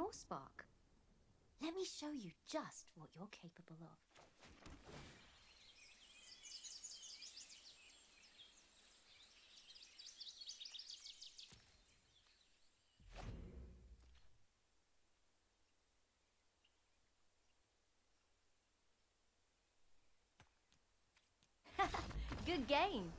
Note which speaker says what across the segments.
Speaker 1: your spark. Let me show you just what you're capable of. Good game.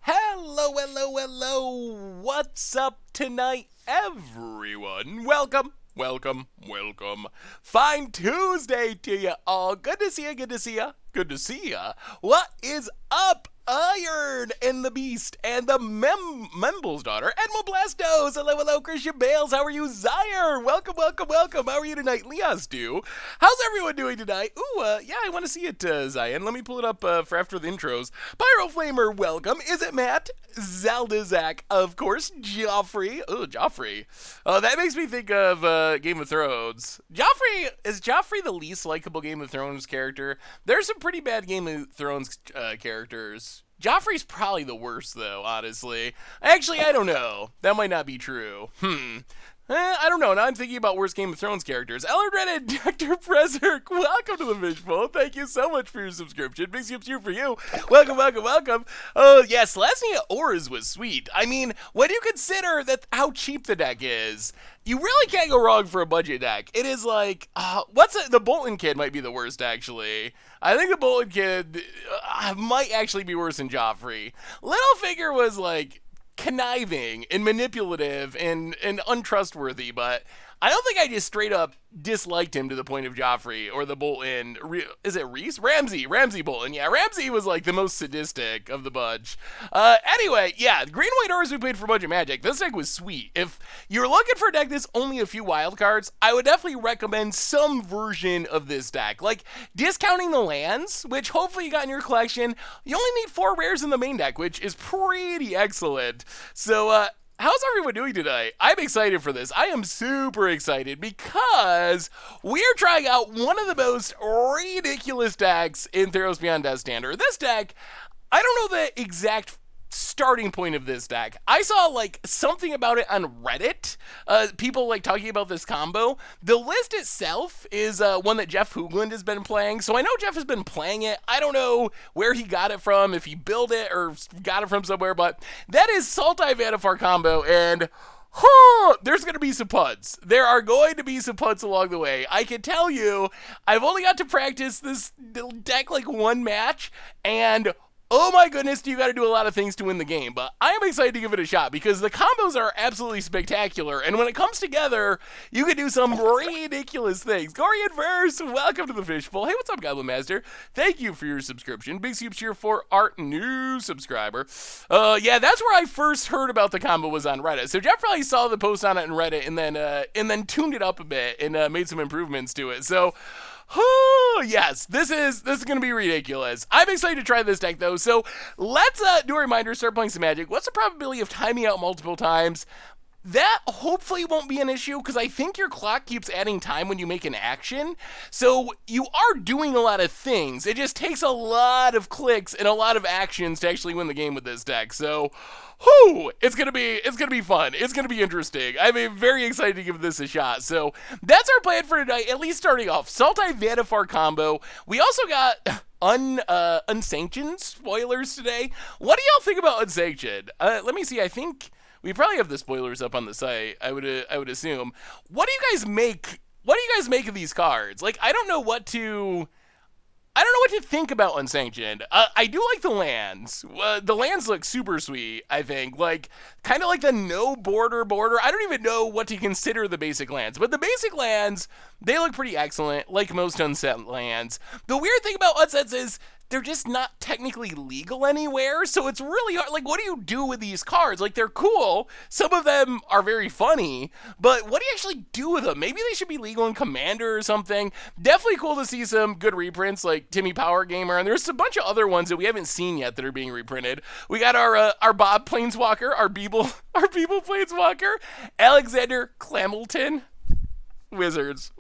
Speaker 2: Hello, hello, hello. What's up tonight, everyone? Welcome, welcome, welcome. Fine Tuesday to you all. Good to see you, good to see you, good to see ya. What is up, Iron and the Beast and the Memble's daughter, Edmo Blastos? Hello, hello, Christian Bales. How are you, Zyre? Welcome, welcome, welcome. How are you tonight, Leos do? How's everyone doing tonight? Ooh, yeah, I want to see it, Zion. Let me pull it up for after the intros. Pyro Flamer, welcome. Is it Matt? Zaldazak, of course. Joffrey. Oh, Joffrey. That makes me think of Game of Thrones. Is Joffrey the least likable Game of Thrones character? There's some pretty bad Game of Thrones characters. Joffrey's probably the worst, though, honestly. Actually, I don't know. That might not be true. I don't know. Now I'm thinking about worst Game of Thrones characters. Ellen Reddit, Dr. Prezerk, welcome to the Fishbowl. Thank you so much for your subscription. Big soup for you. Welcome, welcome, welcome. Oh, yes, Lesnia Ors was sweet. I mean, when you consider that how cheap the deck is, you really can't go wrong for a budget deck. It is like, the Bolton Kid might be the worst, actually. I think the Bolton Kid might actually be worse than Joffrey. Littlefinger was like conniving and manipulative and untrustworthy, but I don't think I just straight up disliked him to the point of Joffrey or the Bolton. Is it Reese? Ramsay Bolton. Yeah, Ramsay was like the most sadistic of the bunch. Anyway, yeah, Green White Horse we played for Budget Magic. This deck was sweet. If you're looking for a deck that's only a few wild cards, I would definitely recommend some version of this deck. Like discounting the lands, which hopefully you got in your collection. You only need 4 rares in the main deck, which is pretty excellent. So, how's everyone doing today? I'm excited for this. I am super excited because we're trying out one of the most ridiculous decks in Theros Beyond Death Standard. This deck, I don't know the exact starting point of this deck. I saw like something about it on Reddit. People like talking about this combo. The list itself is one that Jeff Hoogland has been playing. So I know Jeff has been playing it. I don't know where he got it from, if he built it or got it from somewhere, but that is Sultai Vannifar combo, and there's going to be some puns. There are going to be some puns along the way. I can tell you, I've only got to practice this deck like one match, and oh my goodness, you got to do a lot of things to win the game, but I am excited to give it a shot because the combos are absolutely spectacular, and when it comes together, you can do some ridiculous things. Gorian Verse, welcome to the Fishbowl. Hey, what's up, Goblin Master? Thank you for your subscription. Big soups here for our new subscriber. Yeah, that's where I first heard about the combo was on Reddit. So Jeff probably saw the post on it in Reddit and then tuned it up a bit and made some improvements to it. So yes, this is going to be ridiculous. I'm excited to try this deck, though. So let's do a reminder, start playing some Magic. What's the probability of timing out multiple times? That hopefully won't be an issue because I think your clock keeps adding time when you make an action. So you are doing a lot of things. It just takes a lot of clicks and a lot of actions to actually win the game with this deck. So it's gonna be fun. It's gonna be interesting. I'm very excited to give this a shot. So that's our plan for tonight. At least starting off, Sultai Vannifar combo. We also got unsanctioned spoilers today. What do y'all think about unsanctioned? Let me see. I think we probably have the spoilers up on the site. I would assume. What do you guys make? What do you guys make of these cards? Like, I don't know what to think about unsanctioned. I do like the lands. The lands look super sweet, I think. Like, kind of like the no border. I don't even know what to consider the basic lands. But the basic lands, they look pretty excellent, like most unset lands. The weird thing about unsets is they're just not technically legal anywhere, so it's really hard. Like, what do you do with these cards? Like, they're cool. Some of them are very funny, but what do you actually do with them? Maybe they should be legal in Commander or something. Definitely cool to see some good reprints like Timmy Power Gamer, and there's a bunch of other ones that we haven't seen yet that are being reprinted. We got our Bob Planeswalker, our Beeble Planeswalker, Alexander Clamilton. Wizards,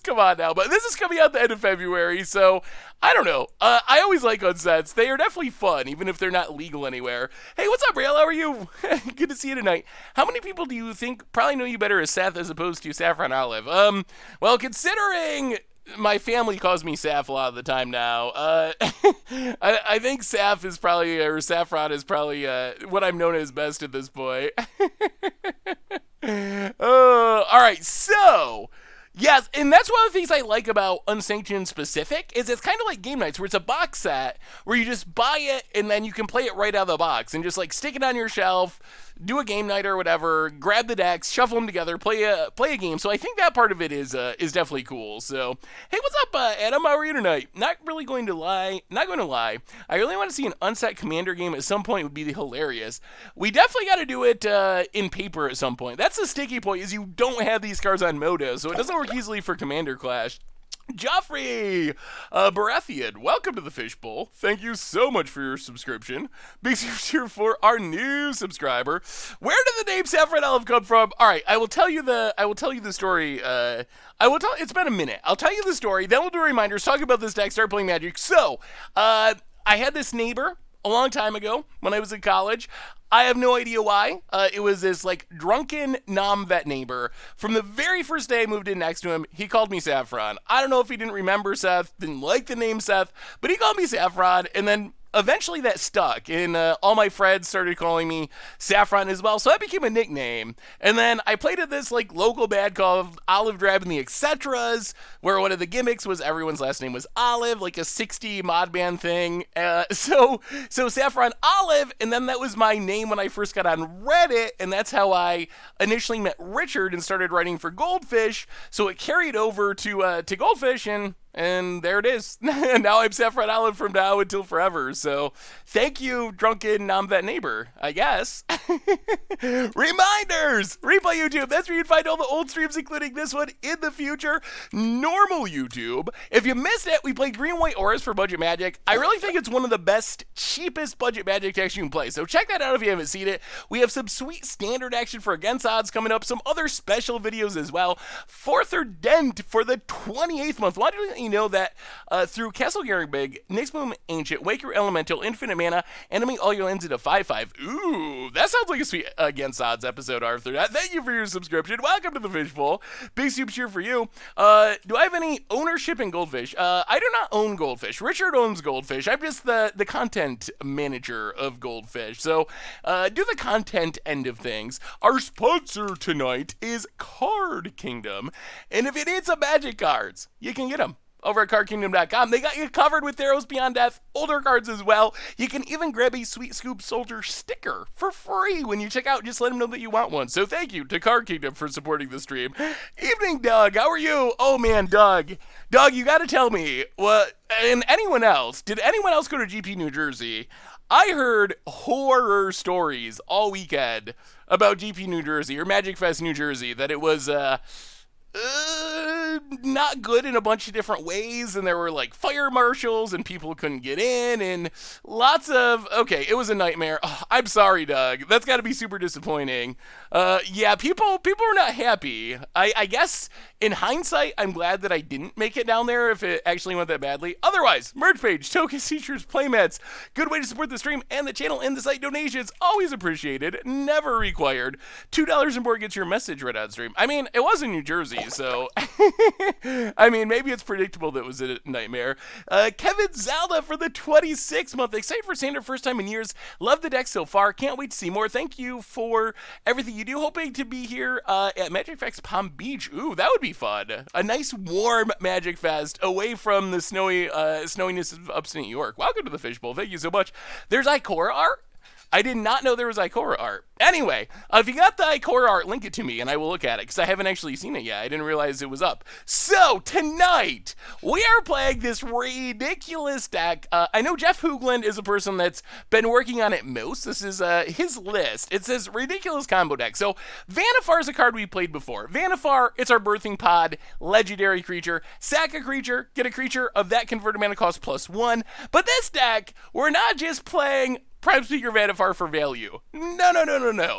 Speaker 2: come on now. But this is coming out the end of February, so I don't know. I always like unsets. They are definitely fun, even if they're not legal anywhere. Hey, what's up, Rael? How are you? Good to see you tonight. How many people do you think probably know you better as Seth as opposed to Saffron Olive? Well, considering my family calls me Saf a lot of the time now, I think Saffron is probably what I'm known as best at this point. All right, so yes, and that's one of the things I like about Unsanctioned specific is it's kind of like Game Nights where it's a box set where you just buy it and then you can play it right out of the box and just like stick it on your shelf, do a game night or whatever, grab the decks, shuffle them together, play a game. So I think that part of it is definitely cool. So hey, what's up, Adam? How are you tonight? Not going to lie. I really want to see an unset Commander game at some point. It would be hilarious. We definitely got to do it in paper at some point. That's the sticky point is you don't have these cards on Moto, so it doesn't work easily for Commander Clash. Joffrey Baratheon, welcome to the Fishbowl. Thank you so much for your subscription. Big thanks here for our new subscriber. Where did the name Saffron Olive come from? All right, I will tell you the story. It's been a minute. I'll tell you the story. Then we'll do reminders, talk about this deck, start playing Magic. So, I had this neighbor a long time ago when I was in college. I have no idea why. It was this like drunken non-vet neighbor. From the very first day I moved in next to him, he called me Saffron. I don't know if he didn't remember Seth, didn't like the name Seth, but he called me Saffron. And then eventually that stuck, and all my friends started calling me Saffron as well, so that became a nickname. And then I played at this like local band called Olive Drab and the Etcetras, where one of the gimmicks was everyone's last name was Olive, like a 60 mod band thing. So Saffron Olive, and then that was my name when I first got on Reddit, and that's how I initially met Richard and started writing for Goldfish. So it carried over to Goldfish, and there it is. Now I'm Saffron Olive from now until forever. So thank you, drunken non-vet neighbor, I guess. Reminders! Replay YouTube. That's where you'd find all the old streams, including this one in the future. Normal YouTube. If you missed it, we played Green White Auras for Budget Magic. I really think it's one of the best, cheapest Budget Magic decks you can play. So check that out if you haven't seen it. We have some sweet standard action for Against Odds coming up. Some other special videos as well. Fourth or Dent for the 28th month. Why do you know that through Castle Big, Nyxboom Ancient, Waker Elemental, Infinite Mana, Enemy all your lands into 5/5. Ooh, that sounds like a sweet Against Odds episode, Arthur. Thank you for your subscription. Welcome to the Fishbowl. Big super cheer for you. Do I have any ownership in Goldfish? I do not own Goldfish. Richard owns Goldfish. I'm just the content manager of Goldfish. So do the content end of things. Our sponsor tonight is Card Kingdom. And if you need some magic cards, you can get them over at cardkingdom.com. They got you covered with Theros Beyond Death, older cards as well. You can even grab a Sweet Scoop Soldier sticker for free when you check out. Just let them know that you want one. So thank you to Card Kingdom for supporting the stream. Evening, Doug. How are you? Oh, man, Doug. Doug, you got to tell me, what? And anyone else, did anyone else go to GP New Jersey? I heard horror stories all weekend about GP New Jersey, or Magic Fest New Jersey, that it was, not good in a bunch of different ways, and there were like fire marshals and people couldn't get in, and lots of, okay, it was a nightmare. Oh, I'm sorry, Doug. That's got to be super disappointing. Yeah, people were not happy. I guess in hindsight, I'm glad that I didn't make it down there if it actually went that badly. Otherwise, merch page, tokens, t-shirts, playmats, good way to support the stream and the channel and the site. Donations, always appreciated, never required. $2 or more gets your message read on stream. I mean, it was in New Jersey, so I mean, maybe it's predictable that it was a nightmare. Kevin Zelda for the 26th month. Excited for Sander, first time in years. Love the deck so far. Can't wait to see more. Thank you for everything you do. Hoping to be here at Magic Fest Palm Beach. Ooh, that would be fun. A nice warm Magic Fest away from the snowiness of upstate New York. Welcome to the Fishbowl. Thank you so much. There's Ikora art. I did not know there was Ikora art. Anyway, if you got the Ikora art, link it to me and I will look at it, because I haven't actually seen it yet. I didn't realize it was up. So, tonight, we are playing this ridiculous deck. I know Jeff Hoogland is a person that's been working on it most. This is his list. It says ridiculous combo deck. So, Vannifar is a card we played before. Vannifar, it's our birthing pod, legendary creature. Sack a creature, get a creature of that converted mana cost +1. But this deck, we're not just playing Prime Speaker Vannifar for value. No.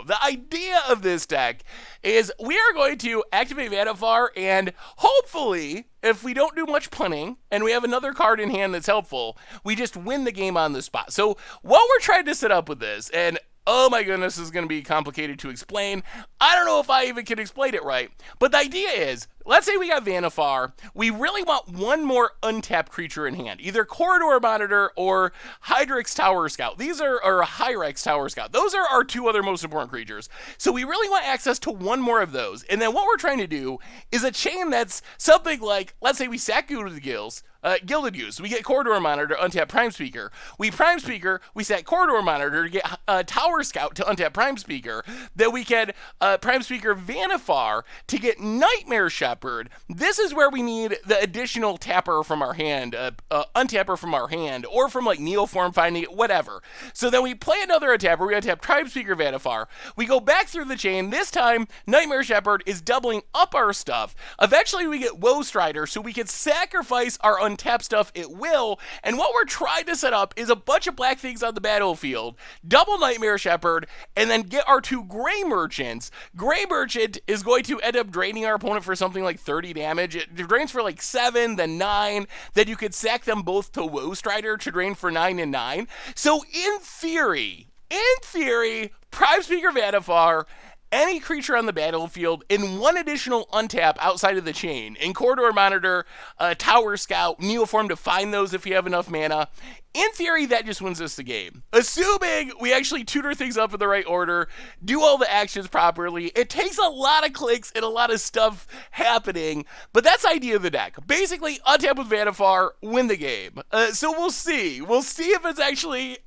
Speaker 2: The idea of this deck is we are going to activate Vannifar, and hopefully, if we don't do much punting and we have another card in hand that's helpful, we just win the game on the spot. So what we're trying to set up with this, and oh my goodness, this is going to be complicated to explain. I don't know if I even can explain it right. But the idea is, let's say we got Vannifar. We really want one more untapped creature in hand. Either Corridor Monitor or Hydrex Tower Scout. These are Hyrex Tower Scout. Those are our two other most important creatures. So we really want access to one more of those. And then what we're trying to do is a chain that's something like, let's say we sack Gilded Gills, Gilded Goose. We get Corridor Monitor, untap Prime Speaker. We Prime Speaker, we set Corridor Monitor to get Tower Scout to untap Prime Speaker. Then we can Prime Speaker Vannifar to get Nightmare Shepherd. This is where we need the additional tapper from our hand, untapper from our hand, or from like Neoform Finding, whatever. So then we play another untapper. We untap Prime Speaker Vannifar. We go back through the chain. This time, Nightmare Shepherd is doubling up our stuff. Eventually, we get Woe Strider, so we can sacrifice our untap stuff at will, and what we're trying to set up is a bunch of black things on the battlefield, double Nightmare Shepherd, and then get our two Gray Merchants. Gray Merchant is going to end up draining our opponent for something like 30 damage. It drains for like 7, then 9, then you could sack them both to Woe Strider to drain for 9 and 9. So in theory, Prime Speaker Vannifar, any creature on the battlefield, in one additional untap outside of the chain, in Corridor Monitor, Tower Scout, Neoform to find those if you have enough mana, In theory, that just wins us the game. Assuming we actually tutor things up in the right order, do all the actions properly. It takes a lot of clicks and a lot of stuff happening, but that's the idea of the deck. Basically, untap with Vannifar, win the game. So we'll see. We'll see if it's actually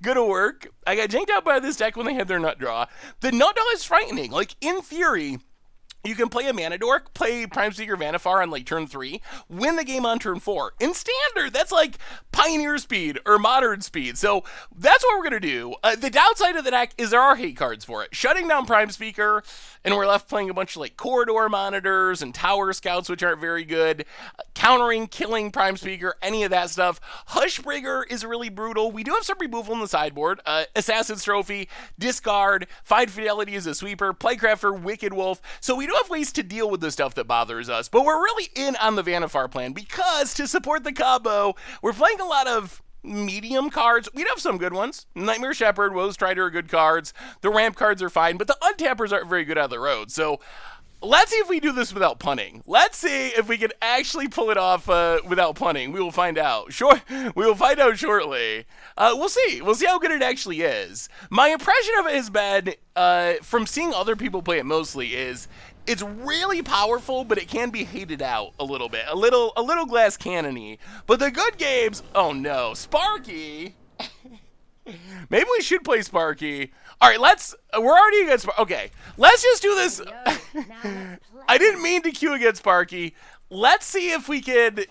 Speaker 2: gonna work. I got janked out by this deck when they had their nut draw. The nut draw is frightening. Like, in theory, you can play a Mana Dork, play Prime Speaker Vannifar on like turn 3, win the game on turn 4. In Standard, that's like Pioneer speed or Modern speed. So that's what we're going to do. The downside of the deck is there are hate cards for it. Shutting down Prime Speaker, and we're left playing a bunch of like Corridor Monitors and Tower Scouts, which aren't very good. Countering, killing Prime Speaker, any of that stuff. Hushbringer is really brutal. We do have some removal in the sideboard. Assassin's Trophy, discard, Find Fidelity as a sweeper, Playcrafter, Wicked Wolf. So we do have ways to deal with the stuff that bothers us, but we're really in on the Vannifar plan because to support the combo, we're playing a lot of medium cards. We have some good ones. Nightmare Shepherd, Woe Strider are good cards. The ramp cards are fine, but the untappers aren't very good out of the road. So let's see if we do this without punting. Let's see if we can actually pull it off without punting. We will find out. Sure, we will find out shortly. We'll see. We'll see how good it actually is. My impression of it has been, from seeing other people play it mostly, is it's really powerful, but it can be hated out a little bit. A little glass cannon-y. But the good games, oh no, Sparky. Maybe we should play Sparky. All right, we're already against Sparky. Okay, let's just do this. I didn't mean to queue against Sparky. Let's see if we do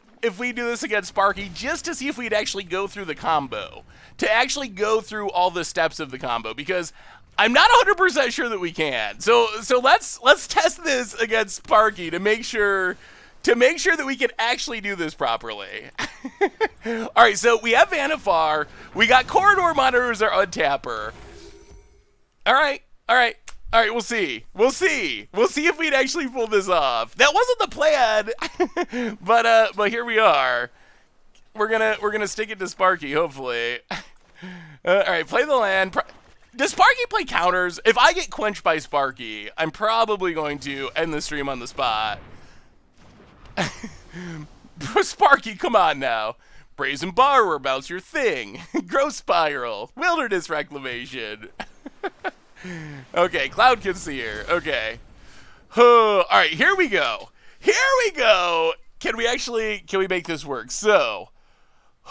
Speaker 2: this against Sparky, just to see if we'd actually go through the combo. To actually go through all the steps of the combo, because I'm not 100% sure that we can. So let's test this against Sparky to make sure that we can actually do this properly. All right, so we have Vannifar. We got Corridor Monitors our untapper. All right. We'll see if we'd actually pull this off. That wasn't the plan, but here we are. We're gonna stick it to Sparky, hopefully. All right, play the land. Does Sparky play counters? If I get quenched by Sparky, I'm probably going to end the stream on the spot. Sparky, come on now. Brazen Borrower, bounce your thing. Growth Spiral. Wilderness Reclamation. Okay, Cloud Concealer. Okay. All right, here we go. Can we make this work? So,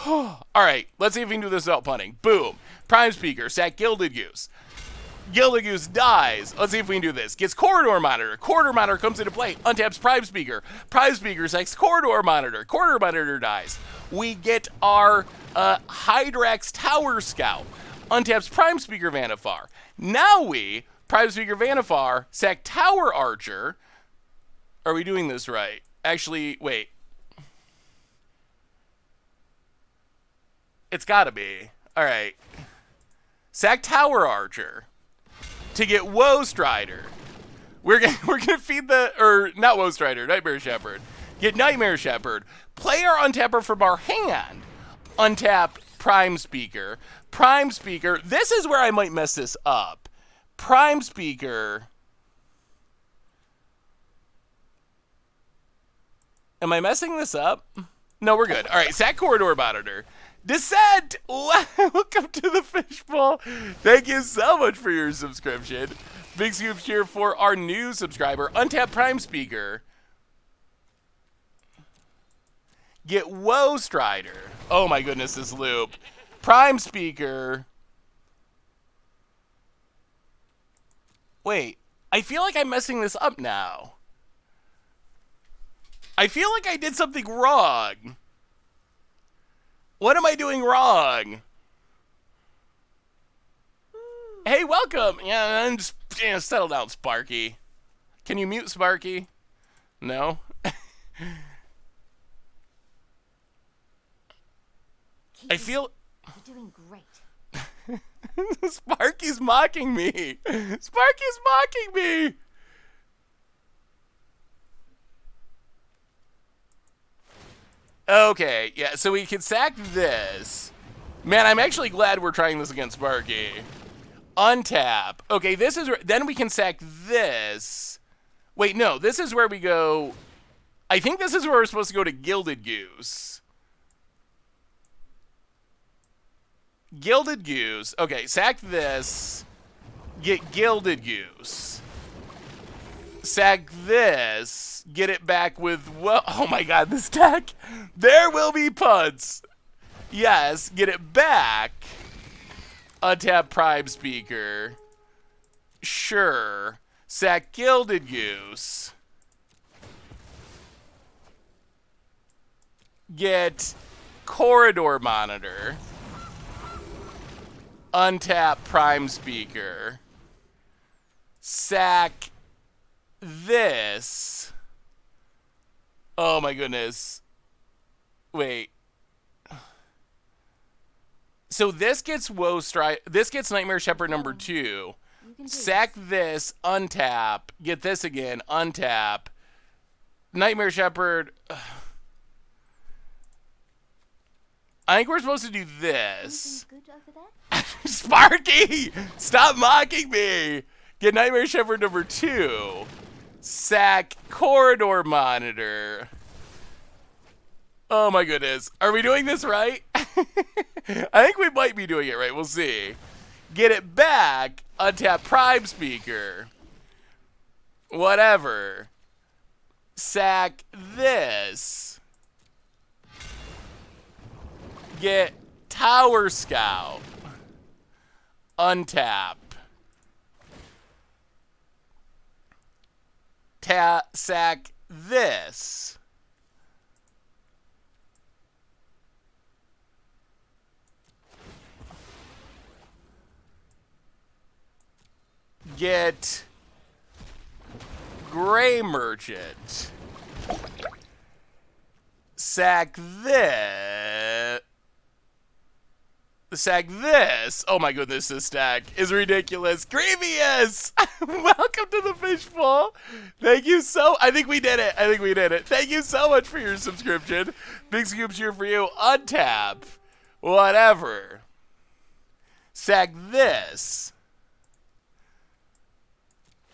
Speaker 2: all right, let's see if we can do this without punting. Boom. Prime Speaker, sack Gilded Goose. Gilded Goose dies. Let's see if we can do this. Gets Corridor Monitor. Corridor Monitor comes into play. Untaps Prime Speaker. Prime Speaker sacks Corridor Monitor. Corridor Monitor dies. We get our Hydrax Tower Scout. Untaps Prime Speaker Vannifar. Now we, Prime Speaker Vannifar, sack Tower Archer. Are we doing this right? Actually, wait. It's gotta be. All right. Sack Tower Archer to get Woe Strider. We're gonna feed not Woe Strider, Nightmare Shepherd. Get Nightmare Shepherd. Play our untapper from our hand. Untap Prime Speaker. Prime Speaker. This is where I might mess this up. Prime Speaker. Am I messing this up? No, we're good. All right, sack Corridor Monitor. Descent! Welcome to the fishbowl. Thank you so much for your subscription. Big scoop cheer for our new subscriber. Untap Prime Speaker. Get Woe Strider. Oh my goodness, this loop. Prime Speaker. Wait, I feel like I'm messing this up now. I feel like I did something wrong. What am I doing wrong? Hey, welcome. Yeah, and just settle down, Sparky. Can you mute Sparky? No? I feel...
Speaker 1: You're doing great.
Speaker 2: Sparky's mocking me. Sparky's mocking me. Okay, yeah, so we can sack this. Man, I'm actually glad we're trying this against Sparky. Untap. Okay, this is where... Then we can sack this. Wait, no, this is where we go... I think this is where we're supposed to go to Gilded Goose. Gilded Goose. Okay, sack this. Get Gilded Goose. Sack this. Get it back with, well, oh my god, this deck. There will be puds. Yes, get it back. Untap Prime Speaker. Sure. Sack Gilded Goose. Get Corridor Monitor. Untap Prime Speaker. Sack this. Oh my goodness. Wait. So this gets this gets Nightmare Shepherd number 2. Sack this, untap. Get this again, untap. Nightmare Shepherd. I think we're supposed to do this.
Speaker 1: Good over there?
Speaker 2: Sparky! Stop mocking me! Get Nightmare Shepherd number 2. Sack Corridor Monitor. Oh my goodness. Are we doing this right? I think we might be doing it right. We'll see. Get it back. Untap Prime Speaker. Whatever. Sack this. Get Tower Scout. Untap. Sack this. Get Gray Merchant. Sack this. Sack this. Oh my goodness, this stack is ridiculous. Grievous! Welcome to the fishbowl. Thank you so. I think we did it. I think we did it. Thank you so much for your subscription. Big scoop cheer for you. Untap. Whatever. Sack this.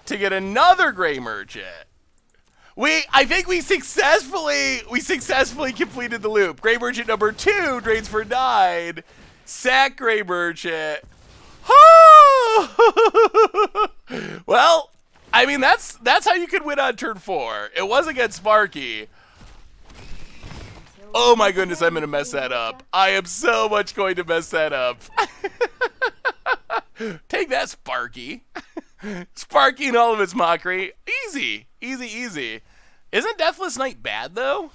Speaker 2: To get another Gray Merchant. I think we successfully completed the loop. Gray Merchant number 2 drains for 9. Sack Gray Merchant. Well, I mean that's how you could win on turn 4. It was against Sparky. Oh my goodness, I'm gonna mess that up. I am so much going to mess that up. Take that, Sparky. Sparky and all of its mockery. Easy. Easy, easy. Isn't Deathless Knight bad, though?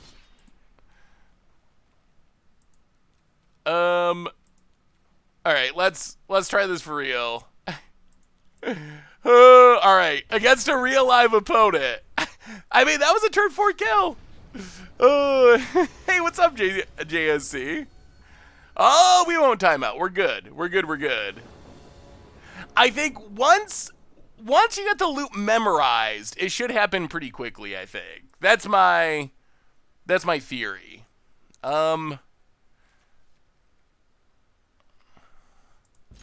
Speaker 2: Alright, let's try this for real. Alright, against a real live opponent. I mean, that was a turn 4 kill. Hey, what's up, JSC? Oh, we won't time out. We're good. We're good, we're good. I think once you get the loop memorized, it should happen pretty quickly, I think. That's my theory.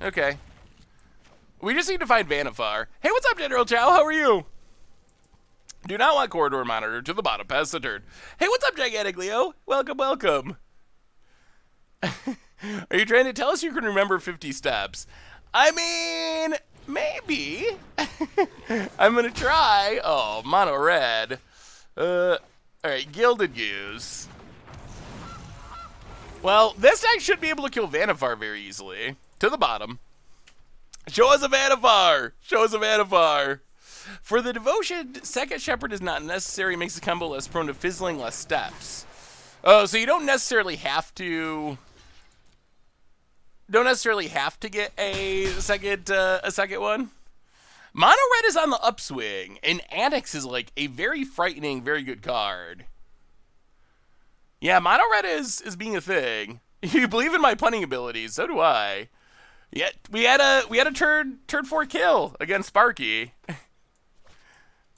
Speaker 2: Okay. We just need to find Vannifar. Hey, what's up, General Chow? How are you? Do not want Corridor Monitor to the bottom. Pass the turn. Hey, what's up, Gigantic Leo? Welcome, welcome. Are you trying to tell us you can remember 50 steps? I mean, maybe. I'm gonna try. Oh, mono red. Alright, Gilded Goose. Well, this deck should be able to kill Vannifar very easily. To the bottom. Show us a Vannifar! Show us a Vannifar! For the devotion, Second Shepherd is not necessary. Makes the combo less prone to fizzling, less steps. Oh, so you don't necessarily have to... Don't necessarily have to get a second one. Mono red is on the upswing, and Annex is like a very frightening, very good card. Yeah, mono red is being a thing. You believe in my punting abilities, so do I. Yeah, we had a turn 4 kill against Sparky.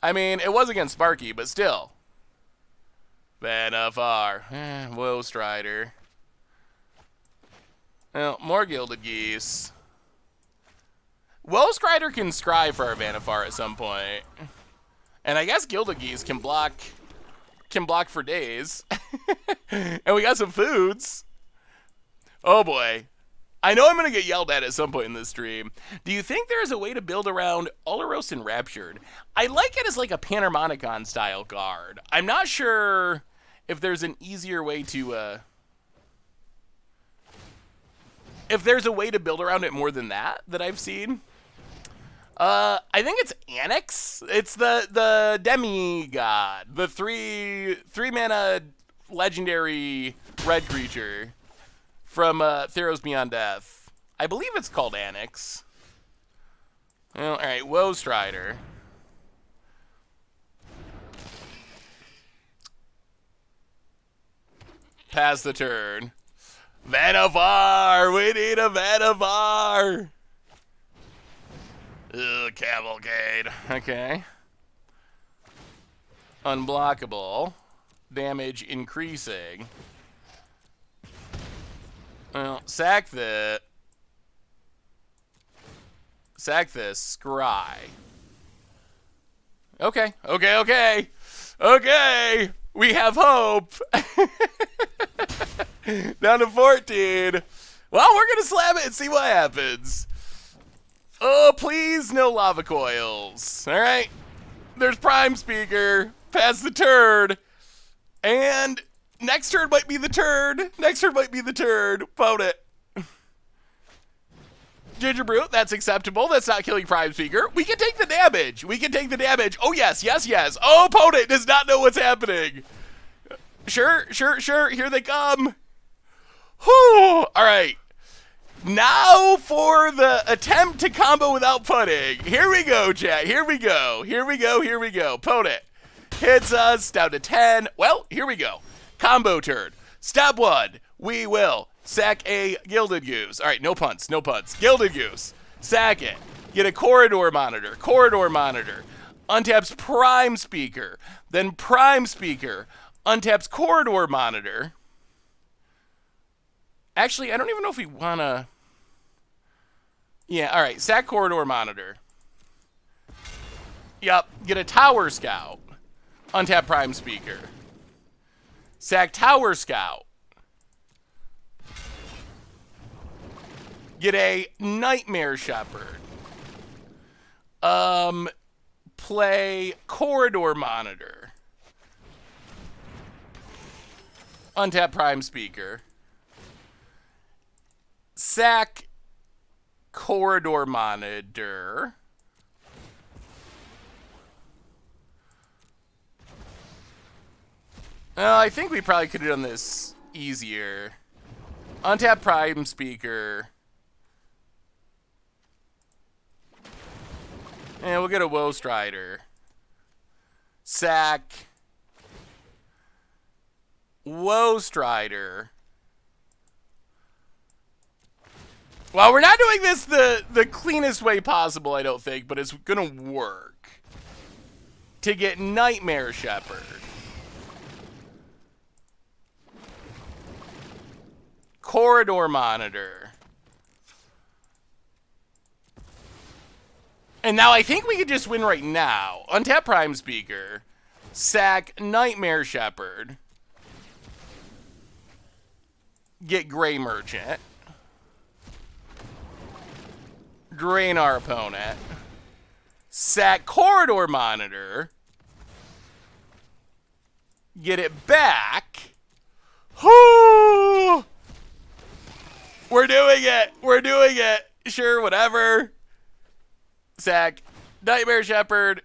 Speaker 2: I mean, it was against Sparky, but still. Vannifar. Whoa, Strider. Well, more Gilded Geese. Woe Strider can scry for our Vannifar at some point. And I guess Gilded Geese can block for days. And we got some foods. Oh boy. I know I'm going to get yelled at some point in this stream. Do you think there is a way to build around Olaros and Raptured? I like it as like a Panharmonicon style guard. I'm not sure if there's an easier way to, if there's a way to build around it more than that I've seen. I think it's Annex. It's the demigod, the three mana legendary red creature from Theros Beyond Death. I believe it's called Annex. Well, all right, Woe Strider. Pass the turn. Vannifar! We need a Vannifar! Ugh, Cavalcade. Okay. Unblockable. Damage increasing. Well, sack this. Scry. Okay. We have hope. Down to 14. Well, we're going to slam it and see what happens. Oh, please, no lava coils. All right. There's Prime Speaker. Pass the turn. And next turn might be the turn. Pout it. Ginger Brute, that's acceptable. That's not killing Prime Speaker. We can take the damage. Oh, yes. Oh, opponent does not know what's happening. Sure. Here they come. Whew. All right. Now for the attempt to combo without putting. Here we go, chat. Here we go. Opponent hits us down to 10. Well, here we go. Combo turn. Step 1. We will sack a Gilded Goose. All right, no punts. Gilded Goose. Sack it. Get a Corridor Monitor. Untaps Prime Speaker. Then Prime Speaker untaps Corridor Monitor. Actually, I don't even know if we want to... Yeah, all right. Sack Corridor Monitor. Yup. Get a Tower Scout. Untap Prime Speaker. Sack Tower Scout. Get a Nightmare Shepherd. Play Corridor Monitor. Untap Prime Speaker. Sack Corridor Monitor. I think we probably could have done this easier. Untap Prime Speaker. And we'll get a Woe Strider. Sack Woe Strider. Well, we're not doing this the cleanest way possible, I don't think, but it's gonna work. To get Nightmare Shepherd. Corridor Monitor. And now I think we could just win right now. Untap Prime Speaker. Sack Nightmare Shepherd. Get Gray Merchant. Drain our opponent. Sack Corridor Monitor. Get it back. Whoo! We're doing it. Sure, whatever. Sack Nightmare Shepherd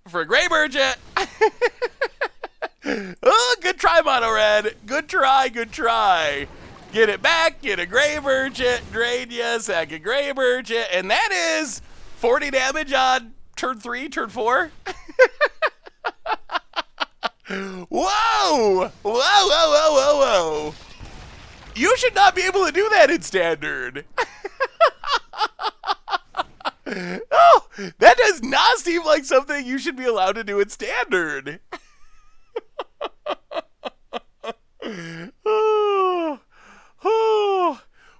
Speaker 2: for Gray Merchant. Oh, good try, Mono Red. Good try. Get it back, get a Gray Merchant, drain ya, sack a Gray Merchant, and that is 40 damage on turn 3, turn 4. Whoa! You should not be able to do that in Standard. Oh, that does not seem like something you should be allowed to do in Standard.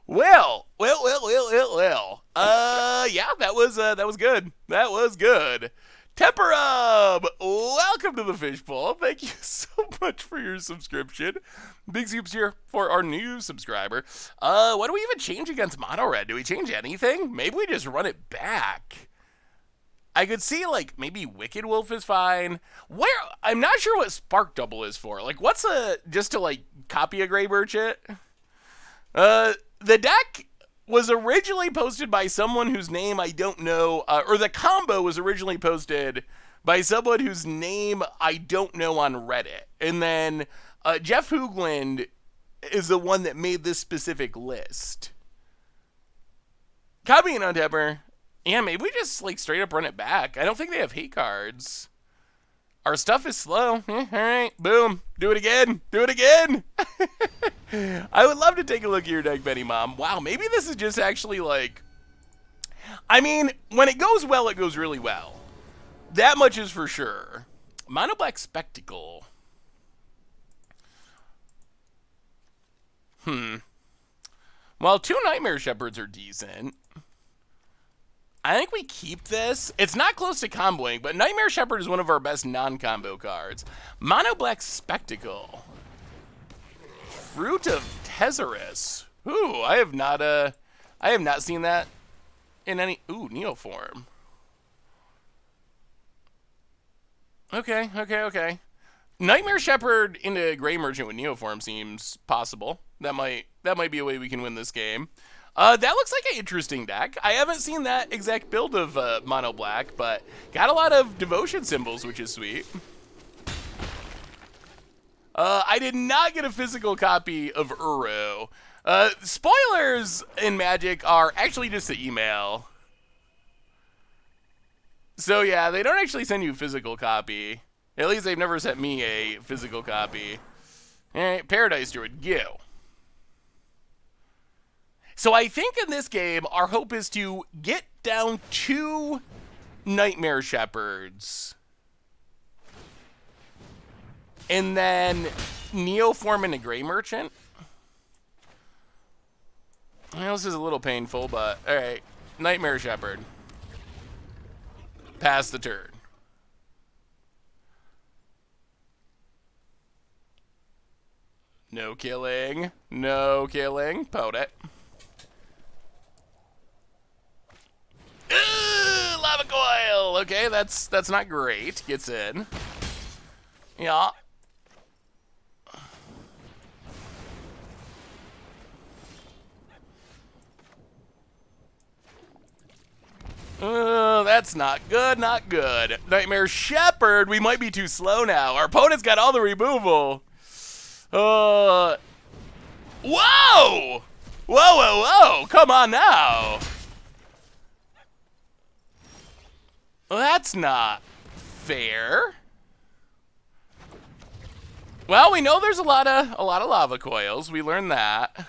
Speaker 2: Well. Yeah, that was good. Temperub! Welcome to the Fishbowl. Thank you so much for your subscription. Big soups here for our new subscriber. What do we even change against Mono Red? Do we change anything? Maybe we just run it back. I could see, like, maybe Wicked Wolf is fine. I'm not sure what Spark Double is for. Like, what's just to, like, copy a Gray Merchant? The deck was originally posted by someone whose name I don't know, or the combo was originally posted by someone whose name I don't know on Reddit. And then Jeff Hoogland is the one that made this specific list. Copy and Untapper. Yeah, maybe we just like straight up run it back. I don't think they have hate cards. Our stuff is slow. All right, boom. Do it again. Do it again. I would love to take a look at your deck, Benny Mom. Wow, maybe this is just actually like... I mean, when it goes well, it goes really well. That much is for sure. Mono Black Spectacle. Well, 2 Nightmare Shepherds are decent. I think we keep this. It's not close to comboing, but Nightmare Shepherd is one of our best non-combo cards. Mono Black Spectacle. Fruit of Tezzerus. Ooh, I have not seen that in any... Ooh, Neoform. Okay. Nightmare Shepherd into Gray Merchant with Neoform seems possible. That might be a way we can win this game. That looks like an interesting deck. I haven't seen that exact build of Mono Black, but got a lot of devotion symbols, which is sweet. I did not get a physical copy of Uru. Spoilers in Magic are actually just the email. So yeah, they don't actually send you a physical copy. At least they've never sent me a physical copy. Alright, Paradise Druid, go. So I think in this game, our hope is to get down 2 Nightmare Shepherds. And then Neoform into Gray Merchant. Well, this is a little painful, but alright. Nightmare Shepherd. Pass the turn. No killing. No killing. Pote it. Lava Coil! Okay, that's not great. Gets in. Yeah. That's not good, not good. Nightmare Shepherd, we might be too slow now. Our opponent's got all the removal. Whoa! Whoa, whoa, whoa! Come on now. Well, that's not fair. Well, we know there's a lot of lava coils. We learned that.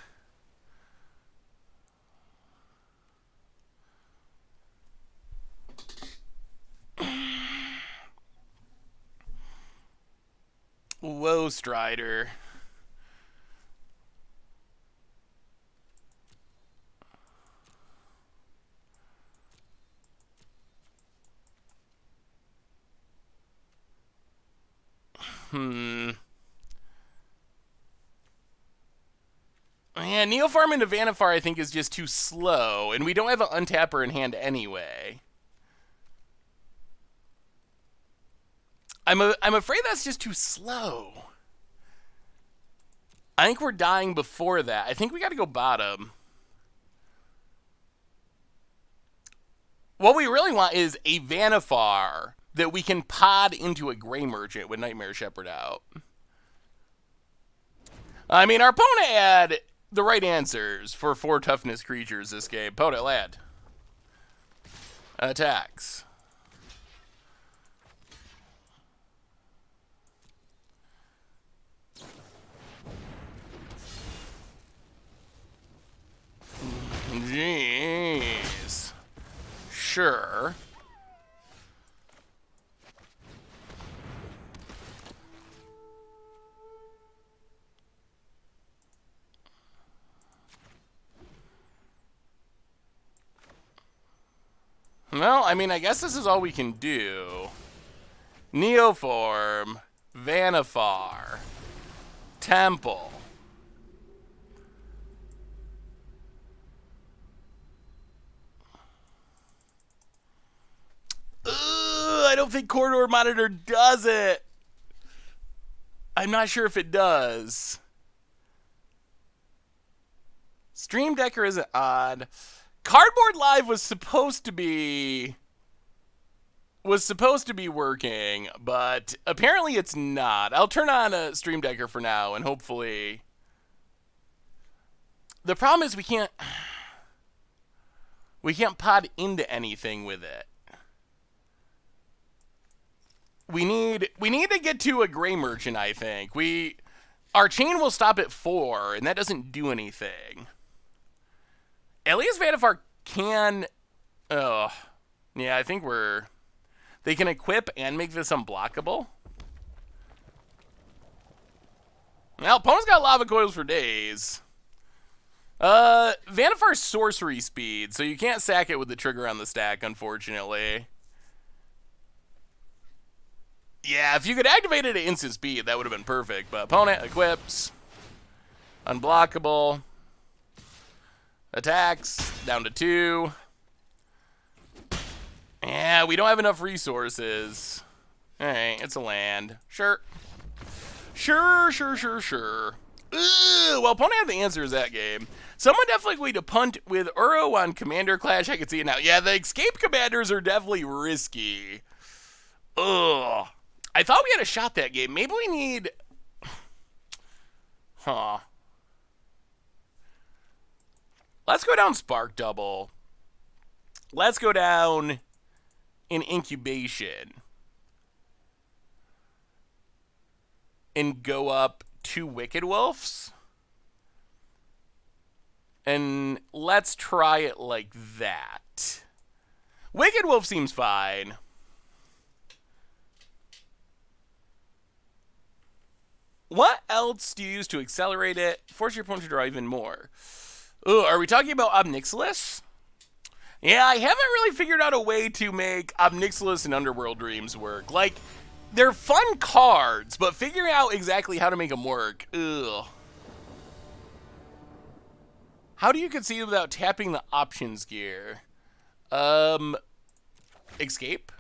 Speaker 2: Whoa, Strider. Yeah, Neoform into Vannifar I think is just too slow, and we don't have an untapper in hand anyway. I'm afraid that's just too slow. I think we're dying before that. I think we got to go bottom. What we really want is a Vannifar that we can pod into a Gray Merchant with Nightmare Shepherd out. I mean, our opponent had the right answers for 4 toughness creatures this game. Opponent land. Attacks. Jeez. Sure. Well, I mean, I guess this is all we can do. Neoform, Vannifar, Temple. I don't think Corridor Monitor does it. I'm not sure if it does. Stream Decker isn't on. Cardboard Live was supposed to be working, but apparently it's not. I'll turn on a Stream Decker for now, and hopefully. The problem is we can't pod into anything with it. We need to get to a gray merchant, I think. Our chain will stop at 4, and that doesn't do anything. At least Vannifar can... Oh. Yeah, I think they can equip and make this unblockable. Well, opponent's got lava coils for days. Vannifar's sorcery speed, so you can't sack it with the trigger on the stack, unfortunately. Yeah, if you could activate it at instant speed, that would have been perfect. But opponent equips. Unblockable. Attacks. Down to 2. Yeah, we don't have enough resources. Alright, it's a land. Sure. Sure. Well, opponent had the answers that game. Someone definitely going to punt with Uro on Commander Clash. I can see it now. Yeah, the escape commanders are definitely risky. Ugh. I thought we had a shot that game. Maybe we need... Huh. Let's go down Spark Double. Let's go down in Incubation. And go up 2 Wicked Wolves. And let's try it like that. Wicked Wolf seems fine. What else do you use to accelerate it? Force your opponent to draw even more. Ooh, are we talking about Obnixilis? Yeah, I haven't really figured out a way to make Obnixilis and Underworld Dreams work. Like, they're fun cards, but figuring out exactly how to make them work, ugh. How do you concede without tapping the options gear? Escape?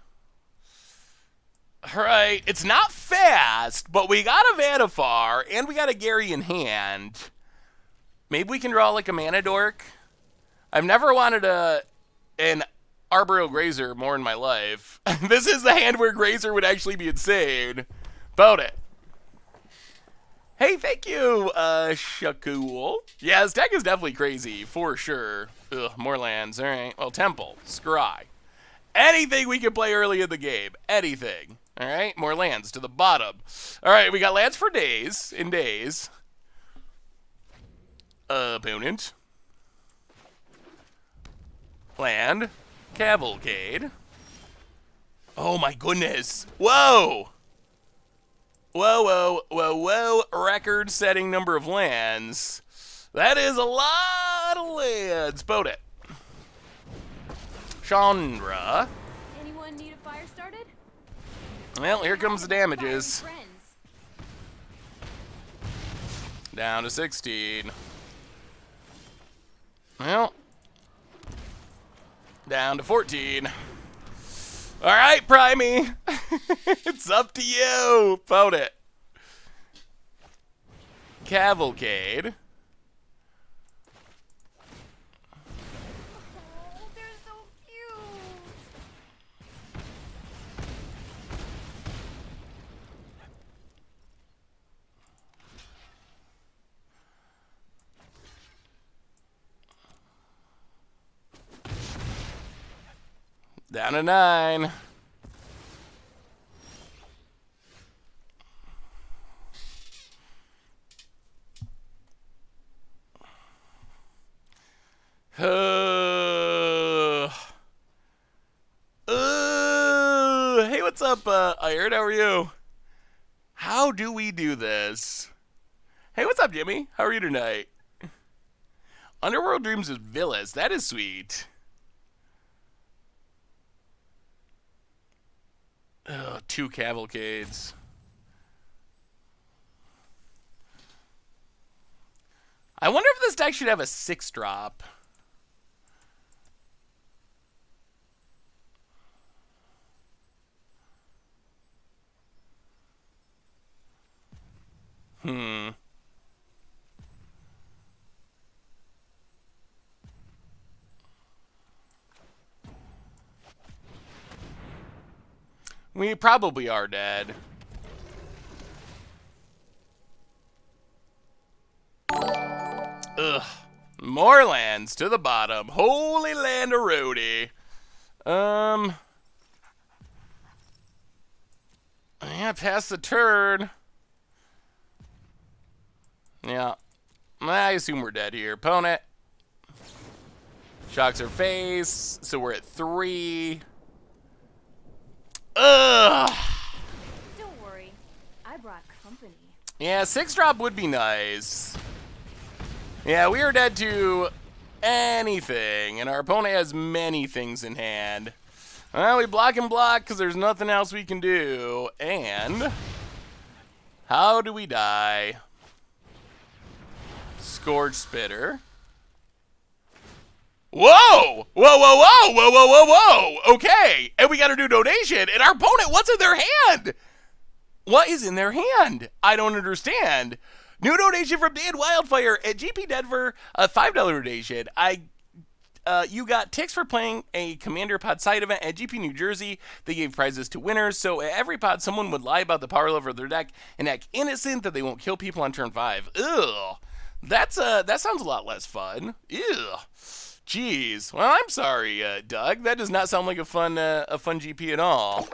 Speaker 2: Alright, it's not fast, but we got a Vannifar, and we got a Gary in hand. Maybe we can draw like a Mana Dork? I've never wanted an Arboreal Grazer more in my life. This is the hand where Grazer would actually be insane. About it. Hey, thank you, Shakul. Yeah, this deck is definitely crazy, for sure. Ugh, more lands. Alright, well, Temple, Scry. Anything we can play early in the game. Anything. Alright, more lands to the bottom. Alright, we got lands for days. In days. Opponent. Land. Cavalcade. Oh my goodness. Whoa! Whoa. Record-setting number of lands. That is a lot of lands. Boat it. Chandra.
Speaker 1: Anyone need a fire started?
Speaker 2: Well, here comes the damages. Down to 16. Well. Down to 14. All right, Primey. It's up to you. Vote it. Cavalcade.
Speaker 1: Oh, they're so cute.
Speaker 2: Down to 9. Hey, what's up, Iron? How are you? How do we do this? Hey, what's up, Jimmy? How are you tonight? Underworld Dreams is Villas. That is sweet. Ugh, 2 cavalcades. I wonder if this deck should have a 6-drop. We probably are dead. Ugh. More lands to the bottom. Holy land of roadie. Yeah, pass the turn. Yeah. I assume we're dead here. Opponent. Shocks her face. So we're at 3. Ugh.
Speaker 1: Don't worry, I brought company.
Speaker 2: Yeah, 6-drop would be nice. Yeah, we are dead to anything, and our opponent has many things in hand. Well, we block and block because there's nothing else we can do. And how do we die? Scourge Spitter. Whoa! Whoa, whoa, whoa, whoa, whoa, whoa, whoa! Okay, and we got a new donation, and our opponent, what's in their hand? What is in their hand? I don't understand. New donation from Dan Wildfire at GP Denver, a $5 donation. You got ticks for playing a Commander Pod side event at GP New Jersey. They gave prizes to winners, so at every pod, someone would lie about the power level of their deck and act innocent that they won't kill people on turn 5. Ugh. That sounds a lot less fun. Ew. Jeez. Well, I'm sorry, Doug. That does not sound like a fun GP at all.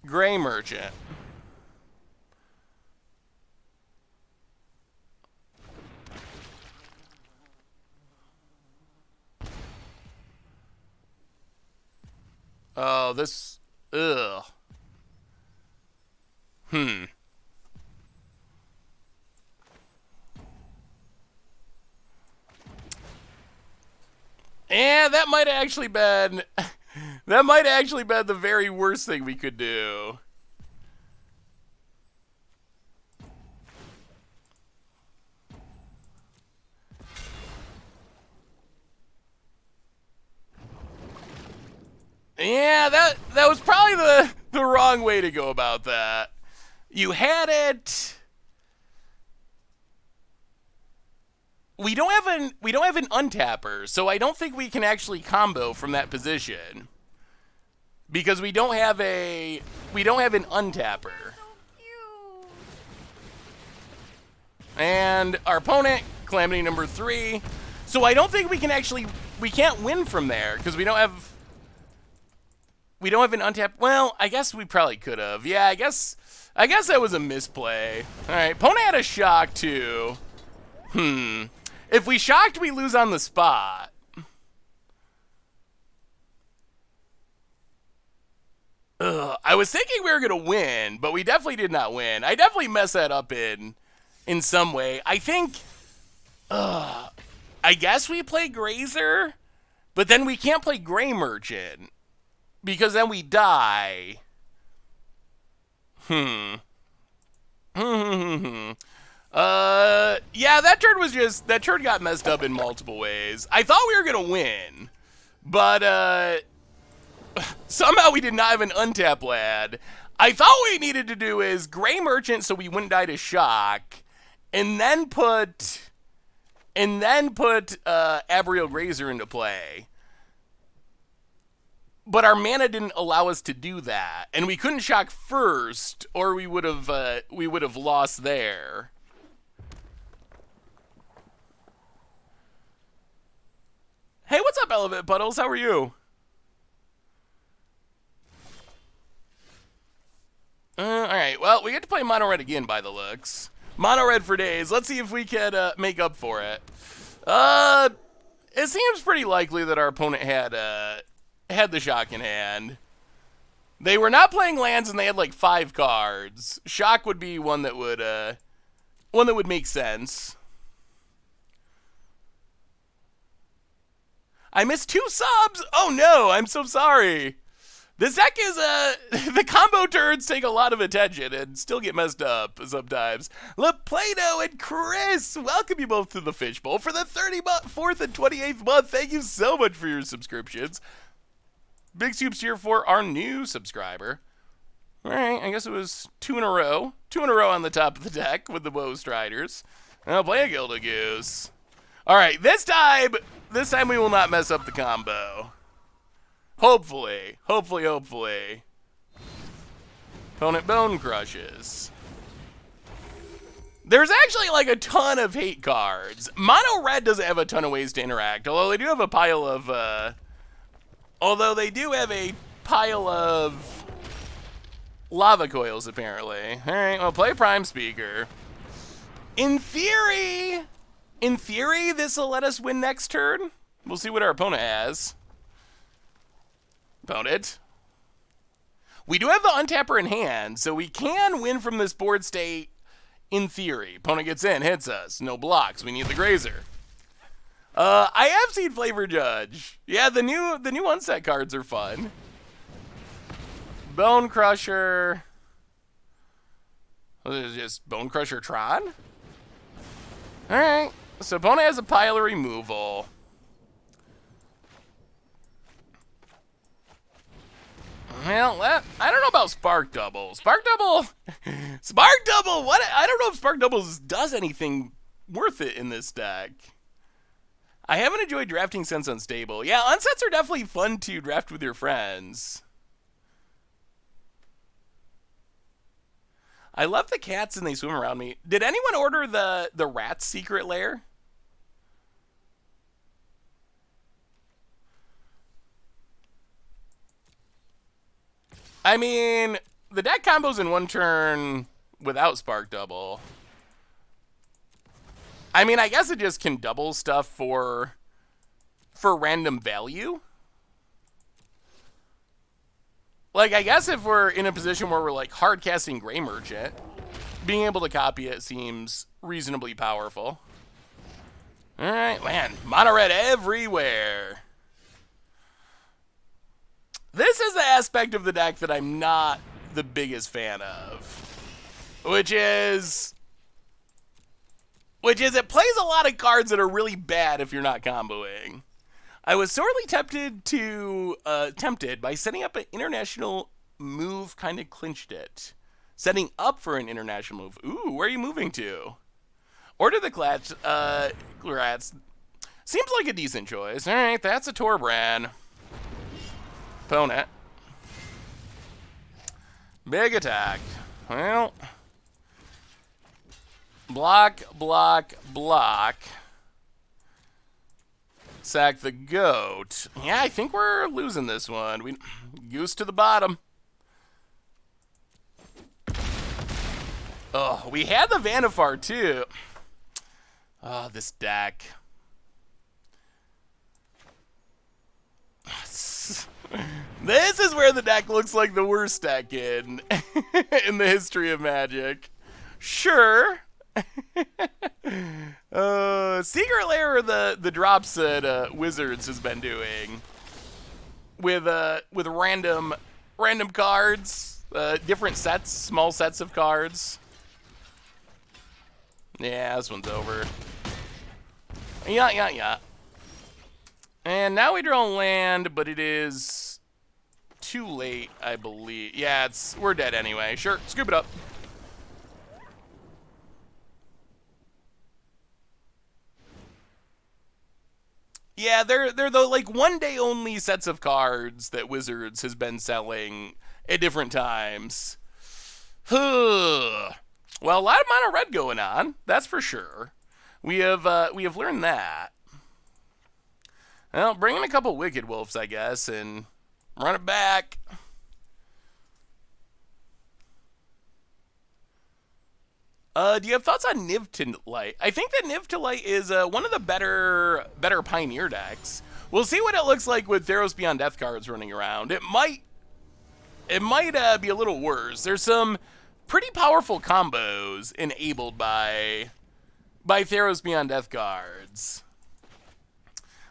Speaker 2: Gray Merchant. Oh, this... Ugh. Yeah, that might have actually been... that might have actually been the very worst thing we could do. Yeah, that was probably the wrong way to go about that. You had it. We don't have an untapper, so I don't think we can actually combo from that position. Because we don't have an untapper. And our opponent, Calamity number 3. So I don't think we can't win from there because we don't have an untapped. Well, I guess we probably could have. Yeah, I guess that was a misplay. All right, opponent had a shock too. If we shocked, we lose on the spot. Ugh, I was thinking we were gonna win, but we definitely did not win. I definitely messed that up in some way. I think, I guess we play Grazer, but then we can't play Gray Merchant because then we die. Yeah, that turn got messed up in multiple ways. I thought we were gonna win, but somehow we did not have an untap lad. I thought what we needed to do is Gray Merchant so we wouldn't die to shock, and then put Abriel Grazer into play. But our mana didn't allow us to do that, and we couldn't shock first, or we would have lost there. Hey, what's up, Elephant Puddles? How are you? Alright, well, we get to play Mono Red again by the looks. Mono Red for days. Let's see if we can make up for it. It seems pretty likely that our opponent had the shock in hand. They were not playing lands and they had like 5 cards. Shock would be one that would make sense. I missed 2 subs. Oh no, I'm so sorry. This deck is the combo turns take a lot of attention and still get messed up sometimes. LaPlato and Chris, welcome you both to the Fishbowl for the 34th and 28th month. Thank you so much for your subscriptions. Big soups here for our new subscriber. All right, I guess it was 2 in a row. 2 in a row on the top of the deck with the Woe Striders. I'll play a Gilded Goose. All right, this time we will not mess up the combo. Hopefully. Opponent Bone Crushes. There's actually like a ton of hate cards. Mono Red doesn't have a ton of ways to interact, although they do have a pile of lava coils, apparently. All right, well, play Prime Speaker. In theory, this will let us win next turn. We'll see what our opponent has. Opponent. We do have the Untapper in hand, so we can win from this board state in theory. Opponent gets in, hits us. No blocks. We need the Grazer. I have seen Flavor Judge. Yeah, the new unset cards are fun. Bone Crusher. What is it, just Bone Crusher Tron? Alright. So opponent has a pile of removal. Well, I don't know about Spark Double. Spark Double, what? I don't know if Spark Double does anything worth it in this deck. I haven't enjoyed drafting since Unstable. Yeah, unsets are definitely fun to draft with your friends. I love the cats and they swim around me. Did anyone order the rat's secret lair? I mean, the deck combos in 1 turn without Spark Double. I mean, I guess it just can double stuff for random value. Like, I guess if we're in a position where we're like hard casting Gray Merchant, being able to copy it seems reasonably powerful. All right, man, mono red everywhere. This is the aspect of the deck that I'm not the biggest fan of, which is it plays a lot of cards that are really bad if you're not comboing. I was sorely tempted by setting up an international move, kind of clinched it. Setting up for an international move. Ooh, where are you moving to? Order the Glats. Seems like a decent choice. All right, that's a Torbran. Opponent. Big attack. Well, block. Sack the goat. Yeah, I think we're losing this one. Goose to the bottom. Oh, we had the Vannifar too. Oh, this deck. This is where the deck looks like the worst deck in the history of Magic. Sure. Secret Lair, the drops that Wizards has been doing with random cards, different sets, small sets of cards. Yeah, this one's over. Yeah. And now we draw land, but it is too late, I believe. Yeah, we're dead anyway. Sure, scoop it up. Yeah, they're the like 1 day only sets of cards that Wizards has been selling at different times. Well, a lot of mono red going on, that's for sure. We have learned that. Well, bring in a couple Wicked Wolves, I guess, and run it back. Do you have thoughts on Niv to Light? I think that Niv to Light is one of the better Pioneer decks. We'll see what it looks like with Theros Beyond Death cards running around. It might be a little worse. There's some pretty powerful combos enabled by Theros Beyond Death cards.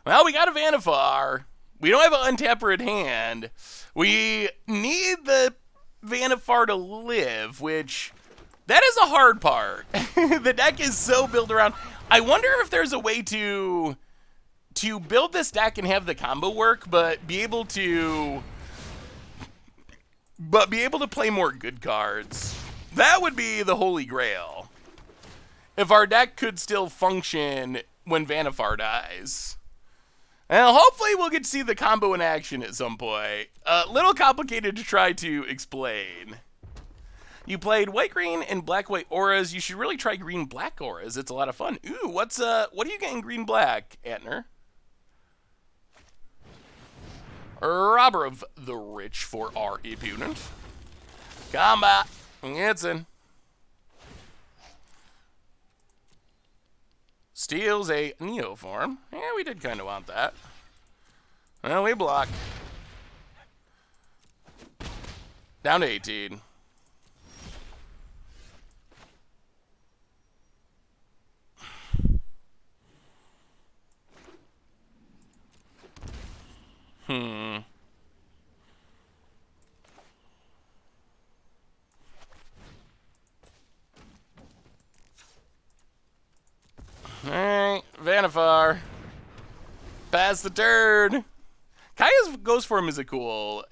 Speaker 2: Well, we got a Vannifar. We don't have an untapped red hand. We need the Vannifar to live, which that is a hard part. The deck is so built around. I wonder if there's a way to build this deck and have the combo work, but be able to play more good cards. That would be the holy grail. If our deck could still function when Vannifar dies. Well, hopefully we'll get to see the combo in action at some point. A little complicated to try to explain. You played white-green and black-white auras. You should really try green-black auras. It's a lot of fun. Ooh, what are you getting green-black, Antner? Robber of the Rich for our opponent. Combat. It's in. Steals a Neoform. Yeah, we did kind of want that. Well, we block. Down to 18. Alright, Vannifar. Pass the turn. Kaya's Ghost Form is a cool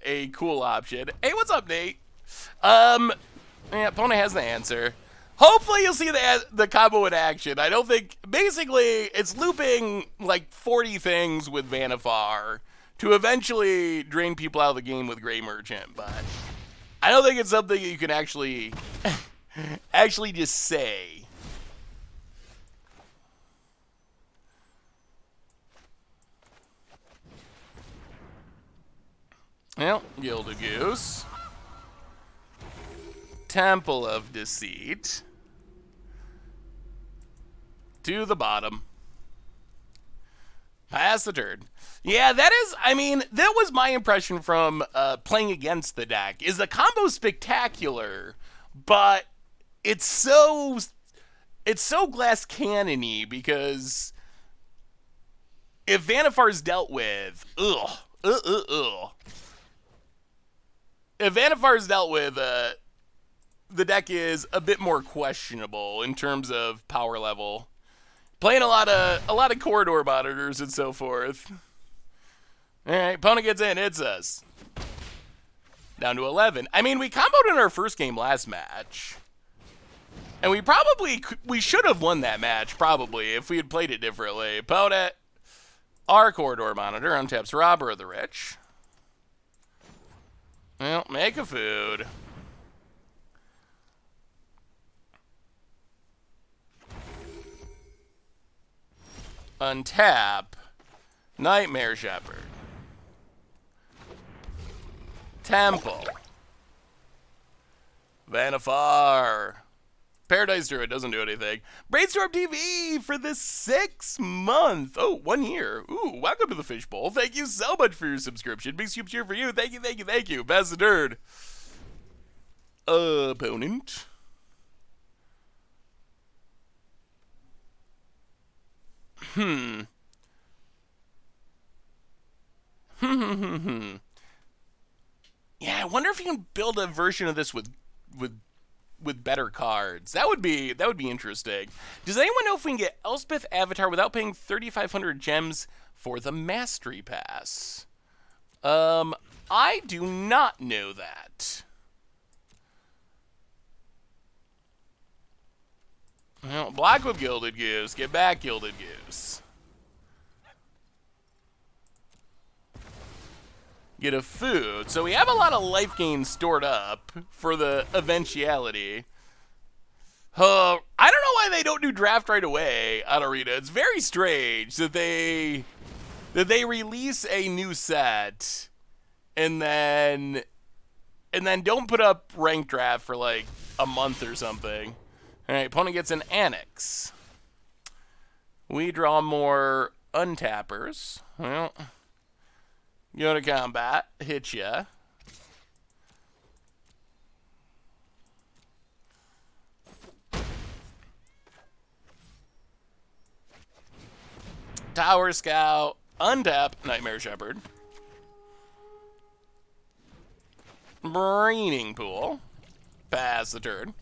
Speaker 2: option. Hey, what's up, Nate? Yeah, opponent has the answer. Hopefully you'll see the combo in action. I don't think, basically, it's looping like 40 things with Vannifar to eventually drain people out of the game with Grey Merchant, but I don't think it's something you can actually just say. Well, Gilded Goose. Temple of Deceit. To the bottom. Pass the turn. Yeah, that is, I mean, that was my impression from playing against the deck, is the combo's spectacular, but it's so glass cannon-y, because if Vannifar's dealt with, if Vannifar's dealt with, the deck is a bit more questionable in terms of power level. Playing a lot of corridor monitors and so forth. All right, opponent gets in. It's us. Down to 11. I mean, we comboed in our first game last match. And we should have won that match, probably, if we had played it differently. Opponent, our corridor monitor, untaps Robber of the Rich. Well, make a food. Untap Nightmare Shepherd. Temple. Vannifar. Paradise Druid doesn't do anything. Brainstorm TV for the 6th month. Oh, 1 year. Ooh, welcome to the Fishbowl. Thank you so much for your subscription. Big soup cheer for you. Thank you, thank you, thank you. Pass the turn. Opponent. Yeah, I wonder if you can build a version of this with better cards. That would be interesting. Does anyone know if we can get Elspeth Avatar without paying 3,500 gems for the Mastery Pass? I do not know that. Well, block with Gilded Goose. Get back, Gilded Goose. Get a food. So we have a lot of life gain stored up for the eventuality. I don't know why they don't do draft right away on Arena. It's very strange that they release a new set and then don't put up ranked draft for like a month or something. Alright, opponent gets an Annex. We draw more untappers. Well, go to combat, hit ya. Tower Scout, untap, Nightmare Shepherd. Braining Pool. Pass the turn.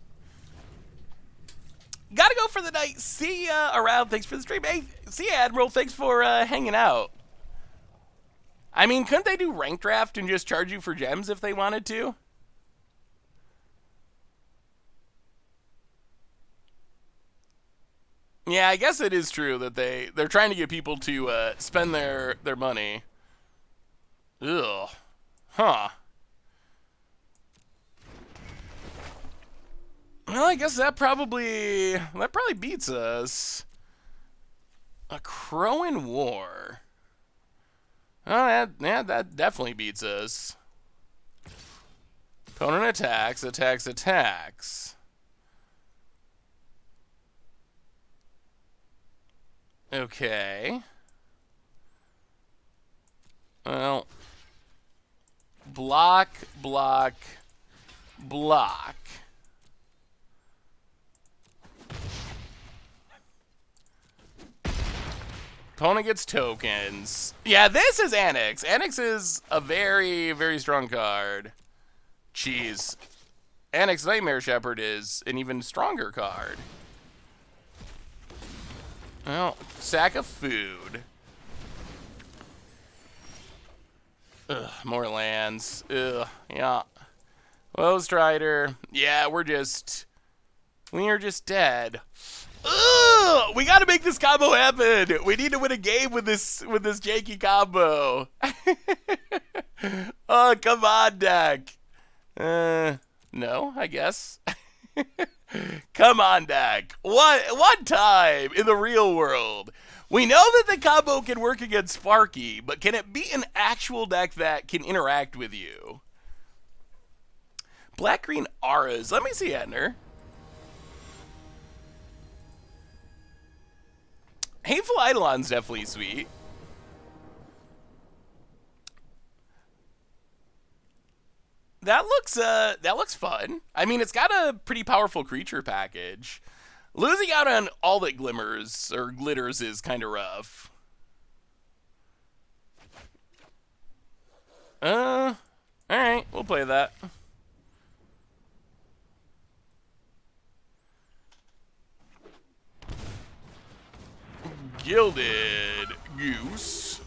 Speaker 2: Gotta go for the night. See ya around. Thanks for the stream. Hey, see ya, Admiral. Thanks for hanging out. I mean, couldn't they do rank draft and just charge you for gems if they wanted to? Yeah, I guess it is true that they're trying to get people to spend their money. Ugh. Huh. Well, I guess that probably beats us. A Crow in War. Oh, that definitely beats us. Opponent attacks, attacks. Okay. Well, block. Opponent gets tokens. Yeah, this is Annex. Annex is a very, very strong card. Jeez. Annex Nightmare Shepherd is an even stronger card. Well, sack of food. Ugh, more lands. Ugh, yeah. Low Strider. Yeah, we're just dead. Ugh, we gotta make this combo happen. We need to win a game with this janky combo. Oh, come on, deck. No, I guess. Come on, deck. One time in the real world. We know that the combo can work against Sparky, but can it be an actual deck that can interact with you? Black-green auras. Let me see, Edner. Hateful Eidolon's definitely sweet. That looks fun. I mean, it's got a pretty powerful creature package. Losing out on all that glimmers or glitters is kind of rough. All right, we'll play that. Gilded Goose.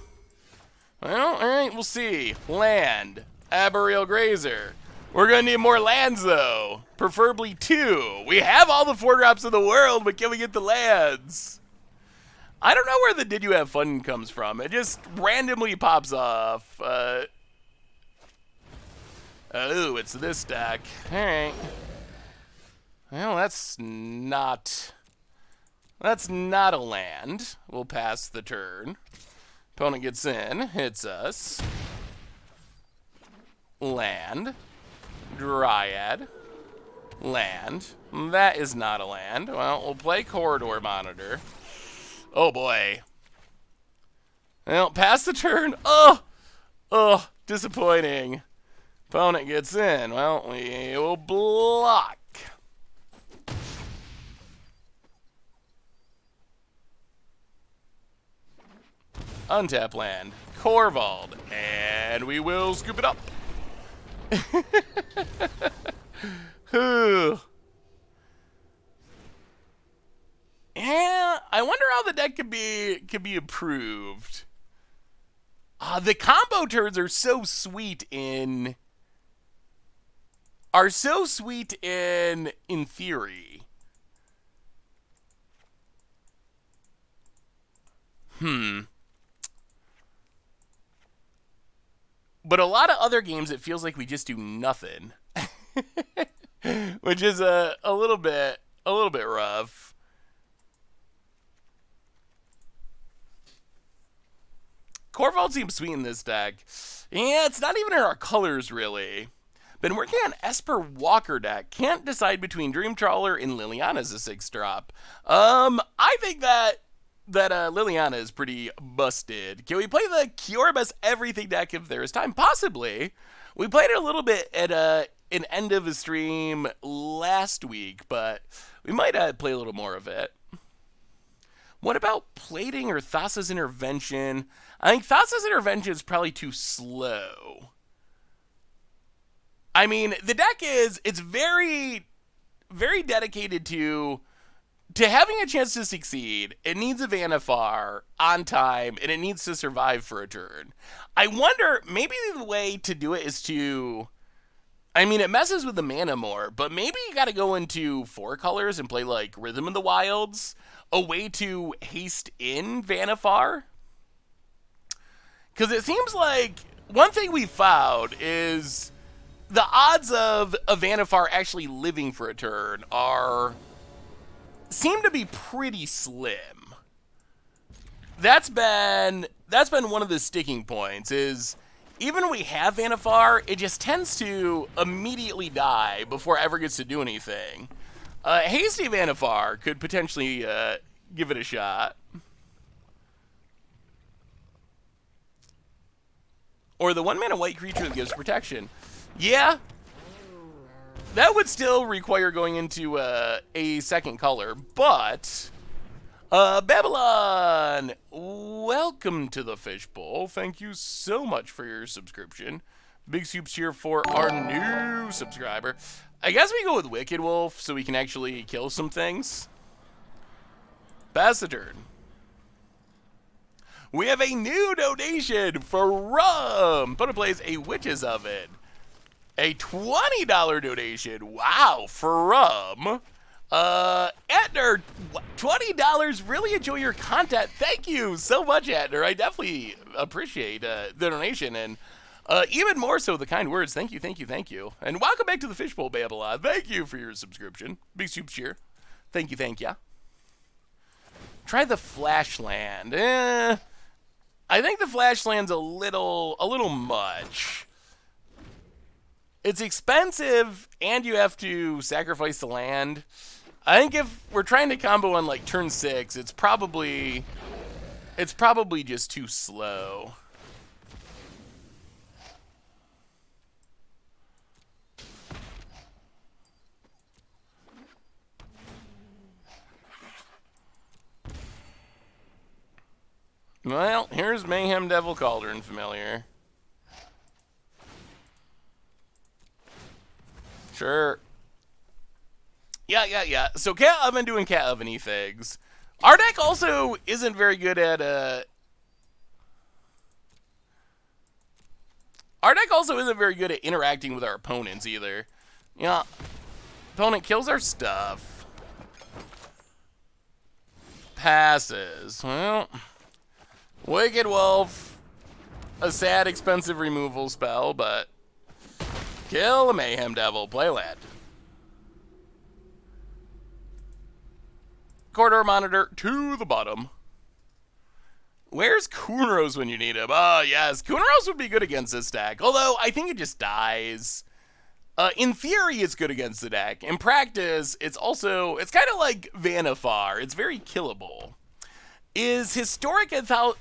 Speaker 2: Well, alright, we'll see. Land. Arboreal Grazer. We're gonna need more lands, though. Preferably 2. We have all the 4-drops in the world, but can we get the lands? I don't know where the Did You Have Fun comes from. It just randomly pops off. Oh, it's this deck. Alright. Well, that's not a land. We'll pass the turn. Opponent gets in, hits us. Land. Dryad. Land. That is not a land. Well, we'll play Corridor Monitor. Oh, boy. Well, pass the turn. Oh, disappointing. Opponent gets in. Well, we will block. Untap land. Corvald. And we will scoop it up. Yeah, I wonder how the deck could be improved. The combo turns are so sweet in theory. But a lot of other games, it feels like we just do nothing, which is a little bit rough. Corvald seems sweet in this deck. Yeah, it's not even in our colors really, Been working on Esper Walker deck. Can't decide between Dream Trawler and Liliana as a 6-drop. I think that Liliana is pretty busted. Can we play the Kioribus Everything deck if there is time? Possibly. We played it a little bit at an end of a stream last week, but we might play a little more of it. What about plating or Thassa's Intervention? I think Thassa's Intervention is probably too slow. I mean, the deck it's very, very dedicated to having a chance to succeed. It needs a Vannifar on time, and it needs to survive for a turn. I wonder, maybe the way to do it is to... I mean, it messes with the mana more, but maybe you gotta go into 4 colors and play, like, Rhythm of the Wilds, a way to haste in Vannifar. Because it seems like one thing we found is the odds of a Vannifar actually living for a turn seem to be pretty slim. That's been one of the sticking points, is even when we have Vannifar, it just tends to immediately die before it ever gets to do anything. Hasty Vannifar could potentially give it a shot. Or the 1-mana white creature that gives protection. Yeah, that would still require going into a second color, but... Babylon, welcome to the Fishbowl. Thank you so much for your subscription. Big soups here for our new subscriber. I guess we go with Wicked Wolf so we can actually kill some things. Pass the turn. We have a new donation for Rum. Opponent plays a Witch's Oven. A $20 donation. Wow, for Rum. Etner, $20. Really enjoy your content. Thank you so much, Etner. I definitely appreciate the donation, and even more so the kind words. Thank you, thank you, thank you. And welcome back to the Fishbowl, Babylon. Thank you for your subscription. Big soup cheer. Thank you, thank ya. Try the Flashland. I think the Flashland's a little much. It's expensive, and you have to sacrifice the land. I think if we're trying to combo on like turn 6, it's probably just too slow. Well, here's Mayhem Devil Cauldron Familiar. Sure. Yeah. So Cat Oven doing Cat Oven-y things. Our deck also isn't very good at interacting with our opponents either. Yeah. Opponent kills our stuff. Passes. Well, Wicked Wolf. A sad, expensive removal spell, but kill the Mayhem Devil. Play land. Corridor Monitor to the bottom. Where's Kunros when you need him? Oh, yes. Kunros would be good against this deck. Although, I think it just dies. In theory, it's good against the deck. In practice, it's kind of like Vannifar. It's very killable. Is Historic Anthology...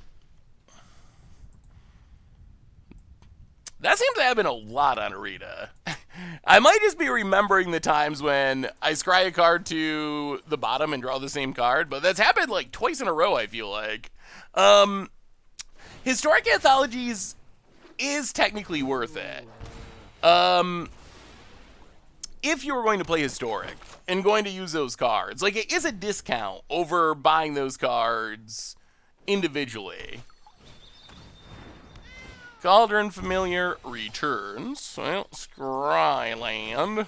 Speaker 2: That seems to happen a lot on Arena. I might just be remembering the times when I scry a card to the bottom and draw the same card, but that's happened like twice in a row, I feel like. Historic Anthologies is technically worth it. If you were going to play Historic and going to use those cards. Like, it is a discount over buying those cards individually. Cauldron Familiar returns. Well, scry land.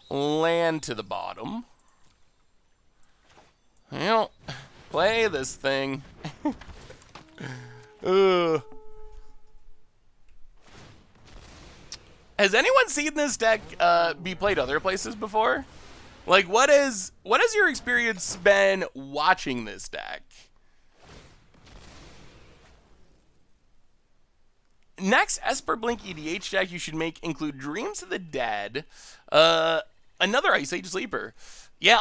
Speaker 2: Land to the bottom. Well, play this thing. Has anyone seen this deck be played other places before? Like, what has your experience been watching this deck? Next Esper Blink EDH deck you should make include Dreams of the Dead, another Ice Age Sleeper. Yeah,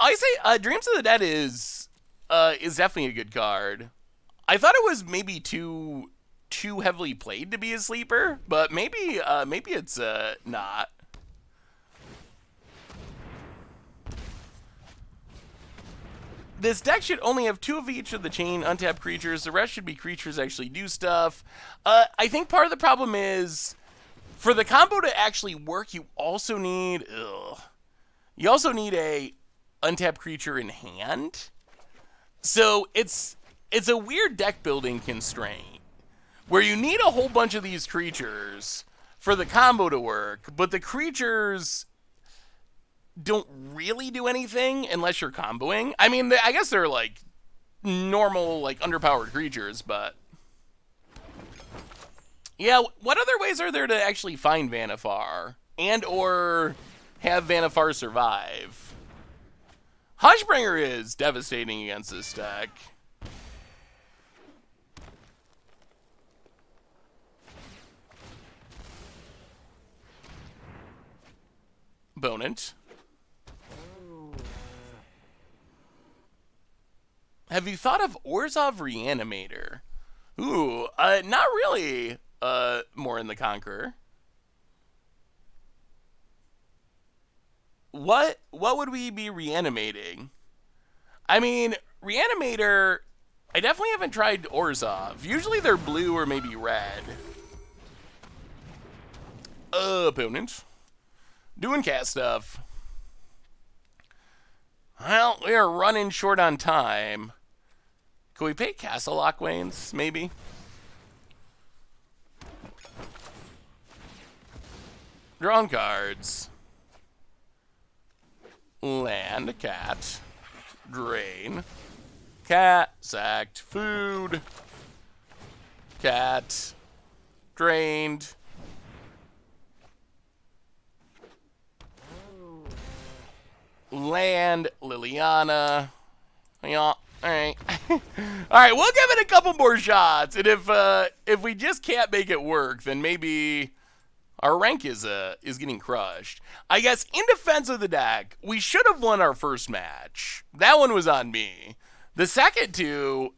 Speaker 2: Dreams of the Dead is definitely a good card. I thought it was maybe too heavily played to be a sleeper, but maybe it's not. This deck should only have 2 of each of the chain untapped creatures. The rest should be creatures that actually do stuff. I think part of the problem is, for the combo to actually work, you also need a untapped creature in hand. So it's a weird deck building constraint where you need a whole bunch of these creatures for the combo to work, but the creatures don't really do anything unless you're comboing. I mean, I guess they're like normal, like underpowered creatures, but yeah, what other ways are there to actually find Vannifar and or have Vannifar survive? Hushbringer is devastating against this deck. Bonant. Have you thought of Orzhov Reanimator? Ooh, not really. More in the Conqueror. What would we be reanimating? I mean, Reanimator, I definitely haven't tried Orzhov. Usually they're blue or maybe red. Opponent. Doing cat stuff. Well, we are running short on time. Could we pay Castle Lockwains, maybe? Drawing cards. Land, cat. Drain. Cat, sacked. Food. Cat. Drained. Land, Liliana. Yeah, alright. Alright, we'll give it a couple more shots. And if we just can't make it work, then maybe our rank is getting crushed. I guess in defense of the deck, we should have won our first match. That one was on me. The second two,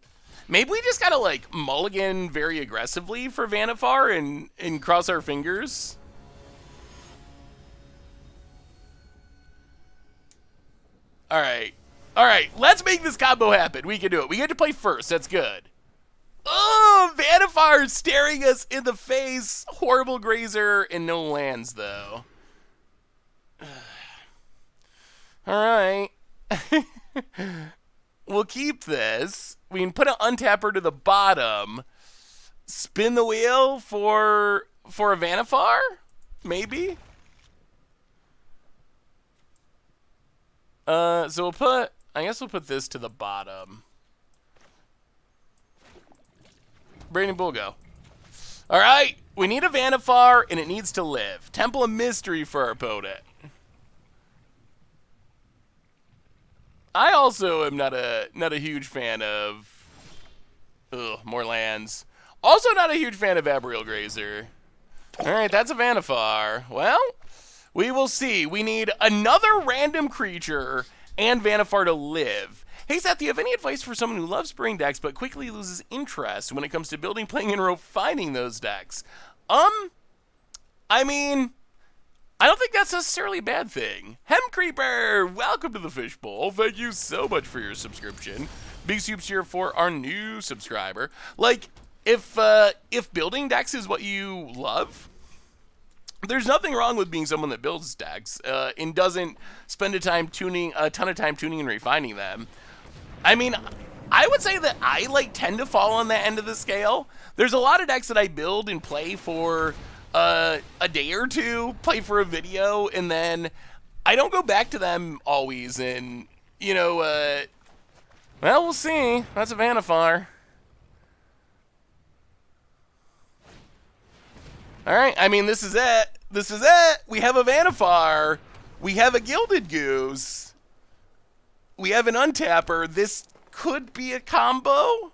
Speaker 2: maybe we just gotta like mulligan very aggressively for Vannifar and cross our fingers. Alright, let's make this combo happen. We can do it. We get to play first. That's good. Oh, Vannifar staring us in the face. Horrible Grazer and no lands, though. Alright. We'll keep this. We can put an untapper to the bottom. Spin the wheel for a Vannifar? Maybe? So I guess we'll put this to the bottom. Brandon Bull go. Alright, we need a Vannifar, and it needs to live. Temple of Mystery for our opponent. I also am not a huge fan of... Ugh, more lands. Also not a huge fan of Abriel Grazer. Alright, that's a Vannifar. Well, we will see. We need another random creature and Vannifar to live. Hey Seth, do you have any advice for someone who loves spring decks but quickly loses interest when it comes to building, playing, and refining those decks? I mean, I don't think that's necessarily a bad thing. Hemcreeper, welcome to the Fishbowl. Thank you so much for your subscription. Big soups here for our new subscriber. Like, if building decks is what you love, there's nothing wrong with being someone that builds decks and doesn't spend a ton of time tuning and refining them. I mean, I would say that I tend to fall on that end of the scale. There's a lot of decks that I build and play for a day or two, play for a video, and then I don't go back to them always. And well, we'll see. That's a Vannifar. All right. I mean, this is it. This is it. We have a Vannifar. We have a Gilded Goose. We have an untapper. This could be a combo.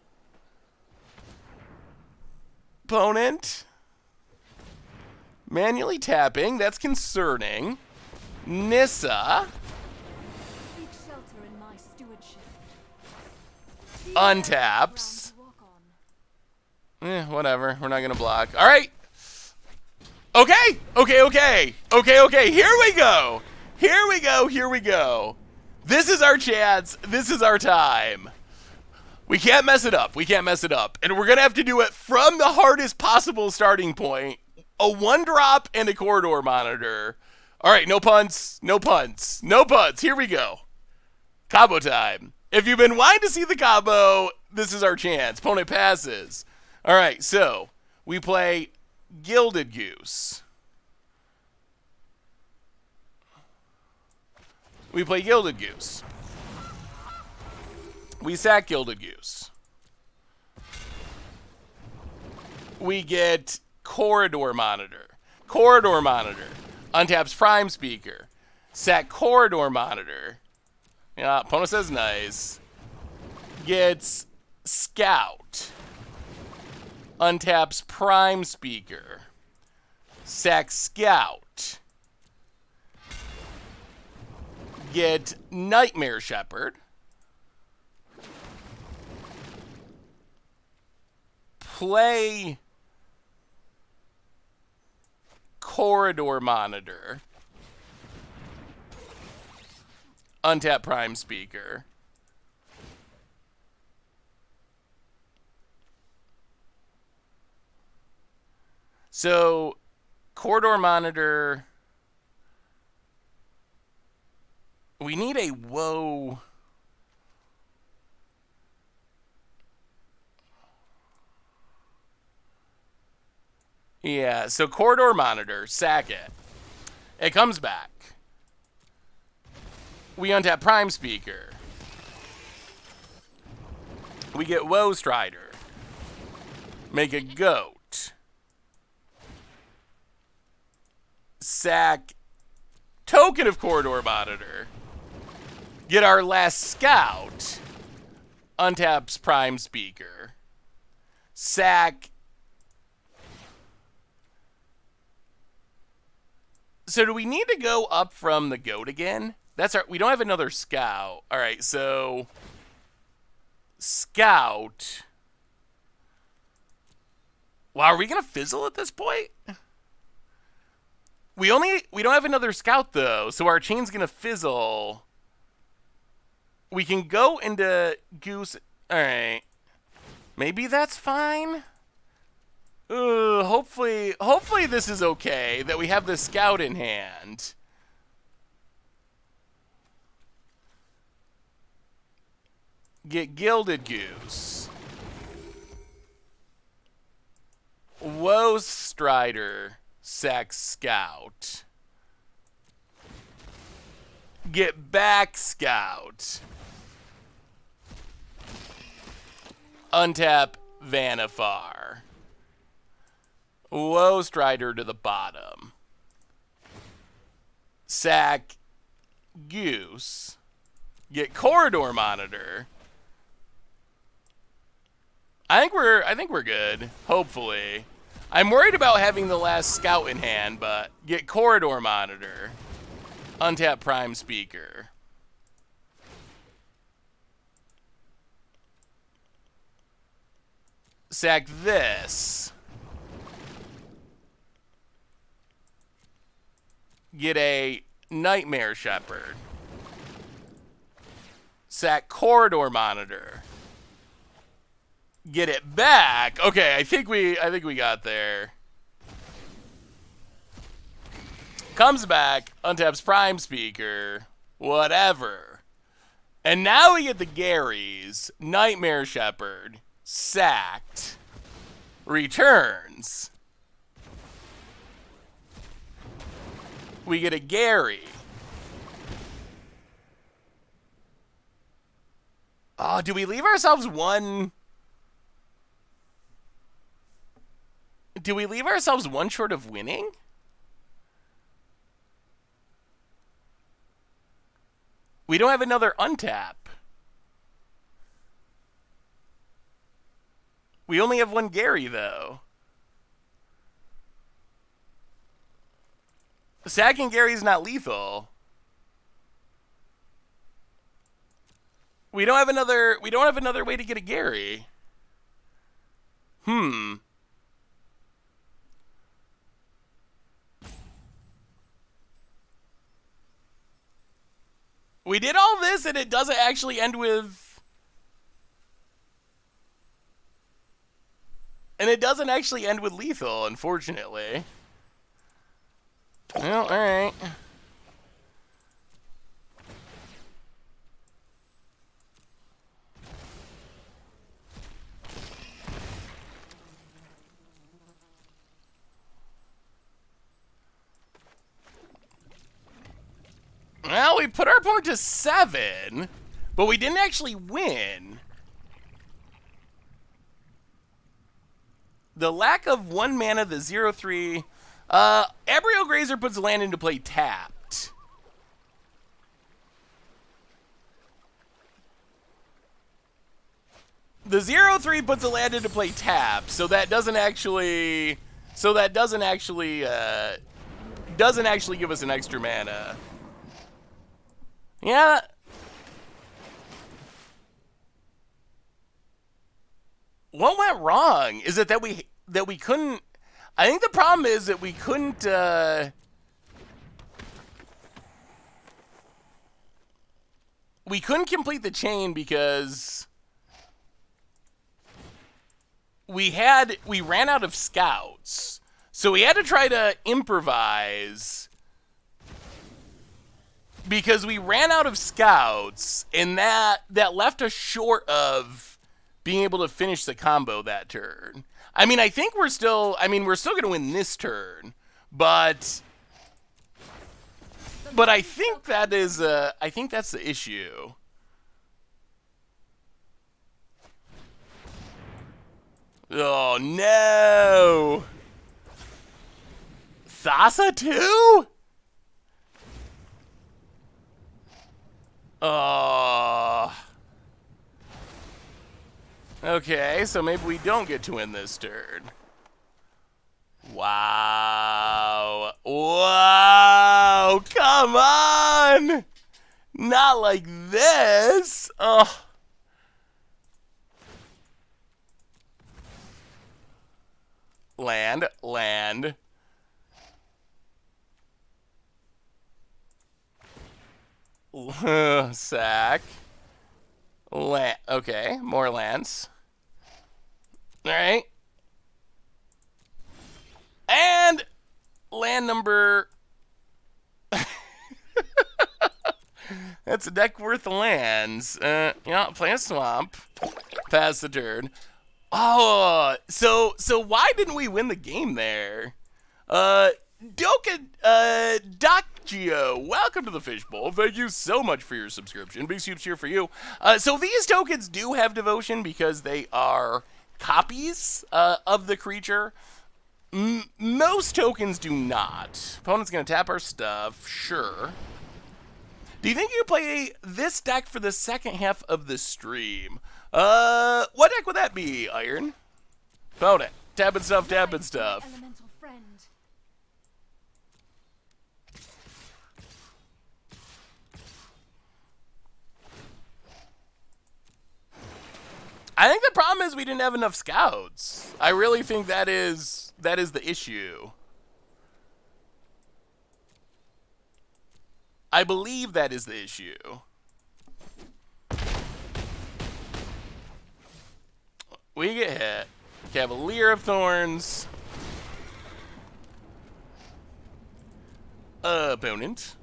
Speaker 2: Opponent. Manually tapping. That's concerning. Nissa.
Speaker 1: Seek shelter in my stewardship.
Speaker 2: Untaps. Whatever. We're not going to block. All right. Okay. Here we go. Here we go. This is our chance. This is our time. We can't mess it up. And we're going to have to do it from the hardest possible starting point. A 1-drop and a corridor monitor. All right, no punts. Here we go. Combo time. If you've been wanting to see the combo, this is our chance. Opponent passes. All right, so we play Gilded Goose. We sack Gilded Goose. We get Corridor Monitor. Untaps Prime Speaker. Sack Corridor Monitor. Yeah, opponent says nice. Gets Scout. Untaps Prime Speaker. Sack Scout. Get Nightmare Shepherd. Play Corridor Monitor. Untap Prime Speaker. So, Corridor Monitor. We need a woe. Yeah, so Corridor Monitor, sack it. It comes back. We untap Prime Speaker. We get Woe Strider. Make a goat. Sack Token of Corridor Monitor. Get our last Scout. Untaps Prime Speaker. Sack. So do we need to go up from the goat again? That's our. We don't have another Scout. All right, so Scout. Wow, are we gonna fizzle at this point? We don't have another Scout though, so our chain's gonna fizzle. We can go into Goose. All right, maybe that's fine. Hopefully this is okay, that we have the Scout in hand. Get Gilded Goose. Woe Strider. Sack Scout. Get back Scout. Untap Vannifar. Woe Strider to the bottom. Sack Goose. Get Corridor Monitor. I think we're good. Hopefully. I'm worried about having the last Scout in hand, but get Corridor Monitor. Untap Prime Speaker. Sack this. Get a Nightmare Shepherd. Sack Corridor Monitor. Get it back. Okay, I think we got there. Comes back, untaps Prime Speaker, whatever. And now we get the Garys. Nightmare Shepherd, sacked, returns. We get a Gary. Oh, do we leave ourselves one? Do we leave ourselves one short of winning? We don't have another untap. We only have one Gary, though. Sacking Gary's not lethal. We don't have another way to get a Gary. We did all this and it doesn't actually end with... And it doesn't actually end with lethal, unfortunately. Well, alright. Well, we put our opponent to 7, but we didn't actually win. The lack of 1 mana, the 0/3. Embryo Grazer puts the land into play tapped. The 0/3 puts the land into play tapped, so that doesn't actually give us an extra mana. Yeah. What went wrong? Is it that we couldn't... I think the problem is that we couldn't... we couldn't complete the chain because we ran out of scouts. So we had to try to improvise because we ran out of scouts, and that left us short of being able to finish the combo that turn. I mean, I think we're still going to win this turn, but I think that is I think that's the issue. Oh no! Thassa too? Oh. Okay, so maybe we don't get to win this turn. Wow. Wow! Come on! Not like this! Oh. Land. Sack. Land. Okay, more lands. Alright. And land number... That's a deck worth of lands. Yeah, play a swamp. Pass the turn. Oh, so why didn't we win the game there? Docgio, welcome to the Fishbowl. Thank you so much for your subscription. Big soups here for you. So these tokens do have devotion because they are copies of the creature. Most tokens do not. Opponent's going to tap our stuff, sure. Do you think you play this deck for the second half of the stream? What deck would that be, Iron? Opponent. Tapping stuff.
Speaker 1: Elemental friend.
Speaker 2: I think the problem is we didn't have enough scouts. I really think that is the issue. I believe that is the issue. We get hit. Cavalier of Thorns. Opponent.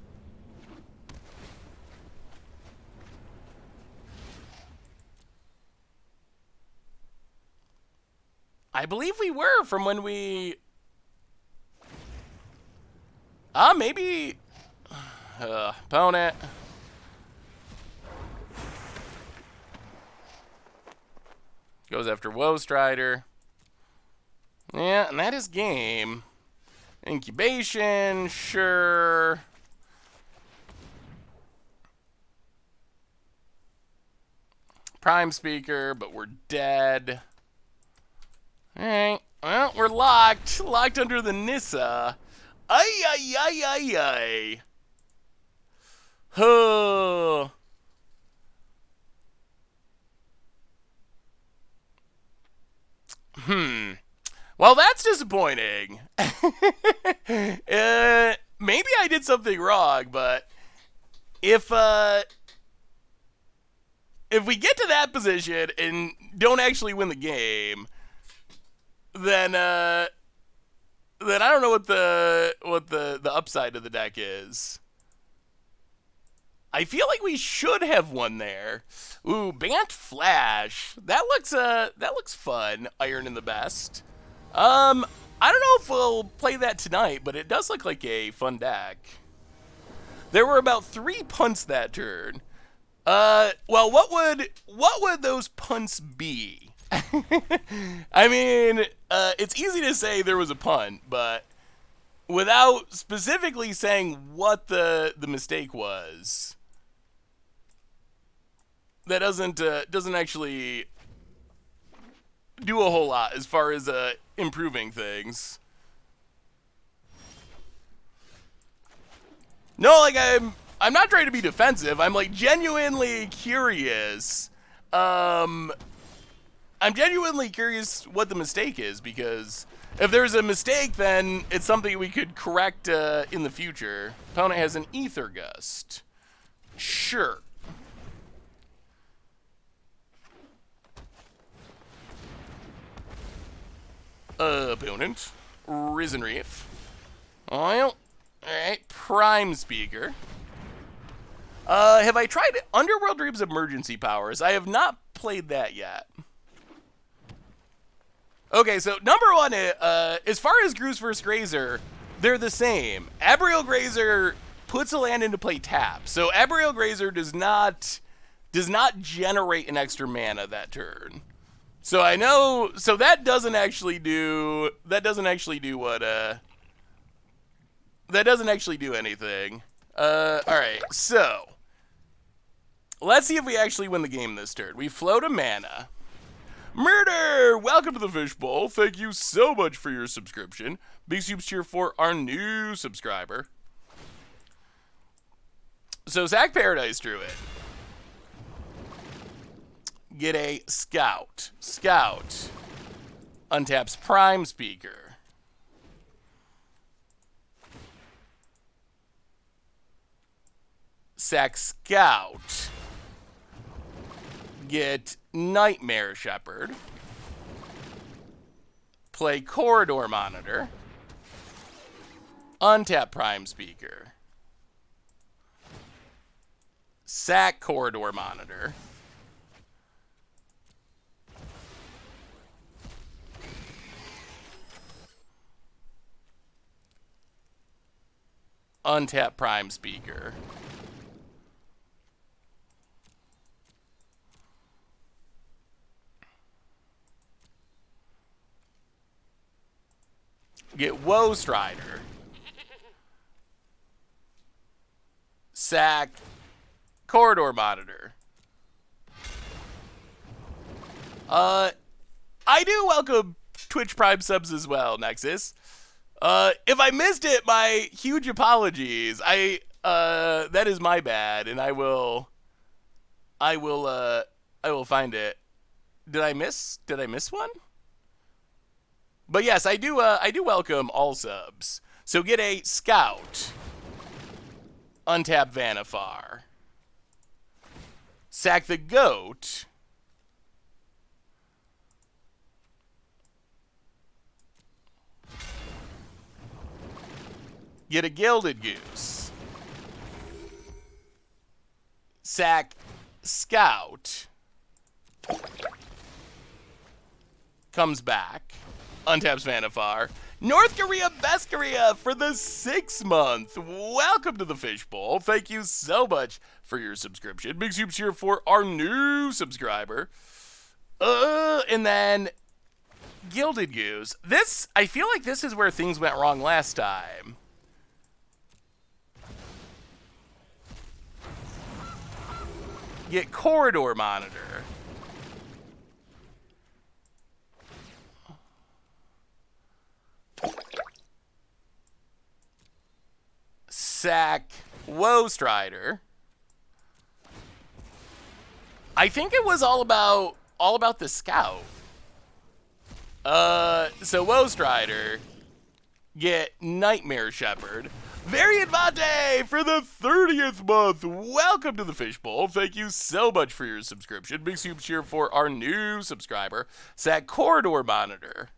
Speaker 2: I believe we were from when we... maybe... opponent. Goes after Woe Strider. Yeah, and that is game. Incubation, sure. Prime Speaker, but we're dead. Alright, well, we're locked. Locked under the Nissa. Ay, ay, ay, ay, ay. Huh. Well, that's disappointing. Maybe I did something wrong, but if if we get to that position and don't actually win the game, then then I don't know what the upside of the deck is. I feel like we should have won there. Ooh, Bant Flash. That looks fun. Iron in the best. I don't know if we'll play that tonight, but it does look like a fun deck. There were about 3 punts that turn. Well, what would those punts be? I mean, it's easy to say there was a punt, but without specifically saying what the mistake was, that doesn't actually do a whole lot as far as improving things. No, like I'm not trying to be defensive. I'm like genuinely curious. I'm genuinely curious what the mistake is, because if there's a mistake, then it's something we could correct in the future. Opponent has an Ether Gust. Sure. Opponent, Risen Reef. Well, alright, Prime Speaker. Have I tried Underworld Dream's Emergency Powers? I have not played that yet. Okay, so number one, as far as Grooves vs. Grazer, they're the same. Abrial Grazer puts a land into play tap, so Abrial Grazer does not generate an extra mana that turn. So I know, so that doesn't actually do what that doesn't actually do anything. Alright, so let's see if we actually win the game this turn. We float a mana. Murder! Welcome to the Fishbowl. Thank you so much for your subscription. Big soups cheer for our new subscriber. So Sack Paradise Druid. Get a Scout. Scout untaps Prime Speaker. Sack Scout. Get Nightmare Shepherd. Play Corridor Monitor. Untap Prime Speaker. Sack Corridor Monitor. Untap Prime Speaker. Get Woe Strider. Sack Corridor Monitor. I do welcome Twitch Prime subs as well, Nexus. If I missed it, my huge apologies. That is my bad, and I will find it. Did I miss one? But yes, I do welcome all subs. So get a Scout. Untap Vannifar. Sack the Goat. Get a Gilded Goose. Sack Scout. Comes back. Untaps Vannifar. North Korea, Best Korea for the 6th month. Welcome to the Fishbowl. Thank you so much for your subscription. Big soups here for our new subscriber. And then Gilded Goose. This, I feel like this is where things went wrong last time. Get Corridor Monitor. sack Woe Strider. I think it was all about the scout. So Woe Strider, get Nightmare Shepherd. Variant Vate for the 30th month. Welcome to the Fishbowl. Thank you so much for your subscription. Big super cheer for our new subscriber, Sack Corridor Monitor.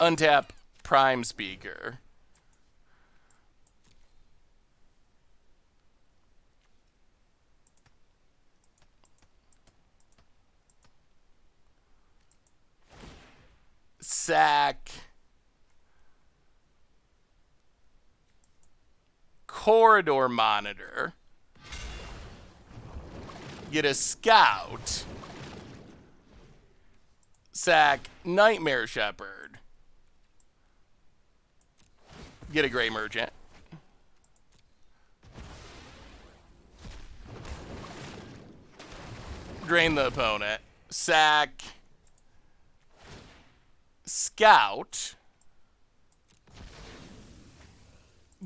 Speaker 2: Untap Prime Speaker. Sack Corridor Monitor. Get a Scout. Sack Nightmare Shepherd. Get a Gray Merchant. Drain the opponent. Sack Scout.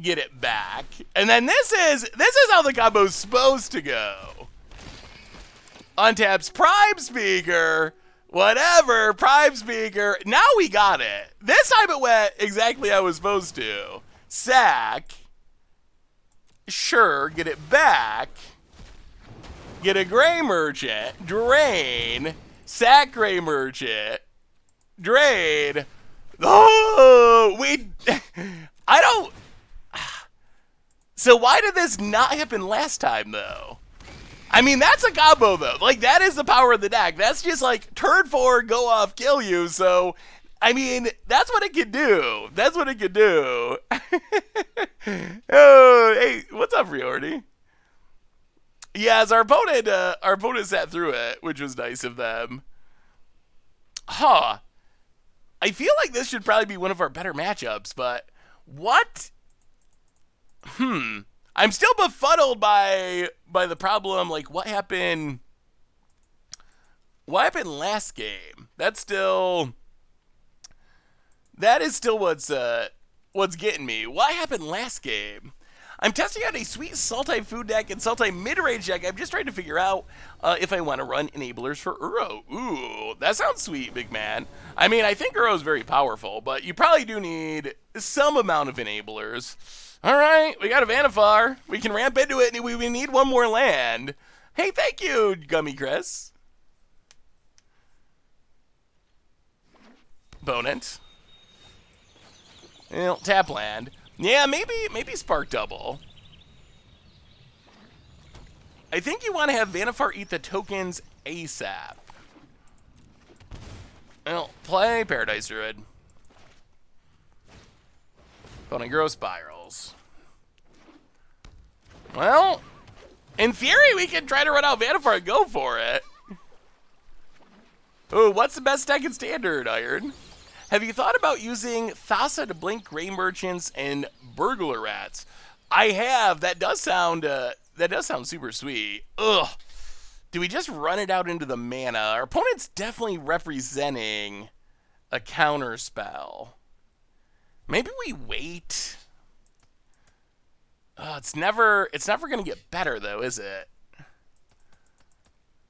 Speaker 2: Get it back. And then this is how the combo's supposed to go. Untaps Prime Speaker. Whatever, Prime Speaker. Now we got it. This time it went exactly how it was supposed to. Sack. Sure, get it back. Get a Gray Merchant. Drain. Sack Gray Merchant. Drain. Oh, I don't. So why did this not happen last time, though? I mean, that's a combo, though. Like, that is the power of the deck. That's just like, turn 4, go off, kill you. So, I mean, that's what it can do. That's what it can do. Oh, hey, what's up, Riordy? Yes, our opponent sat through it, which was nice of them. Huh. I feel like this should probably be one of our better matchups, but what? I'm still befuddled by the problem. Like, what happened last game? That is still what's getting me. What happened last game? I'm testing out a sweet Sultai food deck and Sultai mid-range deck. I'm just trying to figure out if I want to run enablers for Uro. Ooh, that sounds sweet, big man. I mean, I think Uro is very powerful, but you probably do need some amount of enablers. All right, we got a Vannifar. We can ramp into it, and we need one more land. Hey, thank you, Gummy Chris. Opponent. Well, tap land. Yeah, maybe Spark Double. I think you want to have Vannifar eat the tokens ASAP. Well, play Paradise Druid. Opponent Grow Spirals. Well, in theory, we can try to run out Vannifar and go for it. Ooh, what's the best deck in Standard, Iron? Have you thought about using Thassa to blink Gray Merchants and Burglar Rats? I have. That does sound super sweet. Ugh. Do we just run it out into the mana? Our opponent's definitely representing a counter spell. Maybe we wait. It's never gonna get better though, is it?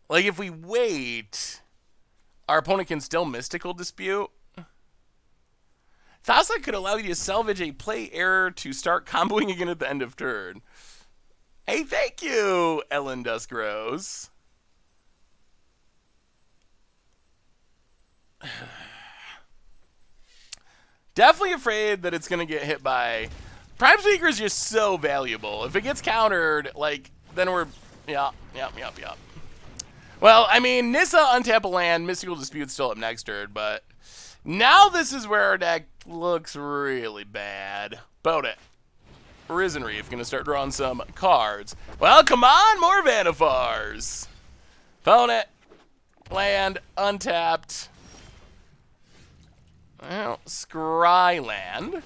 Speaker 2: Like if we wait, our opponent can still Mystical Dispute. Thassa could allow you to salvage a play error to start comboing again at the end of turn. Hey, thank you, Ellen Duskrose. Definitely afraid that it's going to get hit by... Prime Speaker is just so valuable. If it gets countered, like, then we're... Yep. Well, I mean, Nissa, untap a land, Mystical Dispute's still up next turn, but... Now this is where our deck looks really bad. Boat it. Risen Reef, gonna start drawing some cards. Well, come on, more Vannifars. Opponent, land, untapped. Well, Scryland.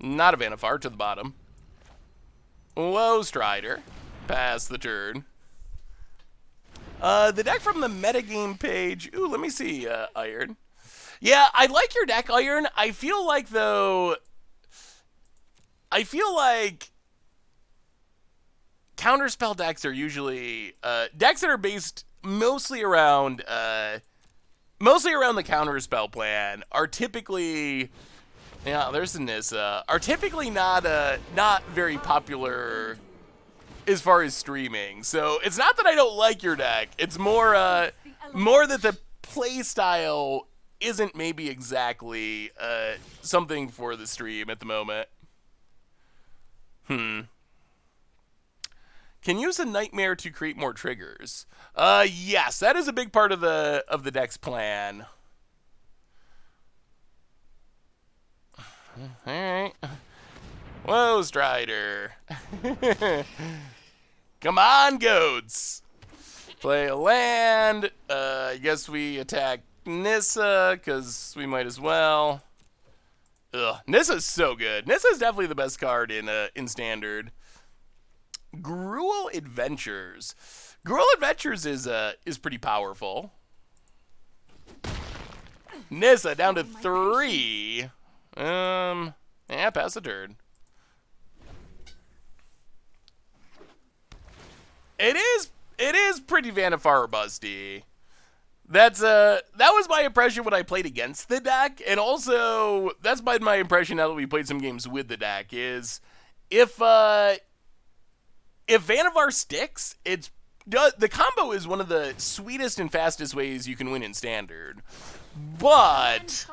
Speaker 2: Not a Vannifar, to the bottom. Whoa, Strider. Pass the turn. The deck from the metagame page. Ooh, let me see, Iron. Yeah, I like your deck, Iron. I feel like, though... Counterspell decks are usually... decks that are based mostly around the Counterspell plan are typically... Yeah, there's the Nissa. Are typically not very popular as far as streaming. So it's not that I don't like your deck. It's more that the play style isn't maybe exactly something for the stream at the moment. Can use a Nightmare to create more triggers. Yes, that is a big part of the deck's plan. Alright. Whoa, Strider. Come on, goats. Play a land. I guess we attack Nissa, because we might as well. Ugh, Nissa's so good. Nissa's definitely the best card in Standard. Gruel Adventures. Gruel Adventures is pretty powerful. Nissa down to 3. Yeah, pass the turn. It is pretty Vannifar busty. That was my impression when I played against the deck, and also that's been my impression now that we played some games with the deck. Is if Vannifar sticks, the combo is one of the sweetest and fastest ways you can win in Standard. But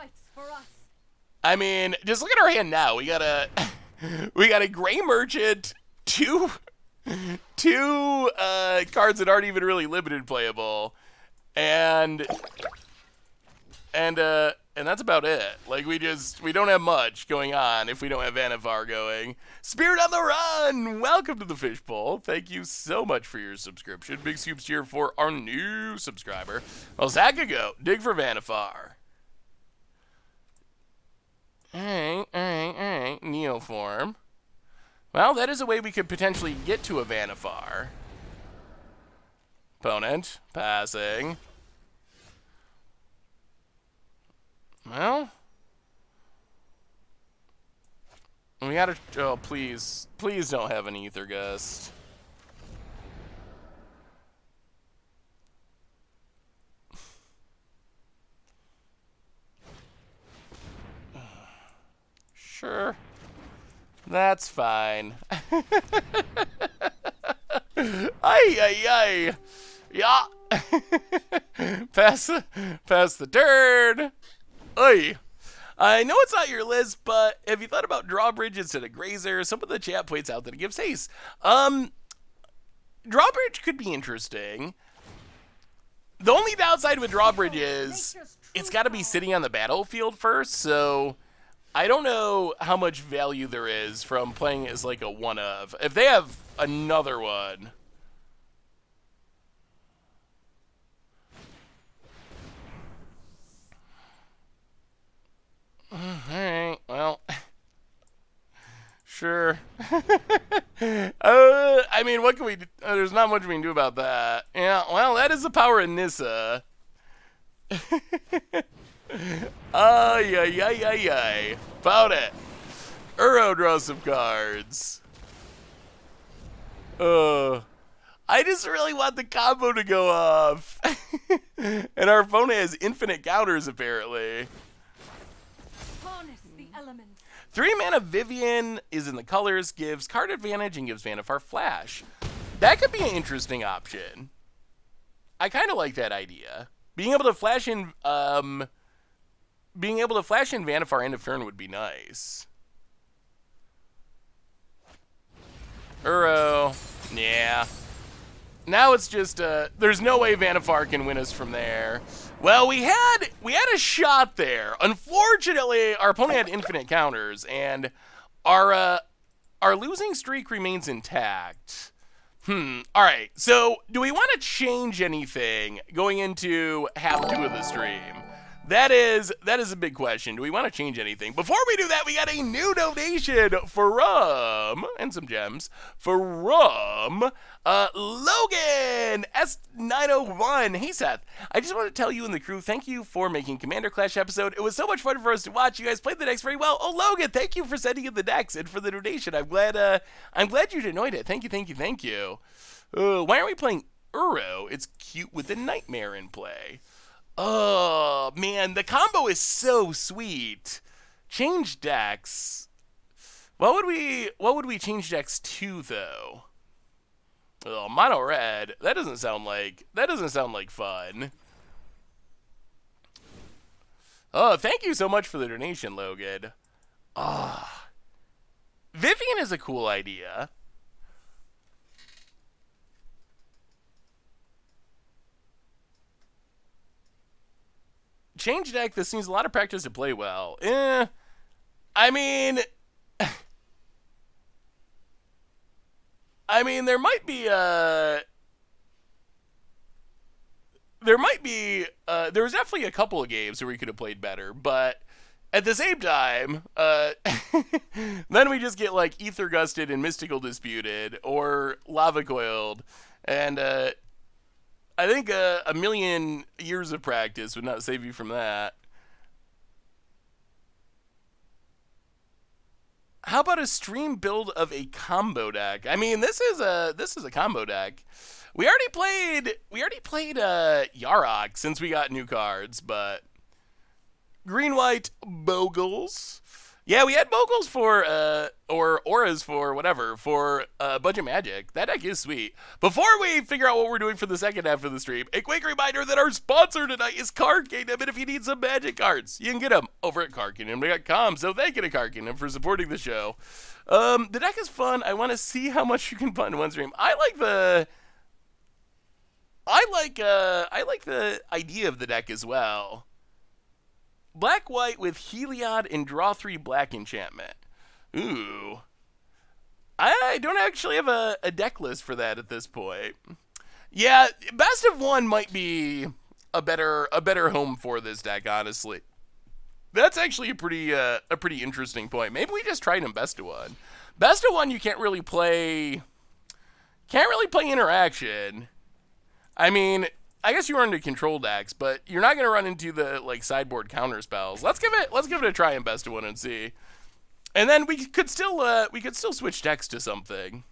Speaker 2: I mean, just look at our hand now. We got a Gray Merchant, two cards that aren't even really limited playable, and that's about it. Like, we don't have much going on if we don't have Vannifar going. Spirit on the Run! Welcome to the Fishbowl. Thank you so much for your subscription. Big scoops here for our new subscriber. Osakago, dig for Vannifar. Alright. Neoform. Well, that is a way we could potentially get to a Vannifar. Opponent, passing. Well, we gotta... Oh, please. Please don't have an Ether Gust. Sure. That's fine. Ay. Yeah. Pass the turn. Oy. I know it's not your list, but have you thought about Drawbridge instead of Grazer? Some of the chat points out that it gives haste. Drawbridge could be interesting. The only downside with Drawbridge is it's got to be sitting on the battlefield first, so I don't know how much value there is from playing it as like a one-of. If they have another one... Alright, well... Sure. I mean, what can we do? There's not much we can do about that. Yeah, well, that is the power of Nissa. Ay. About it. Uro draws some cards. I just really want the combo to go off. And our opponent has infinite counters, apparently.
Speaker 1: Harness the elements.
Speaker 2: 3 mana Vivian is in the colors, gives card advantage, and gives Vannifar Flash. That could be an interesting option. I kind of like that idea. Being able to flash in Vannifar end of turn would be nice. Uro. Yeah. Now it's just, there's no way Vannifar can win us from there. Well, we had a shot there. Unfortunately, our opponent had infinite counters, and our losing streak remains intact. Alright, so do we want to change anything going into half 2 of the stream? That is a big question. Do we want to change anything? Before we do that, we got a new donation from, and some gems, from Logan S901. Hey Seth, I just want to tell you and the crew, thank you for making Commander Clash episode. It was so much fun for us to watch. You guys played the decks very well. Oh Logan, thank you for sending in the decks and for the donation. I'm glad you enjoyed it. Thank you. Why aren't we playing Uro? It's cute with the Nightmare in play. Oh, man, the combo is so sweet. Change decks. What would we change decks to, though? Oh, mono red. That doesn't sound like fun. Oh, thank you so much for the donation, Logan. Ah. Oh. Vivian is a cool idea. Change deck, this needs a lot of practice to play well. I mean, there might be there was definitely a couple of games where we could have played better, but at the same time, then we just get like Ether Gusted and Mystical Disputed or Lava Coiled, and I think a million years of practice would not save you from that. How about a stream build of a combo deck? I mean, this is a combo deck. We already played Yarok since we got new cards, but green white Bogles. Yeah, we had Bogles for or auras for whatever for Budget Magic. That deck is sweet. Before we figure out what we're doing for the second half of the stream, a quick reminder that our sponsor tonight is Card Kingdom, and if you need some Magic cards, you can get them over at cardkingdom.com. So thank you to Card Kingdom for supporting the show. The deck is fun. I want to see how much you can put in one stream. I like the idea of the deck as well. Black-white with Heliod and draw 3 black enchantment. Ooh. I don't actually have a deck list for that at this point. Yeah, best of one might be a better home for this deck, honestly. That's actually a pretty interesting point. Maybe we just tried in best of one. Best of one you can't really play interaction. I mean, I guess you run into control decks, but you're not gonna run into the like sideboard counter spells. Let's give it a try in best of one and see. And then we could still switch decks to something.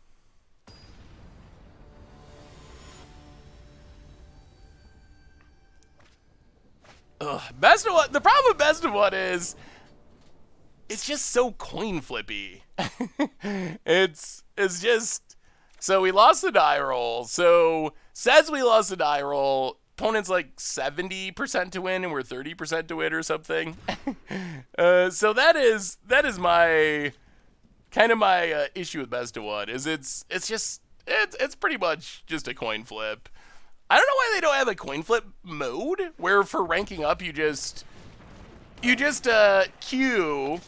Speaker 2: Ugh, best of one. The problem with best of one is it's just so coin flippy. it's just so we lost the die roll. So says we lost the die roll. Opponent's like 70% to win, and we're 30% to win, or something. So that is my kind of my issue with best of one. Is it's pretty much just a coin flip. I don't know why they don't have a coin flip mode where for ranking up you just queue.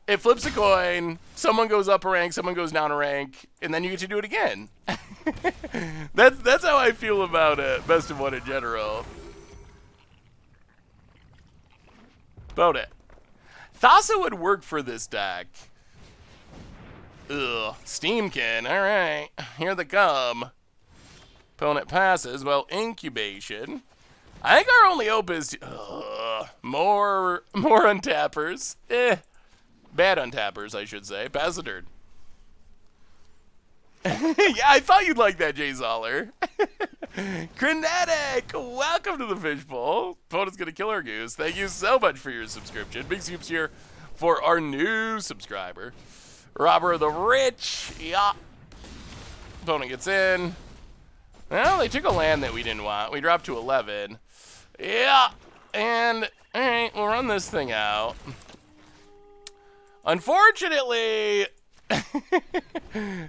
Speaker 2: It flips a coin, someone goes up a rank, someone goes down a rank, and then you get to do it again. That's how I feel about it, best of one in general. About it. Thassa would work for this deck. Ugh, Steamkin, alright, here they come. Opponent passes, well, incubation. I think our only hope is more untappers. Bad untappers, I should say. Pass the turn. Yeah, I thought you'd like that, Jay Zoller. Kinetic, welcome to the fishbowl. Opponent's gonna kill our goose. Thank you so much for your subscription. Big soups here for our new subscriber. Robber of the Rich. Yeah. Opponent gets in. Well, they took a land that we didn't want. We dropped to 11. Yeah. And, alright, we'll run this thing out. Unfortunately,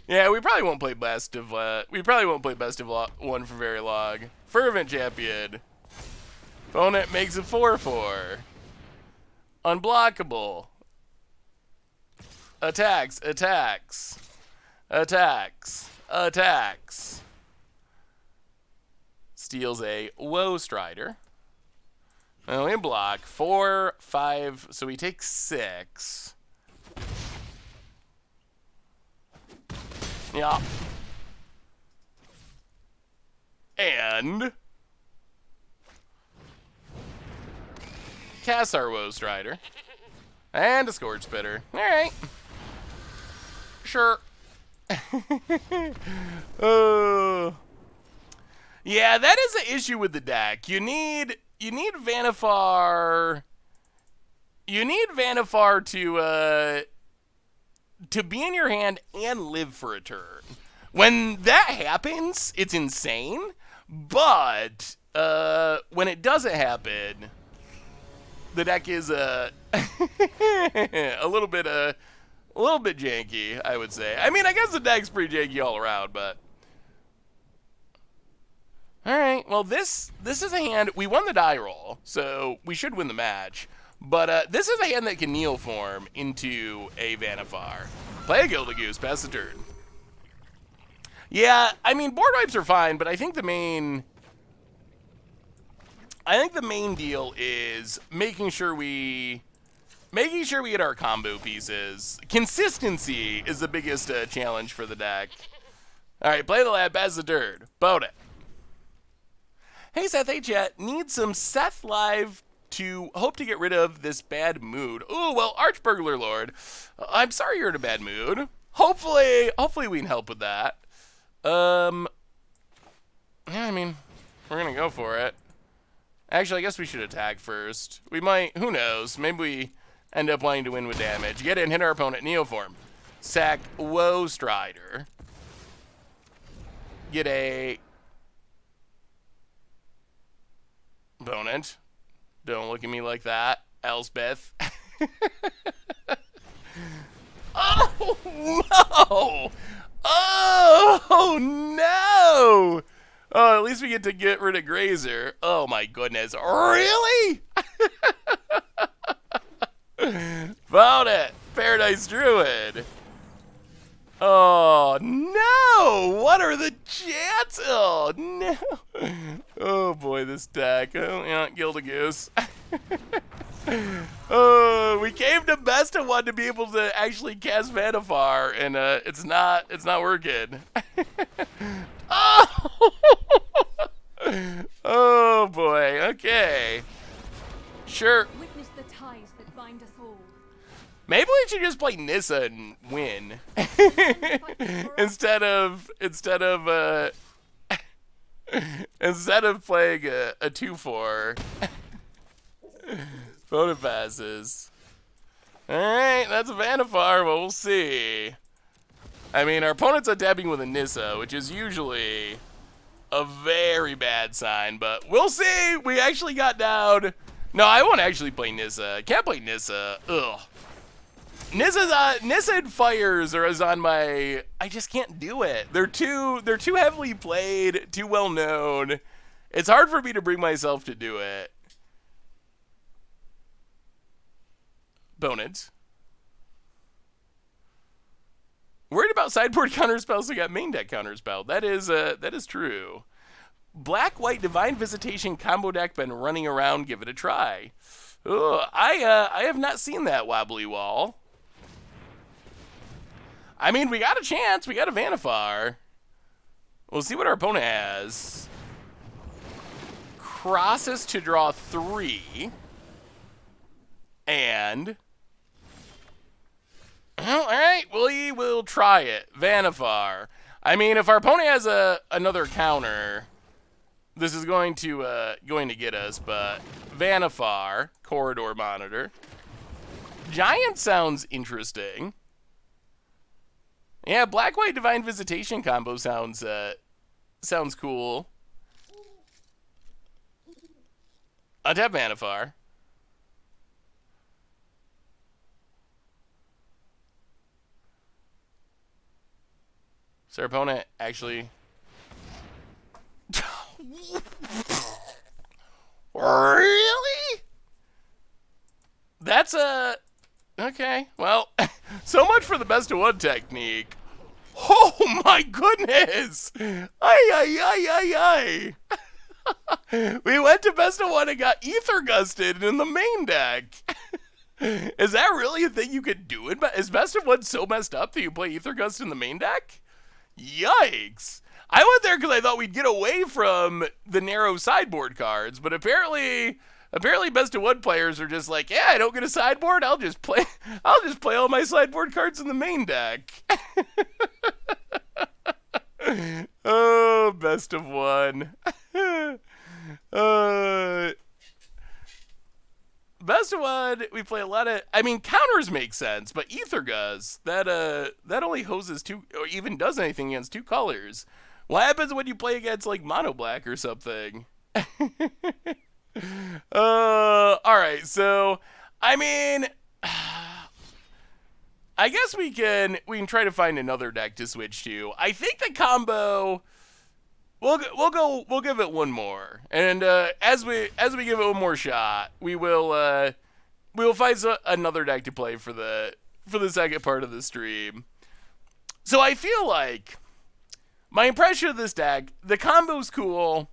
Speaker 2: yeah, we probably won't play best of one for very long. Fervent Champion. Opponent makes a 4/4. Unblockable. Attacks. Steals a Woe Strider. Oh, we block 4, 5, so we take 6. Yeah. And cast our Woe Strider. And a Scourge Spitter. Alright. Sure. Yeah, that is the issue with the deck. You need Vannifar. You need Vannifar to be in your hand and live for a turn. When that happens, it's insane. But when it doesn't happen, the deck is a little bit janky, I would say. I mean, I guess the deck's pretty janky all around, but all right. Well, this is a hand. We won the die roll, so we should win the match. But this is a hand that can kneel form into a Vannifar. Play a Gildagoose, pass the turn. Yeah, I mean, board wipes are fine, but I think the main deal is making sure we get our combo pieces. Consistency is the biggest challenge for the deck. All right, play the lad, pass the turn. Boat it. Hey Seth, hey chat, need some Seth live to hope to get rid of this bad mood. Ooh, well, Archburglar Lord, I'm sorry you're in a bad mood. Hopefully we can help with that. Yeah, I mean, we're gonna go for it. Actually, I guess we should attack first. We might, who knows, maybe we end up wanting to win with damage. Get in, hit our opponent, Neoform. Sack Woe Strider. Get a opponent. Don't look at me like that, Elspeth. Oh, no! Oh, no! Oh, at least we get to get rid of Grazer. Oh, my goodness. Really? Found it. Paradise Druid. Oh, no! What are the chances? Oh, no. Oh, boy, this deck. Oh, yeah, Gildagoose. Oh, we came to best of one to be able to actually cast Vannifar, and it's not working. Oh! Oh, boy. Okay. Sure.
Speaker 3: Witness the ties that bind us all.
Speaker 2: Maybe we should just play Nissa and win. instead of playing a 2/4. Photo passes. Alright, that's a Vannifar, but we'll see. I mean, our opponent's untapping with a Nissa, which is usually a very bad sign, but we'll see. We actually got down. No, I won't actually play Nissa. Can't play Nissa. Ugh. Nissa and Fires is on my. I just can't do it. They're too heavily played, too well known. It's hard for me to bring myself to do it. Opponent. Worried about sideboard counterspells, we got main deck counterspell. That is true. Black White Divine Visitation combo deck been running around. Give it a try. Ugh, I have not seen that wobbly wall. I mean, we got a chance. We got a Vannifar. We'll see what our opponent has. Crosses to draw 3. And well, all right, we will try it. Vannifar. I mean, if our opponent has another counter, this is going to get us. But Vannifar, Corridor Monitor. Giant sounds interesting. Yeah, Black White Divine Visitation combo sounds cool. Untap Vannifar. So our opponent actually. Really? That's a. Okay, well, so much for the best of one technique. Oh my goodness! Ay, ay, ay, ay, ay. We went to best of one and got ether gusted in the main deck. Is that really a thing you could do? Is best of one so messed up that you play ether gust in the main deck? Yikes. I went there because I thought we'd get away from the narrow sideboard cards, but apparently best of one players are just like, yeah, I don't get a sideboard, I'll just play all my sideboard cards in the main deck. Oh, best of one. Best of one, we play a lot of, I mean, counters make sense, but Ether Gust, that only hoses two, or even does anything against two colors. What happens when you play against, like, mono black or something? Alright, so, I mean, I guess we can try to find another deck to switch to. I think the combo, we'll give it one more, and as we give it one more shot, we'll find another deck to play for the second part of the stream. So I feel like my impression of this deck, the combo's cool.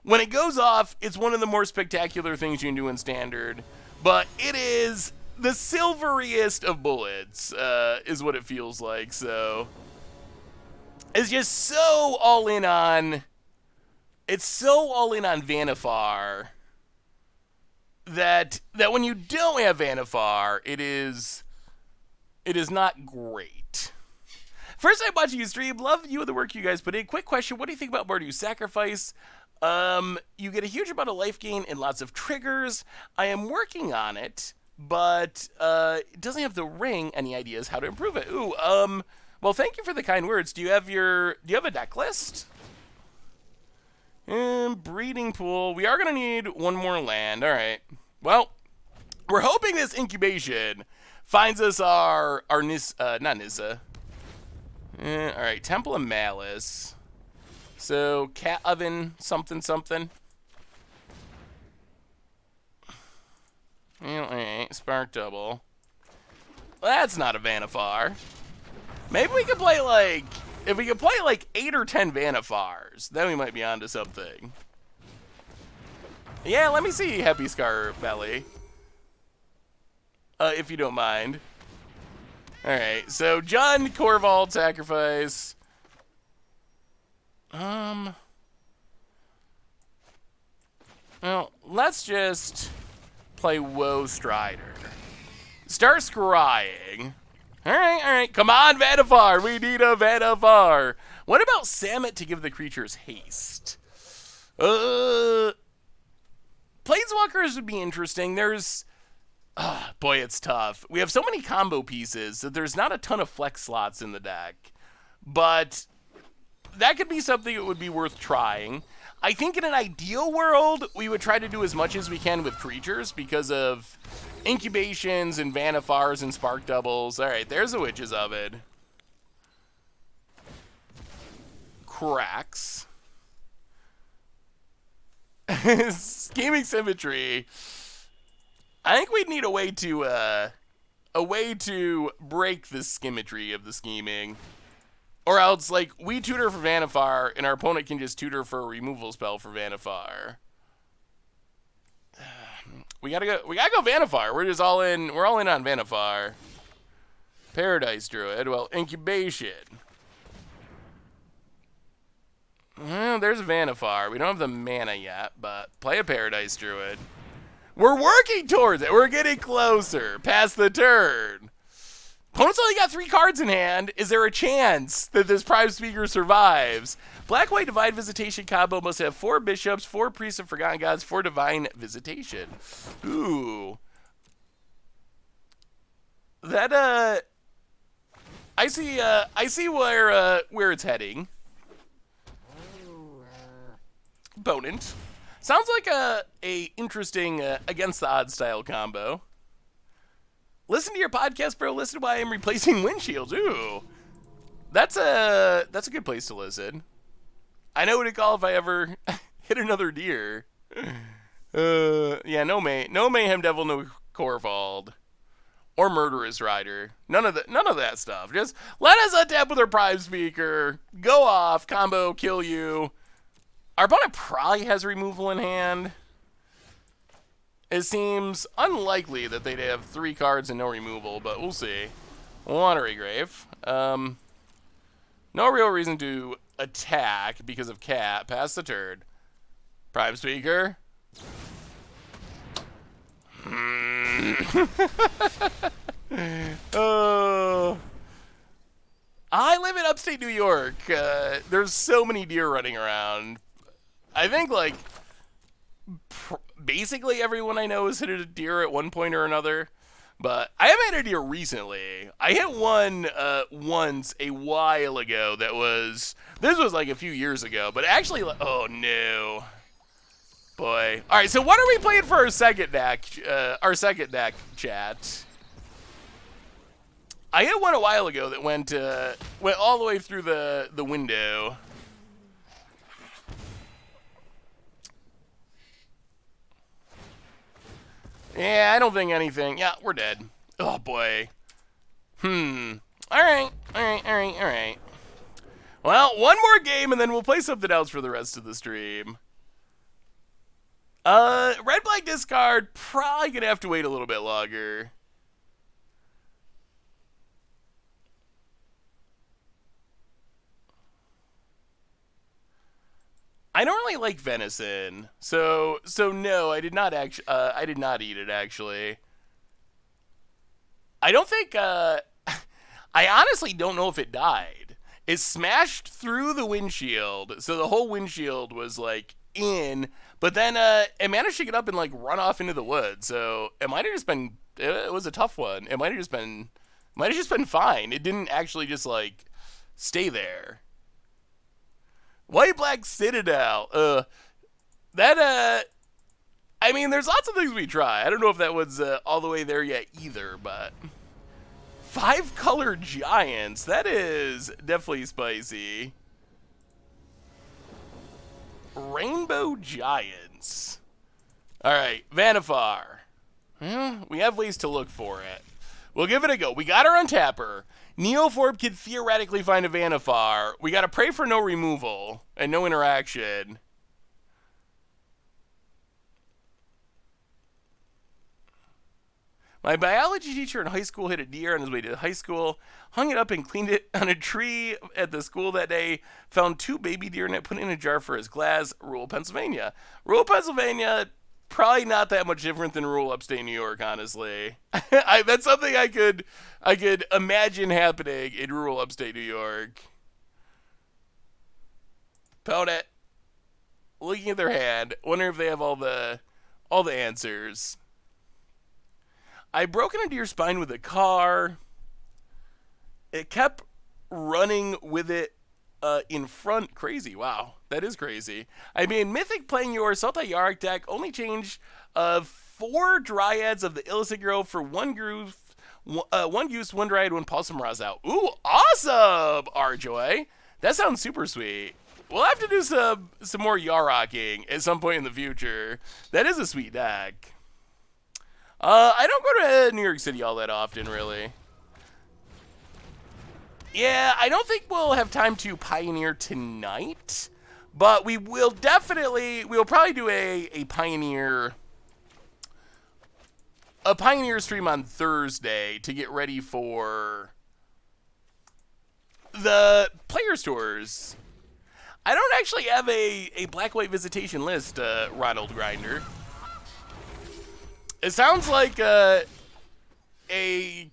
Speaker 2: When it goes off, it's one of the more spectacular things you can do in Standard, but it is the silveriest of bullets, is what it feels like. So it's just so all in on. It's so all in on Vannifar that when you don't have Vannifar, it is not great. First time watching you stream, love you and the work you guys put in. Quick question, what do you think about Mardu Sacrifice? You get a huge amount of life gain and lots of triggers. I am working on it, but it doesn't have the ring. Any ideas how to improve it? Ooh, well, thank you for the kind words. Do you have a deck list? Breeding pool. We are gonna need one more land. All right. Well, we're hoping this incubation finds us our not Nissa. All right, Temple of Malice. So cat oven something. All right, spark double. Well, that's not a Vannifar. Maybe we could play like. If we could play like 8 or 10 Vannifars, then we might be onto something. Yeah, let me see Happy Scar Belly. If you don't mind. Alright, so John Corvald Sacrifice. Well, let's just play Woe Strider. Start scrying. Alright, come on, Vannifar! We need a Vannifar! What about Samut to give the creatures haste? Planeswalkers would be interesting. There's... boy, it's tough. We have so many combo pieces that there's not a ton of flex slots in the deck. But that could be something that would be worth trying. I think in an ideal world, we would try to do as much as we can with creatures because of incubations and Vannifars and spark doubles. All right, there's a Witch's Oven. Cracks. Scheming Symmetry. I think we'd need a way to break the symmetry of the scheming. Or else, like, we tutor for Vannifar, and our opponent can just tutor for a removal spell for Vannifar. We gotta go Vannifar. We're all in on Vannifar. Paradise Druid. Well, incubation. Well, there's Vannifar. We don't have the mana yet, but play a Paradise Druid. We're working towards it. We're getting closer. Past the turn. Opponent's only got 3 cards in hand. Is there a chance that this Prime Speaker survives? Black-White Divine Visitation combo must have 4 Bishops, 4 Priests of Forgotten Gods, 4 Divine Visitation. Ooh. That, I see where it's heading. Opponent. Sounds like a interesting against the odds style combo. Listen to your podcast, bro. Listen to why I'm replacing windshields. Ooh. That's a good place to listen. I know what to call if I ever hit another deer. Yeah, no Mayhem Devil, no Corvald. Or Murderous Rider. None of that stuff. Just let us untap with our Prime Speaker. Go off, combo, kill you. Our opponent probably has removal in hand. It seems unlikely that they'd have 3 cards and no removal, but we'll see. Watery Grave. No real reason to attack because of Cat. Pass the turn. Prime Speaker. Oh. I live in upstate New York. There's so many deer running around. I think, like, basically everyone I know has hit a deer at one point or another. But I haven't hit a deer recently. I hit one once a while ago that was... This was like a few years ago. But actually... Oh, no. Boy. Alright, so what are we playing for our second deck? Chat? I hit one a while ago that went all the way through the window. Yeah, I don't think anything. Yeah, we're dead. Oh, boy. Alright. Well, one more game, and then we'll play something else for the rest of the stream. Red black discard, probably gonna have to wait a little bit longer. I don't really like venison, so no, I did not actually. I did not eat it actually. I don't think. I honestly don't know if it died. It smashed through the windshield, so the whole windshield was like in. But then it managed to get up and like run off into the woods. So it might have just been. It was a tough one. It might have just been. Might have just been fine. It didn't actually just like stay there. White Black Citadel. I mean, there's lots of things we try. I don't know if that was all the way there yet either, but 5-color giants. That is definitely spicy. Rainbow Giants. All right, Vannifar. Well, we have ways to look for it. We'll give it a go. We got our untapper. Neoforb could theoretically find a Vannifar. We gotta pray for no removal and no interaction. My biology teacher in high school hit a deer on his way to high school, hung it up and cleaned it on a tree at the school that day, found 2 baby deer in it, put it in a jar for his glass. Rural Pennsylvania. Rural Pennsylvania, probably not that much different than rural upstate New York, honestly. That's something I could imagine happening in rural upstate New York. Opponent, looking at their hand, wondering if they have all the answers. I broke into your spine with a car. It kept running with it in front. Crazy. Wow. That is crazy. I mean, Mythic playing your Sultai Yarok deck only changed 4 Dryads of the illicit grove for 1 Goose, 1 Dryad, 1 Pulsum out. Ooh, awesome, Arjoy. That sounds super sweet. We'll have to do some more Yarocking at some point in the future. That is a sweet deck. I don't go to New York City all that often, really. Yeah, I don't think we'll have time to Pioneer tonight, but we will we'll probably do a Pioneer stream on Thursday to get ready for the Players Tours. I don't actually have a black-white visitation list, Ronald Grinder. It sounds like a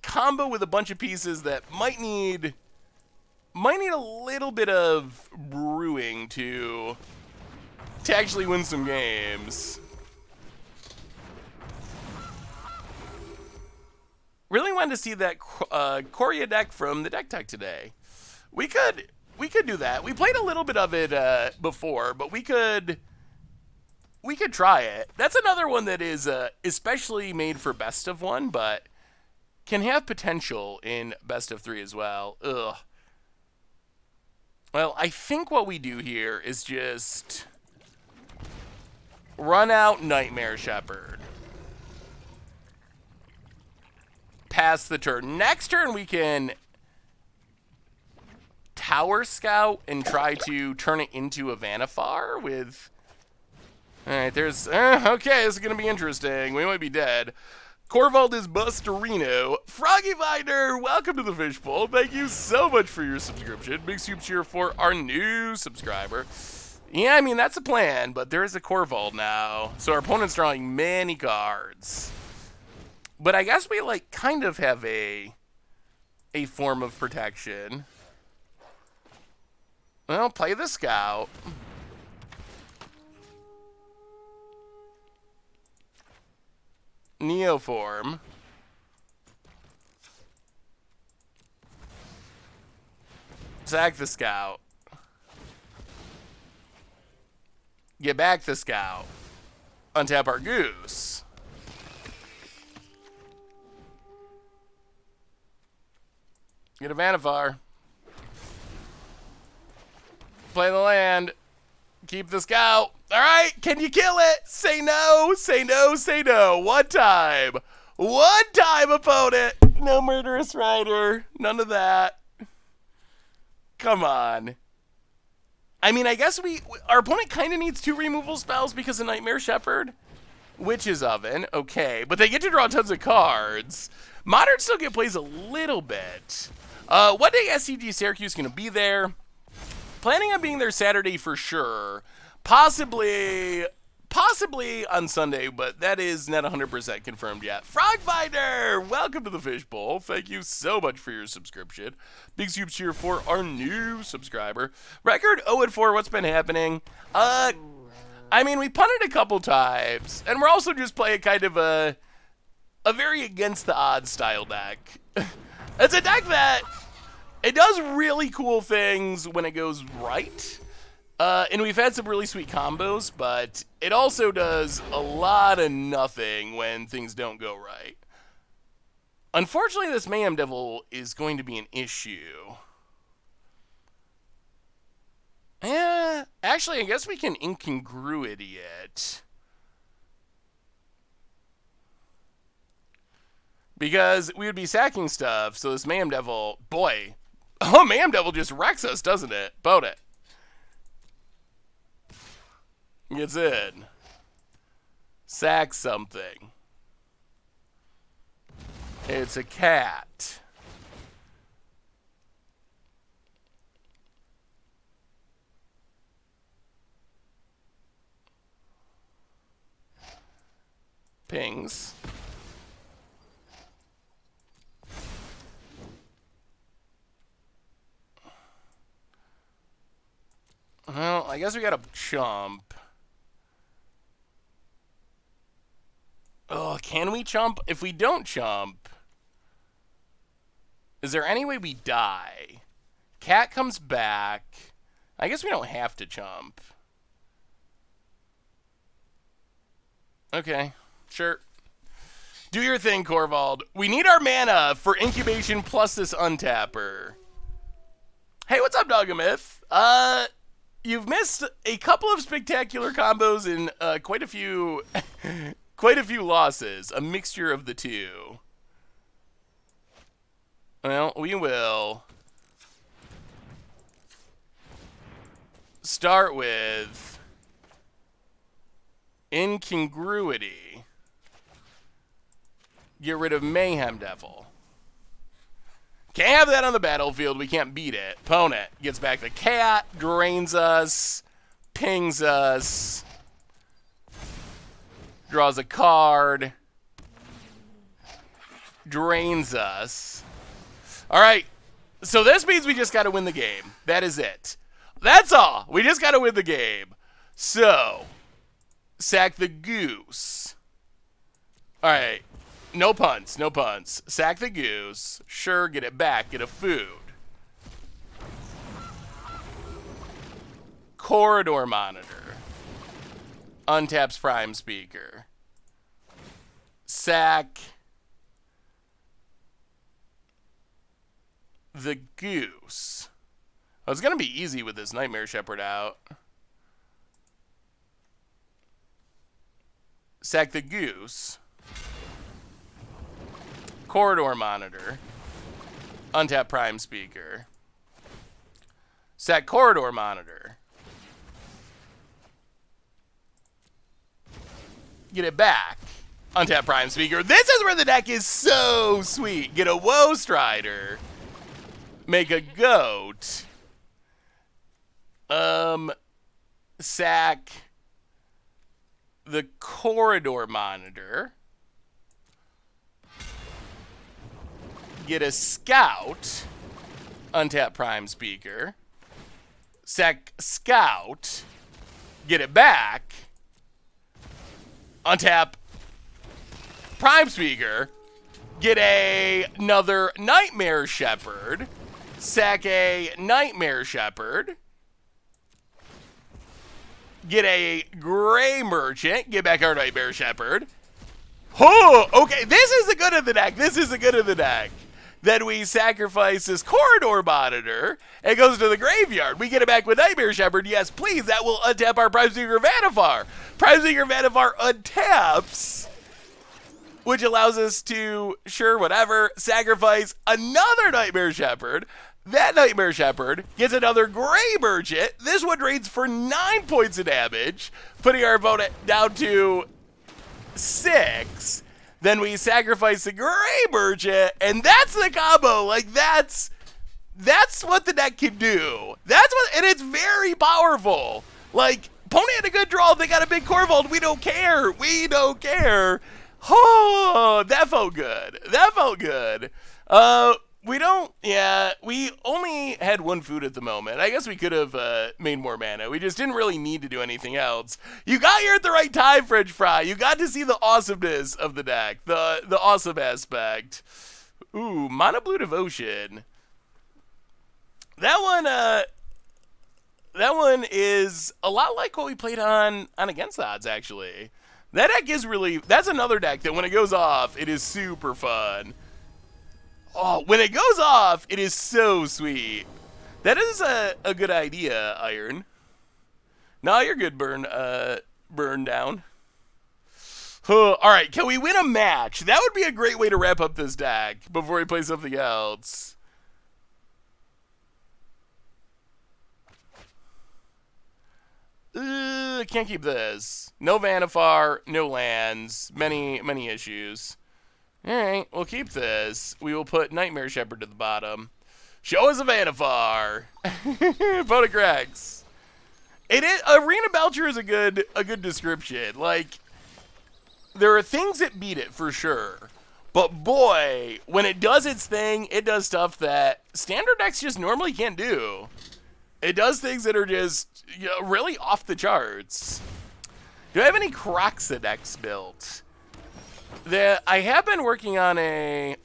Speaker 2: combo with a bunch of pieces that might need a little bit of brewing to actually win some games. Really wanted to see that Korea deck from the deck tech today. We could do that. We played a little bit of it before, but we could try it. That's another one that is especially made for best of 1, but can have potential in best of 3 as well. Ugh. Well, I think what we do here is just run out Nightmare Shepherd. Pass the turn. Next turn we can Tower Scout and try to turn it into a Vannifar with... Alright, there's... okay, this is going to be interesting. We might be dead. Corvald is Bustarino. Froggy Finder, welcome to the Fishbowl. Thank you so much for your subscription. Big soup cheer for our new subscriber. Yeah, I mean, that's a plan, but there is a Corvald now. So our opponent's drawing many cards. But I guess we, like, kind of have a form of protection. Well, play the Scout. Neoform. Sack the Scout. Get back the Scout. Untap our Goose. Get a Vannifar. Play the land. Keep the Scout. All right, can you kill it? Say no, say no, say no. One time. One time, opponent. No Murderous Rider. None of that. Come on. I mean, I guess our opponent kind of needs 2 removal spells because of Nightmare Shepherd. Witch's Oven, okay. But they get to draw tons of cards. Modern still get plays a little bit. One day SCG Syracuse is going to be there. Planning on being there Saturday for sure. Possibly on Sunday, but that is not 100% confirmed yet. Frogfinder, welcome to the Fishbowl. Thank you so much for your subscription. Big soup cheer for our new subscriber. Record 0-4, what's been happening? I mean, we punted a couple times, and we're also just playing kind of a very against the odds style deck. It's a deck that it does really cool things when it goes right. And we've had some really sweet combos, but it also does a lot of nothing when things don't go right. Unfortunately, this Mayhem Devil is going to be an issue. Yeah, actually, I guess we can incongruity it. Because we would be sacking stuff, so this Mayhem Devil, boy. Oh, Mayhem Devil just wrecks us, doesn't it? Boat it. Gets in. Sack something. It's a cat. Pings. Well, I guess we gotta chump. Oh, can we chump? If we don't chump, is there any way we die? Cat comes back. I guess we don't have to chump. Okay, sure. Do your thing, Corvald. We need our mana for incubation plus this untapper. Hey, what's up, Dogamyth? You've missed a couple of spectacular combos in quite a few quite a few losses. A mixture of the two. Well, we will start with incongruity. Get rid of Mayhem Devil. Can't have that on the battlefield. We can't beat it. Opponent gets back the cat, drains us, pings us, draws a card, drains us. All right, so this means we just got to win the game. That is it. That's all. We just got to win the game. So, sack the goose. All right. No punts, no punts. Sack the goose. Sure, get it back. Get a food. Corridor monitor. Untaps Prime Speaker. Sack the goose. Oh, it's going to be easy with this Nightmare Shepherd out. Sack the goose. Corridor monitor. Untap Prime Speaker. Sack Corridor Monitor. Get it back. Untap Prime Speaker. This is where the deck is so sweet. Get a Woe Strider. Make a Goat. Sack the Corridor Monitor. Get a Scout. Untap Prime Speaker. Sack Scout. Get it back. Untap Prime Speaker. Get another Nightmare Shepherd. Sack a Nightmare Shepherd. Get a Gray Merchant. Get back our Nightmare Shepherd. Oh, okay. This is the good of the deck. This is the good of the deck. Then we sacrifice this Corridor Monitor. It goes to the graveyard. We get it back with Nightmare Shepherd. Yes, please. That will untap our Prime Speaker Vannifar. Prime Speaker Vannifar untaps, which allows us to, sure, whatever, sacrifice another Nightmare Shepherd. That Nightmare Shepherd gets another Gray Merchant. This one drains for 9 points of damage, putting our opponent down to 6. Then we sacrifice the Gray Merchant, and that's the combo. Like, that's what the deck can do. And it's very powerful. Like, opponent had a good draw. They got a big core vault. We don't care. We don't care. Oh, that felt good. That felt good. We only had 1 food at the moment. I guess we could have made more mana. We just didn't really need to do anything else. You got here at the right time, French Fry. You got to see the awesomeness of the deck, the awesome aspect. Ooh, Mono Blue Devotion. That one is a lot like what we played on Against the Odds, actually. That deck is that's another deck that when it goes off, it is super fun. Oh, when it goes off, it is so sweet. That is a good idea, Iron. No, you're good, burn down. All right, can we win a match? That would be a great way to wrap up this deck before we play something else. Can't keep this. No Vannifar, no lands, many issues. Alright, we'll keep this. We will put Nightmare Shepherd to the bottom. Show us a Vannifar. Vote Grex. Arena Belcher is a good description. Like, there are things that beat it for sure. But boy, when it does its thing, it does stuff that standard decks just normally can't do. It does things that are just really off the charts. Do I have any Croxa decks built? I have been working on we're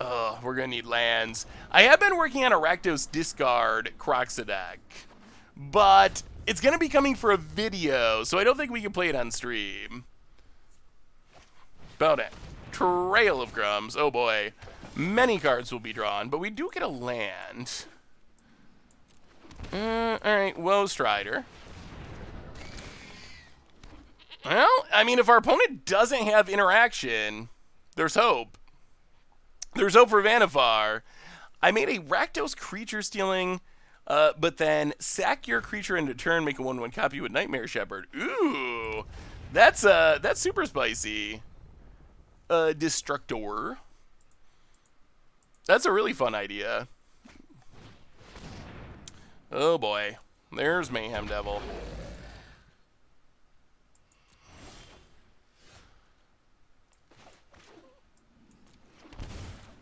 Speaker 2: going to need lands. I have been working on a Rakdos Discard Croxa deck, but it's going to be coming for a video, so I don't think we can play it on stream. About it. Trail of Crumbs. Oh boy. Many cards will be drawn, but we do get a land. Alright, Woe Strider. Well, I mean, if our opponent doesn't have interaction, there's hope. There's hope for Vannifar. I made a Rakdos creature stealing, but then sack your creature into turn, make a 1/1 copy with Nightmare Shepherd. Ooh, that's super spicy. Destructor. That's a really fun idea. Oh boy, there's Mayhem Devil.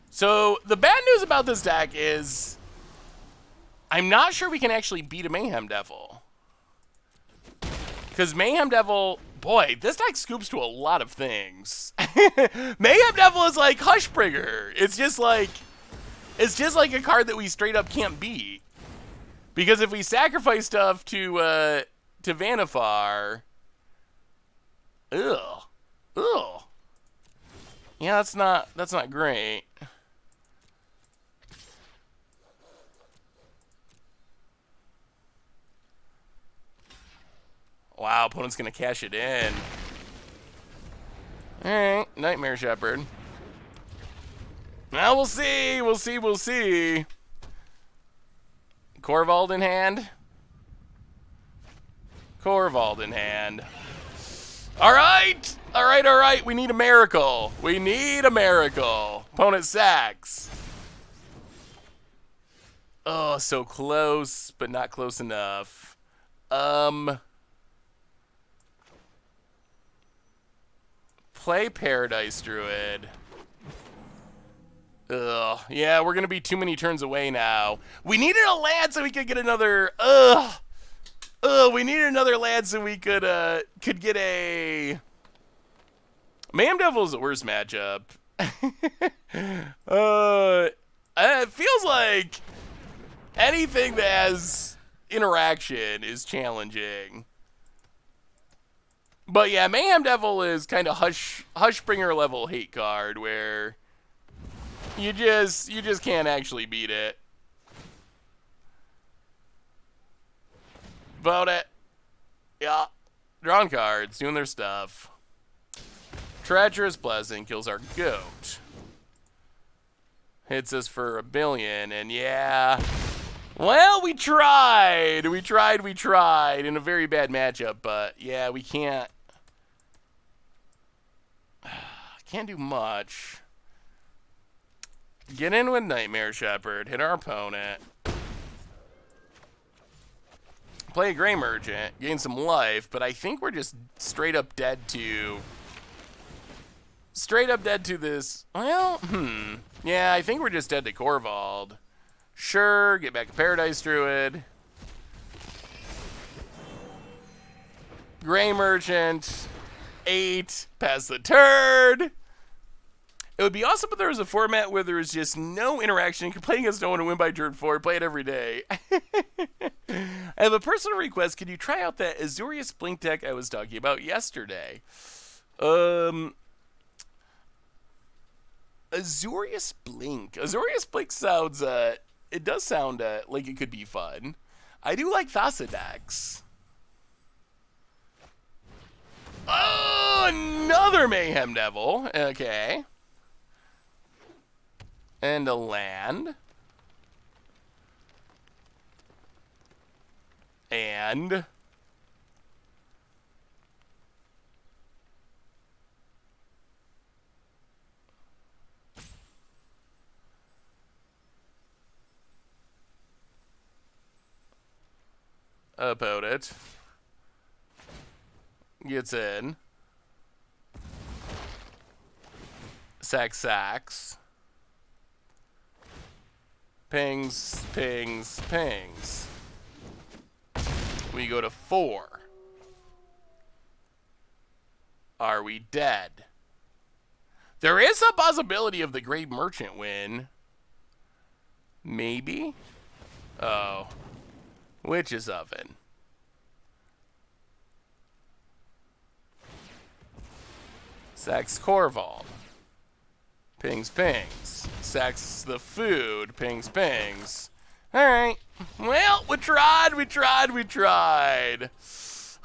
Speaker 2: So, the bad news about this deck is I'm not sure we can actually beat a Mayhem Devil. Because Mayhem Devil, boy, this deck scoops to a lot of things. Mayhem Devil is like Hushbringer. It's just like a card that we straight up can't beat. Because if we sacrifice stuff to Vannifar, ugh. Yeah, that's not great. Wow, opponent's gonna cash it in. Alright, Nightmare Shepherd. Well, we'll see. Corvold in hand. Corvald in hand. All right. All right, all right. We need a miracle. We need a miracle. Opponent sacks. Oh, so close, but not close enough. Play Paradise Druid. Ugh. Yeah, we're going to be too many turns away now. We needed a land so we could get another... we needed another land so we could get a... Mayhem Devil is the worst matchup. It feels like anything that has interaction is challenging. But yeah, Mayhem Devil is kind of Hushbringer level hate card where you just can't actually beat it. Vote it. Yeah. Drawn cards, doing their stuff. Treacherous Blessing kills our goat. Hits us for $1 billion, and yeah. Well, we tried. We tried in a very bad matchup, but yeah, we can't do much. Get in with Nightmare Shepherd, hit our opponent. Play a Gray Merchant, gain some life, but I think we're just straight up dead to this. Well, yeah, I think we're just dead to Corvald. Sure, get back to Paradise Druid. Gray Merchant, 8, pass the turn. It would be awesome if there was a format where there was just no interaction. You can play against no one and win by turn 4. Play it every day. I have a personal request. Could you try out that Azorius Blink deck I was talking about yesterday? Azorius Blink. Azorius Blink sounds, it does sound like it could be fun. I do like Thassa decks. Oh, another Mayhem Devil. Okay. And a land. And about it. Gets in. Sacks. Pings. We go to 4. Are we dead? There is a possibility of the Gray Merchant win. Maybe? Oh. Witch's Oven. Sacks Corvald. Pings. Sacks the food. Pings. Alright. Well, we tried.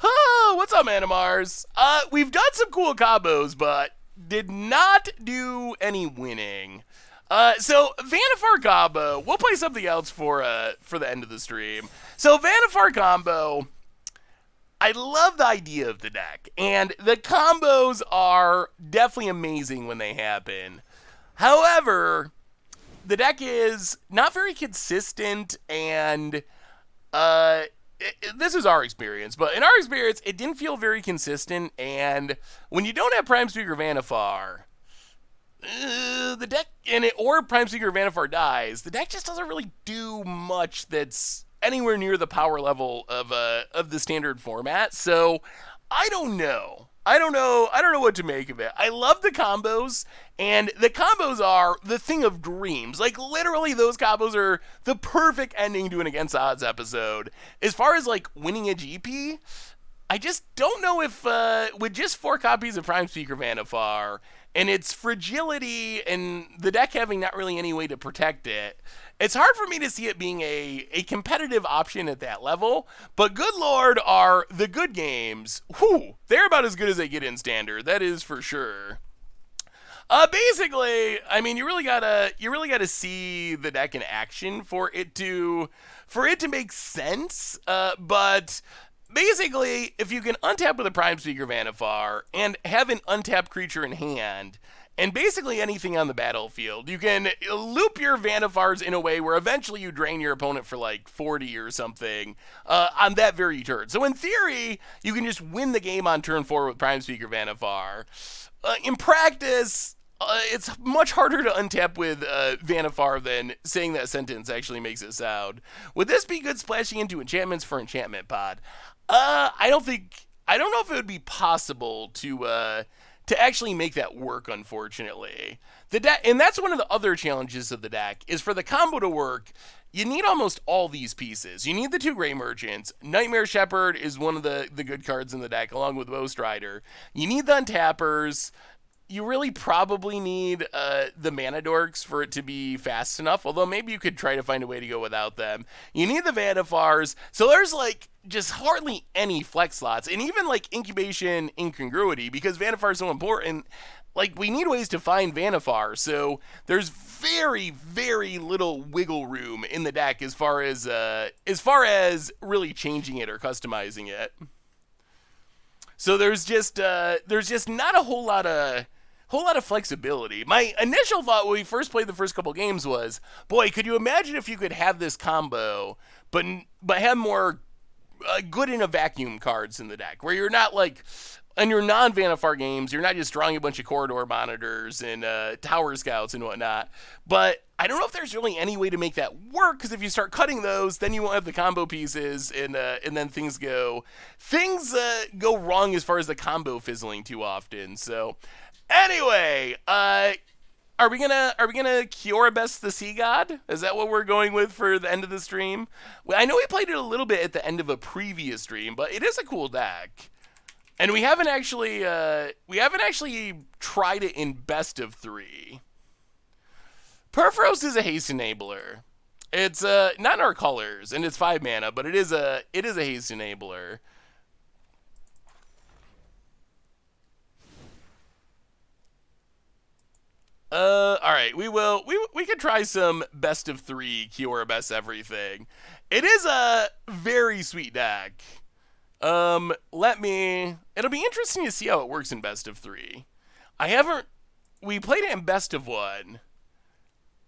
Speaker 2: Oh, what's up, Animars? We've done some cool combos, but did not do any winning. So Vannifar combo, we'll play something else for the end of the stream. So Vannifar combo, I love the idea of the deck, and the combos are definitely amazing when they happen. However, the deck is not very consistent, and this is our experience, but in our experience, it didn't feel very consistent, and when you don't have Prime Speaker Vannifar, the deck, or Prime Speaker Vannifar dies, the deck just doesn't really do much that's anywhere near the power level of the standard format. So I don't know what to make of it. I love the combos, and the combos are the thing of dreams. Like, literally, those combos are the perfect ending to an Against Odds episode. As far as, like, winning a GP, I just don't know if, with just 4 copies of Prime Speaker Vannifar, and its fragility, and the deck having not really any way to protect it, it's hard for me to see it being a competitive option at that level. But good lord, are the good games, whew, they're about as good as they get in Standard, that is for sure. Basically, I mean, you really gotta see the deck in action for it to make sense. But basically, if you can untap with a Prime Speaker Vannifar and have an untapped creature in hand, and basically anything on the battlefield, you can loop your Vannifars in a way where eventually you drain your opponent for like 40 or something on that very turn. So in theory, you can just win the game on turn 4 with Prime Speaker Vannifar. In practice, it's much harder to untap with Vannifar than saying that sentence actually makes it sound. Would this be good splashing into enchantments for Enchantment Pod? I don't know if it would be possible to actually make that work, unfortunately. The deck, and that's one of the other challenges of the deck, is for the combo to work, you need almost all these pieces. You need the 2 Grey Merchants. Nightmare Shepherd is one of the good cards in the deck, along with Ghost Rider. You need the Untappers. You really probably need the Mana Dorks for it to be fast enough, although maybe you could try to find a way to go without them. You need the Vannifars, so there's like just hardly any flex slots, and even like incubation incongruity, because Vannifar is so important. Like, we need ways to find Vannifar, so there's very, very little wiggle room in the deck as far as really changing it or customizing it. So there's just not a whole lot of flexibility. My initial thought when we first played the first couple games was, boy, could you imagine if you could have this combo, but have more good in a vacuum cards in the deck, where you're not like, in your non-Vannifar games, you're not just drawing a bunch of corridor monitors and tower scouts and whatnot. But I don't know if there's really any way to make that work, because if you start cutting those, then you won't have the combo pieces, and then things go wrong as far as the combo fizzling too often. So anyway, are we gonna cure best the Sea God? Is that what we're going with for the end of the stream? Well, I know we played it a little bit at the end of a previous stream, but it is a cool deck. And we haven't actually tried it in best of 3. Perforos is a haste enabler. It's not in our colors, and it's 5 mana, but it is a haste enabler. All right, we could try some best of 3 Kiora best everything. It is a very sweet deck. It'll be interesting to see how it works in best of 3. We played it in best of 1.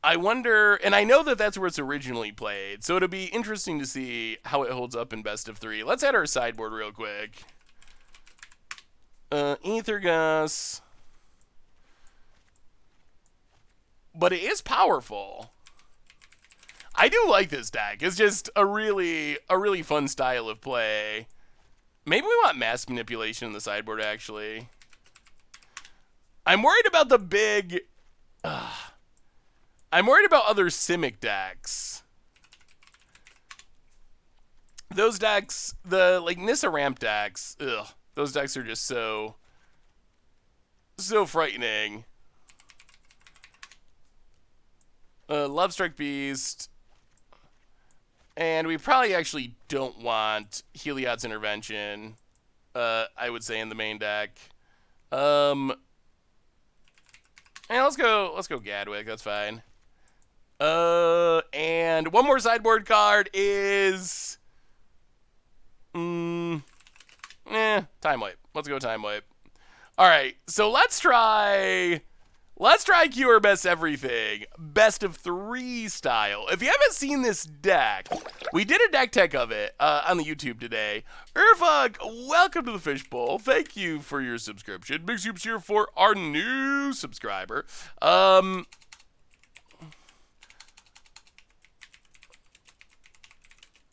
Speaker 2: I wonder, and I know that that's where it's originally played, so it'll be interesting to see how it holds up in best of 3. Let's add our sideboard real quick. Aethergus. But it is powerful. I do like this deck. It's just a really fun style of play. Maybe we want mass manipulation in the sideboard, actually. I'm worried about the big... I'm worried about other Simic decks. Those decks, the like Nissa Ramp decks, those decks are just so frightening. Lovestruck Beast. And we probably actually don't want Heliod's Intervention, I would say, in the main deck. And let's go Gadwick, that's fine. And one more sideboard card is... Time Wipe. Let's go Time Wipe. Alright, so let's try Cure Best Everything, best of 3 style. If you haven't seen this deck, we did a deck tech of it on the YouTube today. Urvug, welcome to the Fishbowl. Thank you for your subscription. Big soups here for our new subscriber.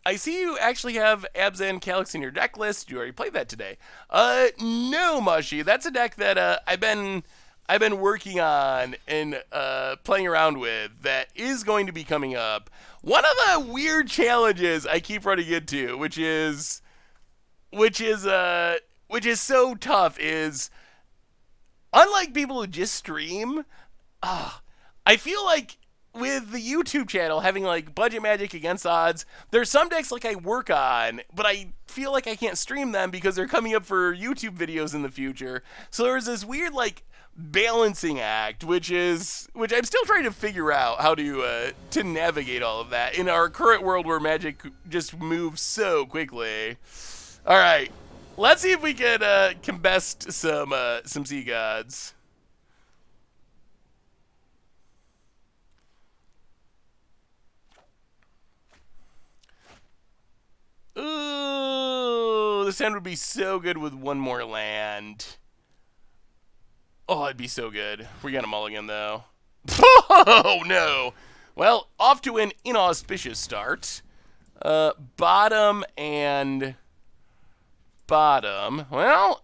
Speaker 2: I see you actually have Abzan Calyx in your deck list. You already played that today. No, Mushy. That's a deck that I've been working on and playing around with that is going to be coming up. One of the weird challenges I keep running into, which is so tough, is unlike people who just stream, I feel like with the YouTube channel having like budget magic against odds, there's some decks like I work on, but I feel like I can't stream them because they're coming up for YouTube videos in the future. So there's this weird like balancing act, which I'm still trying to figure out how to navigate all of that in our current world where magic just moves so quickly. All right. Let's see if we can combust some sea gods. Ooh, this hand would be so good with one more land. Oh, it'd be so good. We got a mulligan, though. Oh, no. Well, off to an inauspicious start. Bottom and bottom. Well,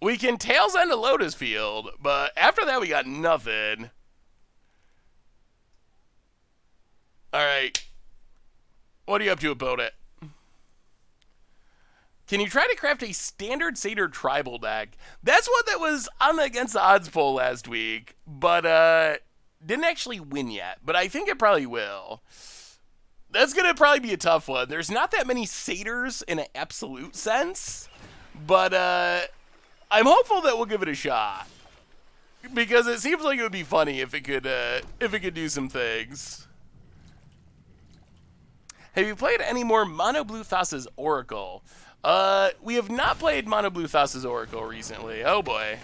Speaker 2: we can tails end a Lotus Field, but after that we got nothing. All right. What are you up to, opponent? Can you try to craft a standard Satyr tribal deck? That's one that was on Against the Odds poll last week, but didn't actually win yet. But I think it probably will. That's going to probably be a tough one. There's not that many Satyrs in an absolute sense, but I'm hopeful that we'll give it a shot. Because it seems like it would be funny if it could do some things. Have you played any more Mono Blue Thassa's Oracle? We have not played Mono Blue Thassa's Oracle recently. Oh boy.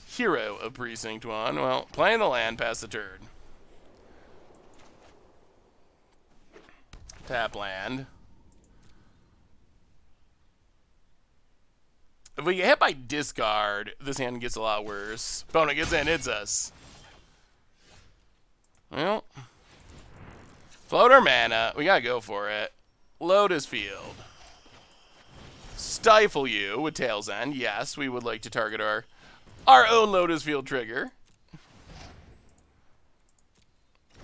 Speaker 2: Hero of Precinct 1. Well, playing the land past the turn. Tap land. If we get hit by discard, this hand gets a lot worse. Opponent gets in, hits us. Well, floater mana. We gotta go for it. Lotus Field. Stifle you with Tail's End. Yes, we would like to target our own Lotus Field trigger.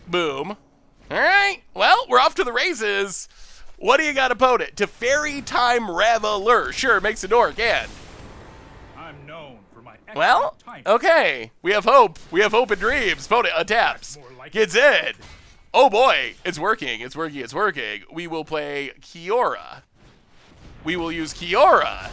Speaker 2: Boom. All right. Well, we're off to the races. What do you got, opponent? Teferi Time Raveler. Sure, makes a door again.
Speaker 4: I'm known for my
Speaker 2: Well, okay. We have hope. We have hope and dreams. Opponent untaps.
Speaker 4: Like
Speaker 2: Gets in. Oh boy, it's working. It's working. It's working. We will play Kiora. We will use Kiora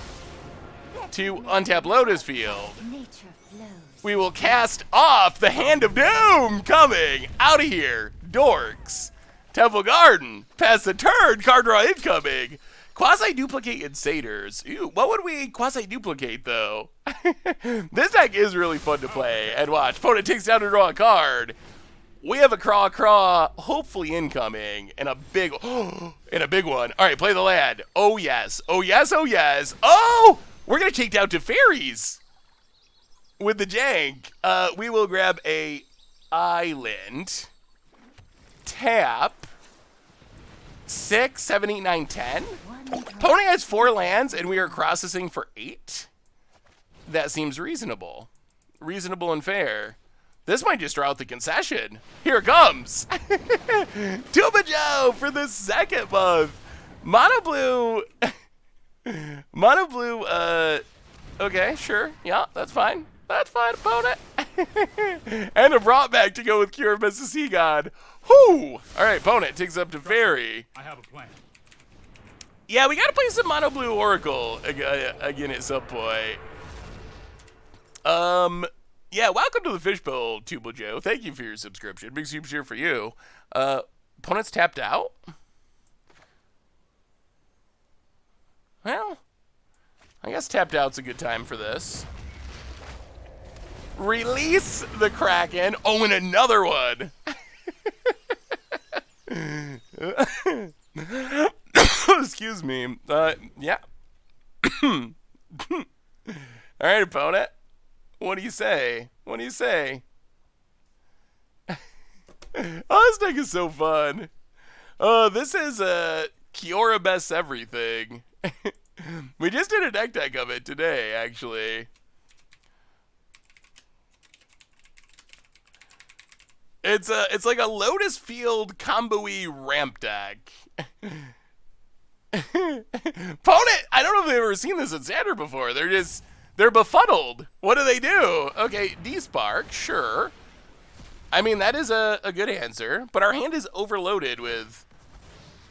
Speaker 2: to untap Lotus Field.
Speaker 1: Nature flows.
Speaker 2: We will cast off the Hand of Doom coming out of here. Dorks. Temple Garden. Pass the turn. Card draw incoming. Quasi-duplicate and Satyrs. Ew, what would we quasi-duplicate, though? This deck is really fun to play and watch. Opponent takes down to draw a card. We have a craw, hopefully incoming, and a big one. All right, play the land. Oh, yes. Oh, yes. Oh, yes. Oh, we're going to take down Teferis with the jank. We will grab a island. Tap. 6, 7, 8, 9, 10. Opponent has 4 lands, and we are processing for 8. That seems reasonable. Reasonable and fair. This might just draw out the concession. Here it comes. Tuba Joe for the second month. Mono Blue. Mono Blue, okay, sure. Yeah, that's fine. That's fine, opponent. And a brought back to go with Cure of Mrs. Sea God. Whoo! All right, opponent takes up to Fairy.
Speaker 4: I have a plan.
Speaker 2: Yeah, we got to play some Mono Blue Oracle again at some point. Yeah, welcome to the Fishbowl, Tuba Joe. Thank you for your subscription. Big super cheer for you. Opponent's tapped out? Well, I guess tapped out's a good time for this. Release the Kraken. Oh, and another one. Excuse me. Yeah. All right, opponent. What do you say? What do you say? Oh, this deck is so fun. This is Kiora Best Everything. We just did a deck of it today, actually. It's like a Lotus Field combo-y ramp deck. Opponent, I don't know if they've ever seen this in Standard before. They're befuddled. What do? Okay, D-Spark, sure. I mean, that is a good answer, but our hand is overloaded with...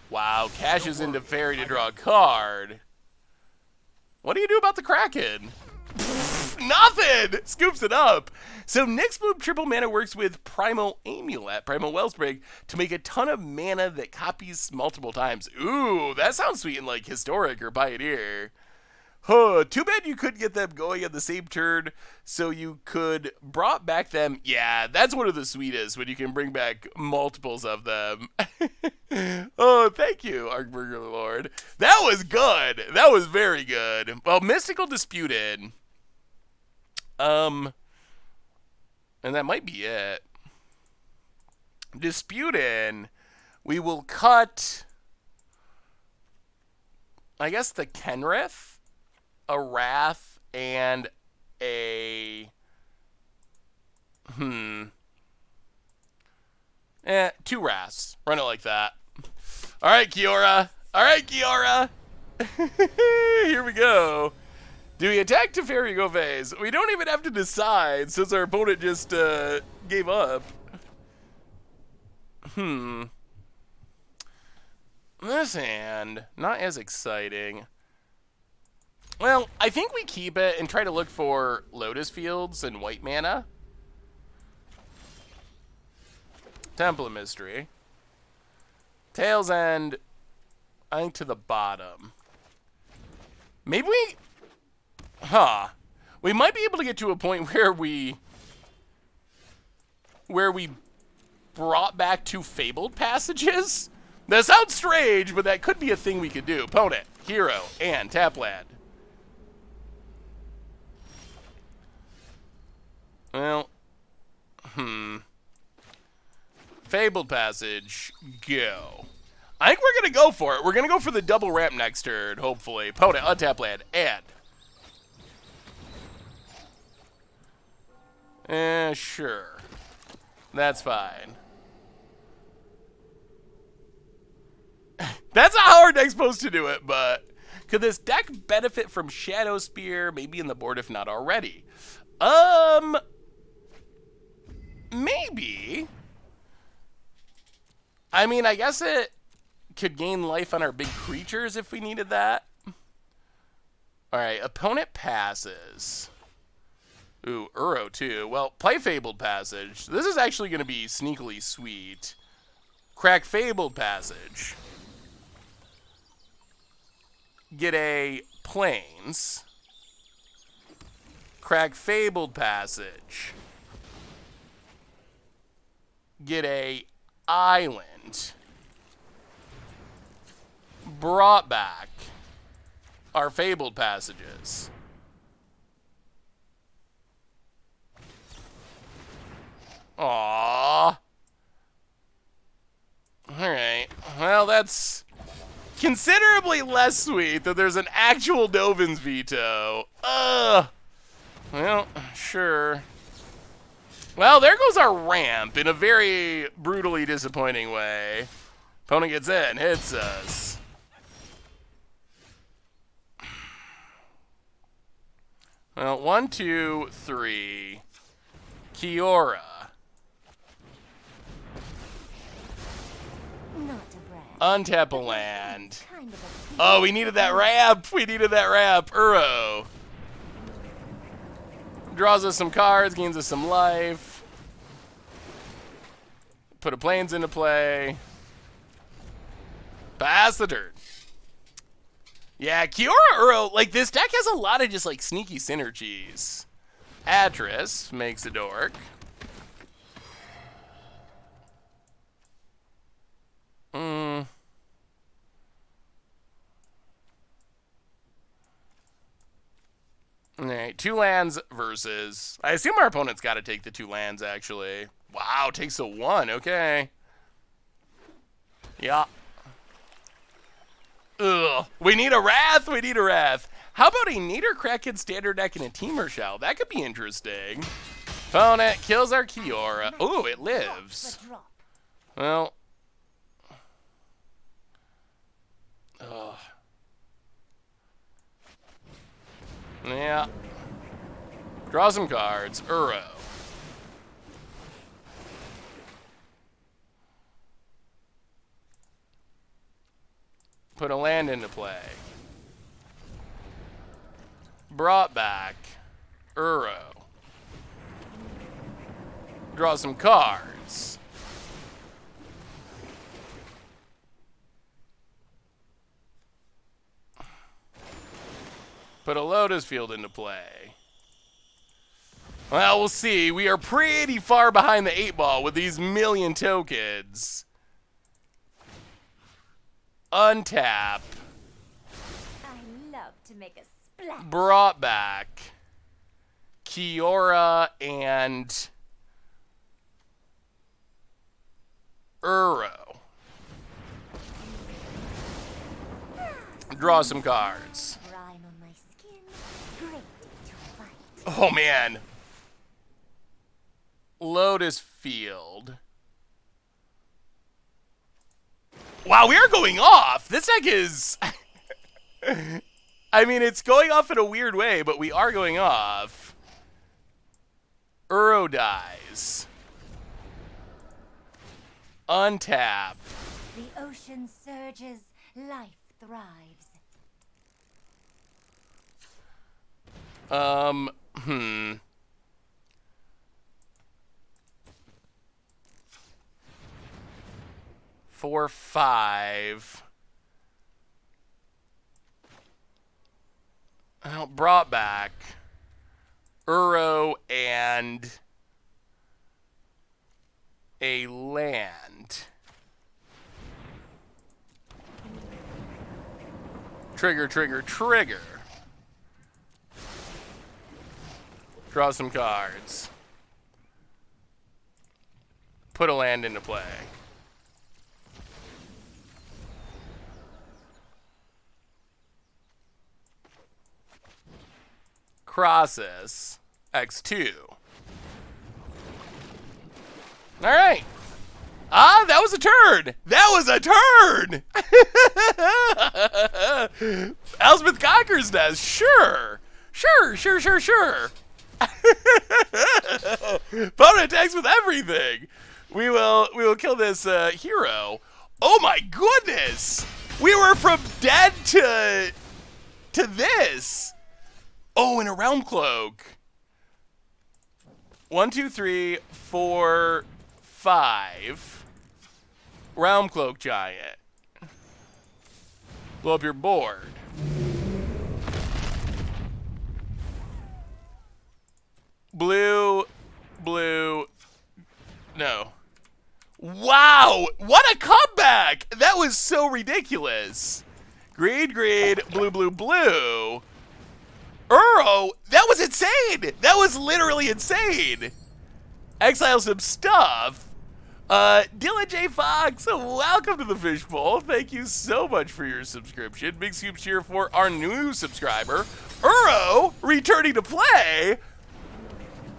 Speaker 2: Wow, cashes into Fairy to draw a card. What do you do about the Kraken? Nothing! Scoops it up. So Nyx Bloom triple mana works with Primal Amulet, Primal Wellspring, to make a ton of mana that copies multiple times. Ooh, that sounds sweet in like Historic or Pioneer. Huh, too bad you couldn't get them going on the same turn, so you could brought back them. Yeah, that's one of the sweetest, when you can bring back multiples of them. Oh, thank you, Arkburger Lord. That was good. That was very good. Well, Mystical Disputed. And that might be it. Disputed. We will cut, I guess, the Kenrith, a Wrath, and a... two Wraths. Run it like that. Alright, Kiora. Alright, Kiora. Here we go. Do we attack Teferi or go phase? We don't even have to decide since our opponent just gave up. This hand, not as exciting. Well, I think we keep it and try to look for Lotus Fields and white mana. Temple of Mystery. Tail's End, I think, to the bottom. Maybe we... We might be able to get to a point where we brought back 2 Fabled Passages. That sounds strange, but that could be a thing we could do. Opponent, hero, and tap land. Well, Fabled Passage, go. I think we're going to go for it. We're going to go for the double ramp next turn, hopefully. Opponent, untap land, and... sure. That's fine. That's not how our deck's supposed to do it, but... Could this deck benefit from Shadow Spear, maybe in the board if not already? Maybe. I mean, I guess it could gain life on our big creatures if we needed that. Alright, opponent passes. Ooh, Uro too. Well, play Fabled Passage. This is actually going to be sneakily sweet. Crack Fabled Passage. Get a Plains. Crack Fabled Passage. Get a Island. Brought back our Fabled Passages. Aww. Alright. Well, that's considerably less sweet that there's an actual Dovin's veto. Well, sure. Well, there goes our ramp in a very brutally disappointing way. Opponent gets in, hits us. Well, 1, 2, 3. Kiora.
Speaker 1: Not a brand.
Speaker 2: Untap a land.
Speaker 1: Kind of a
Speaker 2: Oh, we needed that ramp. We needed that ramp. Uro. Draws us some cards, gains us some life. Put a Plains into play. Pass the turn. Yeah, Kiora Uro, like, this deck has a lot of just, like, sneaky synergies. Atris makes a dork. Alright, 2 lands versus... I assume our opponent's got to take the 2 lands, actually. Wow, takes a 1, okay. Yeah. Ugh. We need a Wrath, we need a Wrath. How about a Nader Kraken standard deck and a Teamer Shell? That could be interesting. Opponent kills our Kiora. Ooh, it lives. Well. Ugh. Yeah. Draw some cards. Uro. Put a land into play. Brought back. Uro. Draw some cards. Put a Lotus Field into play. Well, we'll see. We are pretty far behind the 8-ball with these million tokens. Untap.
Speaker 1: I love to make a splash.
Speaker 2: Brought back. Kiora and Uro. Draw some cards.
Speaker 1: Rime on my skin. Great to fight.
Speaker 2: Oh, man. Lotus Field. Wow, we are going off. This deck is... I mean, it's going off in a weird way, but we are going off. Uro dies. Untap.
Speaker 1: The ocean surges. Life thrives.
Speaker 2: Hmm. Four, 5. Oh, brought back. Uro and a land. Trigger, trigger, trigger. Draw some cards. Put a land into play. Crosses. X2. All right. Ah, that was a turn. That was a turn. Elspeth Conquers does. Sure. Sure. Opponent attacks with everything. We will kill this hero. Oh my goodness. We were from dead to this. Oh, and a Realm Cloak. 1, 2, 3, 4, 5. Realm Cloak Giant. Blow up your board. Blue. No. Wow! What a comeback! That was so ridiculous. Green, blue. Uro, that was insane! That was literally insane! Exile some stuff. Dylan J. Fox, welcome to the Fishbowl. Thank you so much for your subscription. Big soup cheer for our new subscriber. Uro, returning to play.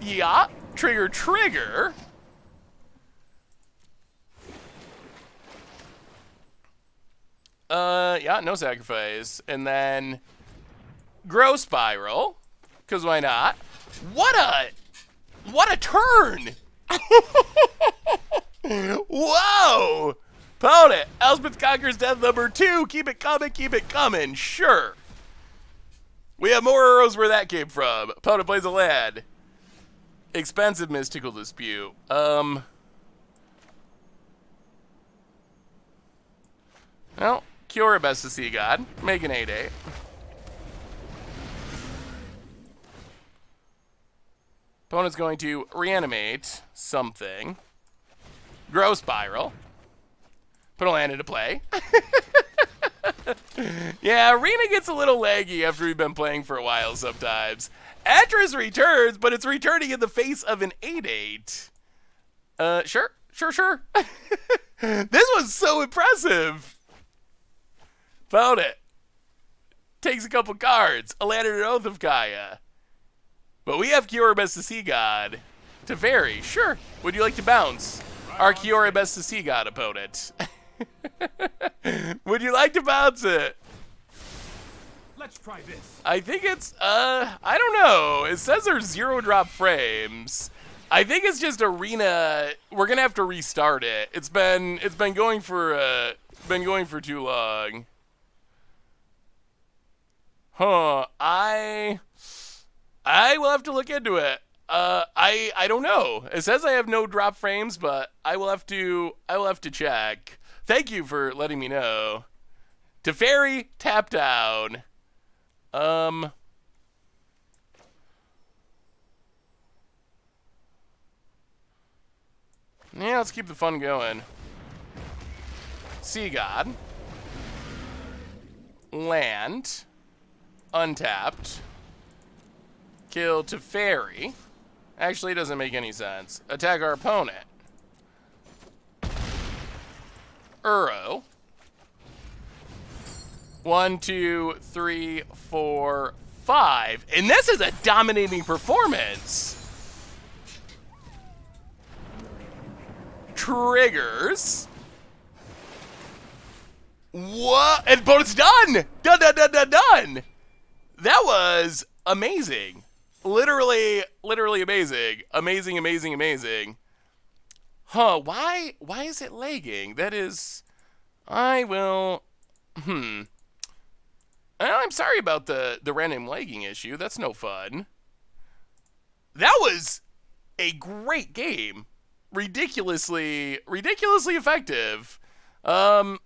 Speaker 2: Yeah, trigger. Yeah, no sacrifice. And then Grow Spiral, because why not? What a turn! Whoa! Opponent, Elspeth Conquers Death number 2. Keep it coming. Sure. We have more arrows where that came from. Opponent plays a land. Expensive Mystical Dispute. Well, Kiora Best to See God. Make an 8/8. Opponent's going to reanimate something. Grow Spiral. Put a land into play. Yeah, Arena gets a little laggy after we've been playing for a while sometimes. Atris returns, but it's returning in the face of an 8/8. Sure. This was so impressive. Found it. Takes a couple cards. A land and an Oath of Kaya. But we have Kiora Best to See God to vary. Sure. Would you like to bounce? Our Kiora Best to See God opponent. Would you like to bounce it?
Speaker 4: Let's try this.
Speaker 2: I think it's, I don't know. It says there's 0 drop frames. I think it's just Arena. We're gonna have to restart it. It's been going for too long. Huh, I will have to look into it. I don't know. It says I have no drop frames, but I will have to check. Thank you for letting me know. Teferi, tap down. Yeah, let's keep the fun going. Sea God. Land. Untapped. Kill Teferi. Actually, it doesn't make any sense. Attack our opponent. Uro. 1, 2, 3, 4, 5. And this is a dominating performance. Triggers. What? And bonus done! Done! That was amazing. Literally amazing. Amazing. Huh, why is it lagging? That is... I will... I'm sorry about the random lagging issue. That's no fun. That was a great game. Ridiculously effective. We'll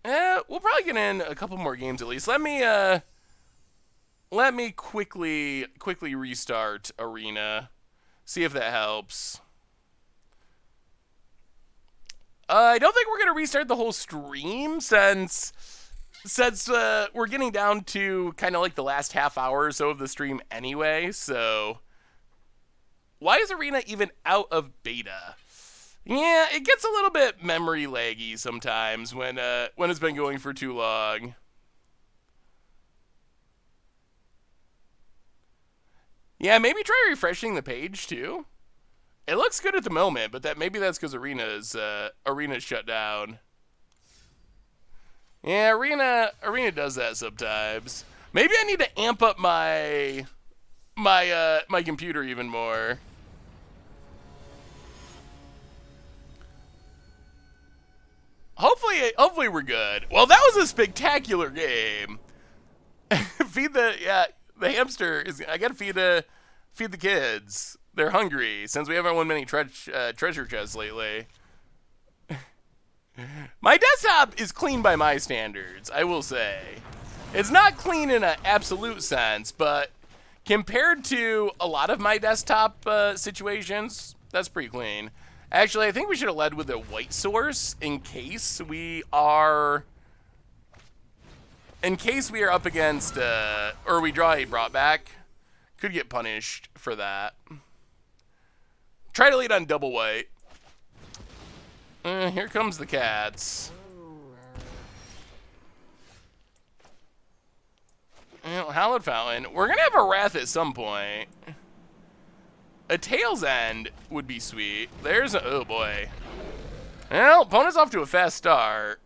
Speaker 2: probably get in a couple more games at least. Let me quickly restart Arena. See if that helps. I don't think we're gonna restart the whole stream since we're getting down to kind of like the last half hour or so of the stream anyway. So why is Arena even out of beta? Yeah, it gets a little bit memory laggy sometimes when it's been going for too long. Yeah, maybe try refreshing the page too. It looks good at the moment, but maybe that's because Arena's shut down. Yeah, Arena does that sometimes. Maybe I need to amp up my computer even more. Hopefully we're good. Well, that was a spectacular game. Feed the hamster is. I gotta feed the kids. They're hungry since we haven't won many treasure chests lately. My desktop is clean by my standards, I will say. It's not clean in an absolute sense, but compared to a lot of my desktop situations, that's pretty clean. Actually, I think we should have led with a white source in case we are up against, or we draw a brought back. Could get punished for that. Try to lead on double white. Here comes the cats. Hallowed Fountain. We're going to have a Wrath at some point. A Tail's End would be sweet. There's a... Oh, boy. Well, opponent's off to a fast start.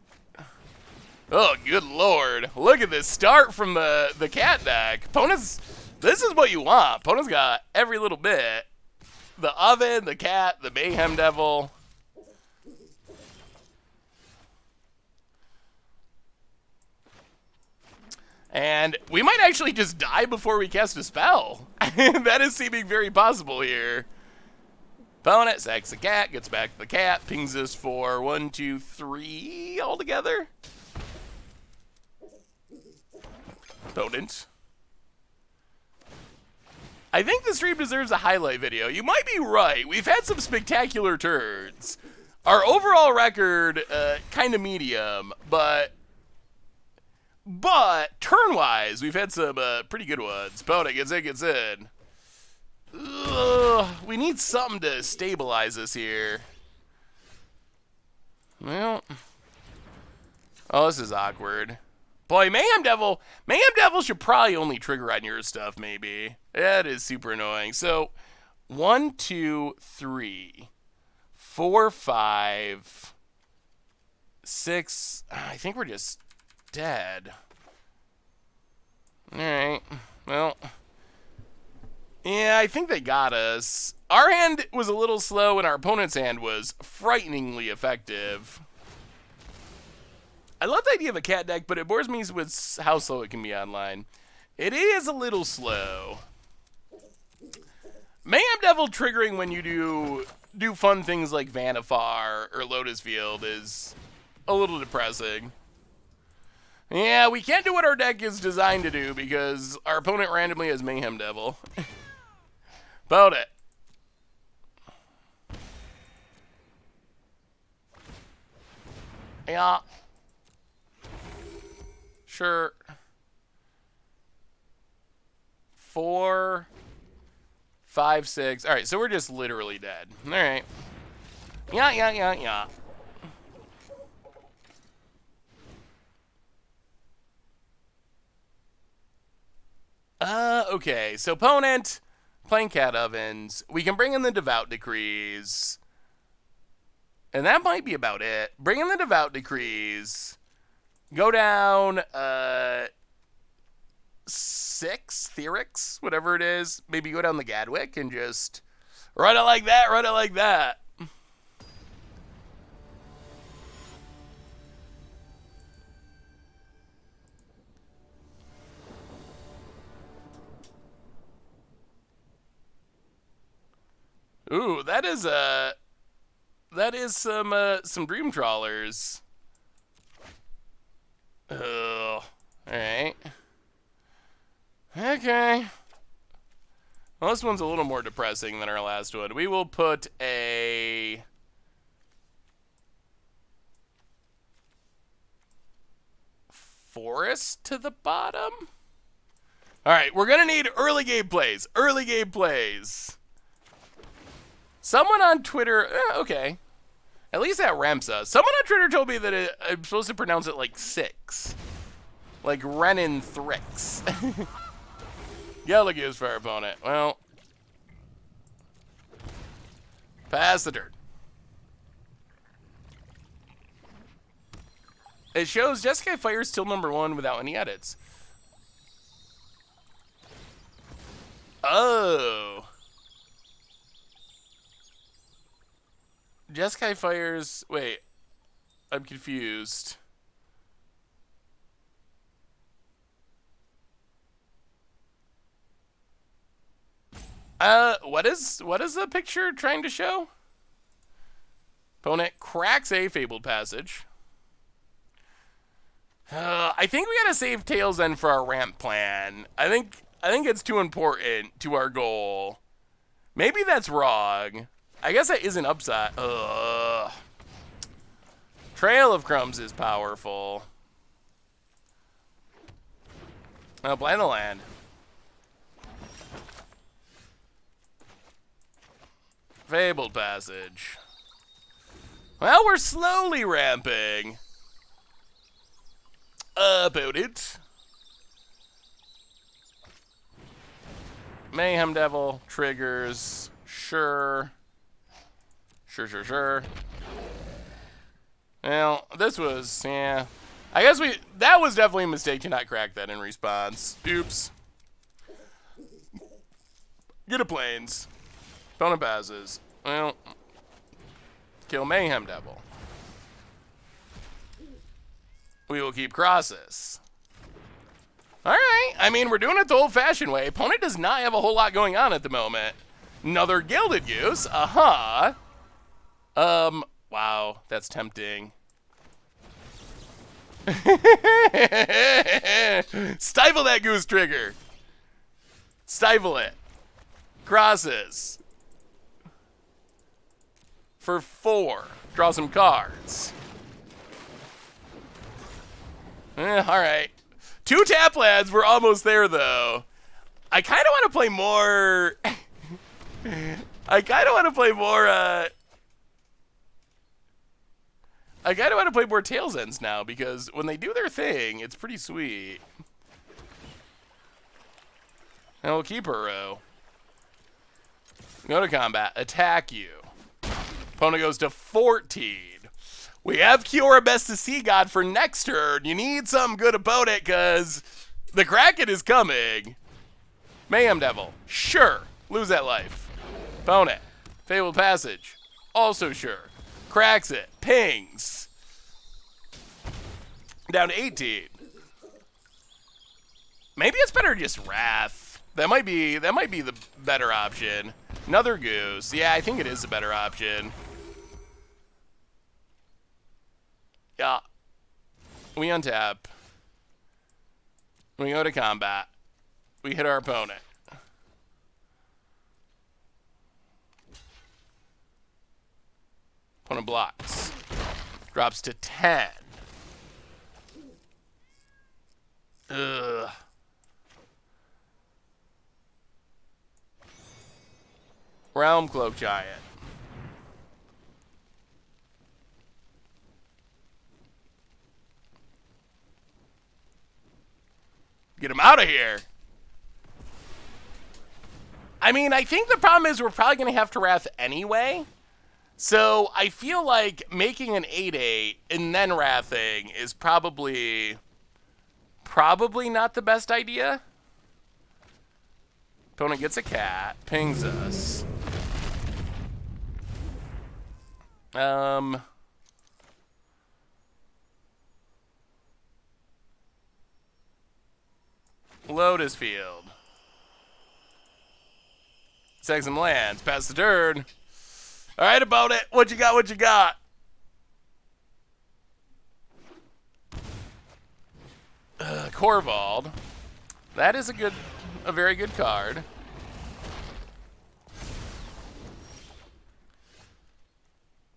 Speaker 2: Oh, good lord. Look at this start from the cat deck. Opponent's... This is what you want. Opponent's got every little bit. The Oven, the Cat, the Mayhem Devil. And we might actually just die before we cast a spell. That is seeming very possible here. Opponent sacks the cat, gets back the cat, pings us for 1, 2, 3 altogether. Opponent. I think the stream deserves a highlight video. You might be right. We've had some spectacular turns. Our overall record, kind of medium, but turn-wise, we've had some pretty good ones. Opponent gets in. Ugh, we need something to stabilize us here. Well, oh, this is awkward. Boy, Mayhem Devil should probably only trigger on your stuff, maybe. That is super annoying. So, 1, 2, 3, 4, 5, 6. I think we're just dead. Alright, well. Yeah, I think they got us. Our hand was a little slow, and our opponent's hand was frighteningly effective. I love the idea of a cat deck, but it bores me with how slow it can be online. It is a little slow. Mayhem Devil triggering when you do fun things like Vannifar or Lotus Field is a little depressing. Yeah, we can't do what our deck is designed to do because our opponent randomly has Mayhem Devil. About it. Yeah. Sure. 4, 5, 6. All right, so we're just literally dead. All right. Yeah. Okay. So opponent playing Cat Ovens. We can bring in the Devout Decrees. And that might be about it. Bring in the Devout Decrees. Go down 6 Theorics, whatever it is. Maybe go down the Gadwick and just run it like that. Ooh, that is some Dream Trawlers. Oh, alright. Okay. Well, this one's a little more depressing than our last one. We will put a Forest to the bottom. Alright, we're gonna need early game plays. Someone on Twitter, okay. At least that Ramsa. Someone on Twitter told me that I'm supposed to pronounce it like 6. Like Renin Thrix. Yellow gives for our opponent. Well. Pass the dirt. It shows Jeskai Fire is still #1 without any edits. Oh. Jeskai Fire's... Wait. I'm confused. What is the picture trying to show? Opponent cracks a Fabled Passage. I think we gotta save Tails End for our ramp plan. I think it's too important to our goal. Maybe that's wrong. I guess that is an upside. Ugh. Trail of Crumbs is powerful. Oh, blind the land. Fabled Passage. Well, we're slowly ramping. About it. Mayhem Devil, triggers, sure. Sure. Well, this was, yeah. I guess that was definitely a mistake to not crack that in response. Oops. Get a planes. Opponent passes. Well, kill Mayhem Devil. We will keep crosses. Alright, I mean, we're doing it the old-fashioned way. Opponent does not have a whole lot going on at the moment. Another Gilded Goose, wow, that's tempting. Stifle that Goose Trigger. Stifle it. Crosses. For 4. Draw some cards. Alright. 2 tap lads, we're almost there though. I kind of want to play more... I kind of want to play more Tails Ends now, because when they do their thing, it's pretty sweet. And we'll keep her row. Go to combat. Attack you. Opponent goes to 14. We have Kiora Best to See God for next turn. You need something good about it, because the Kraken is coming. Mayhem Devil. Sure. Lose that life. Opponent. Fabled Passage. Also sure. Cracks it. Pings. Down to 18. Maybe it's better to just Wrath. That might be the better option. Another Goose. Yeah, I think it is a better option. Yeah. We untap. We go to combat. We hit our opponent. Opponent blocks. Drops to 10. Ugh. Realm Cloak Giant. Get him out of here. I mean, I think the problem is we're probably going to have to Wrath anyway. So I feel like making an 8/8 and then Wrathing is probably not the best idea. Opponent gets a cat, pings us. Lotus Field. Seg some lands. Pass the turn. All right, about it. What you got? What you got? Corvald. That is a very good card.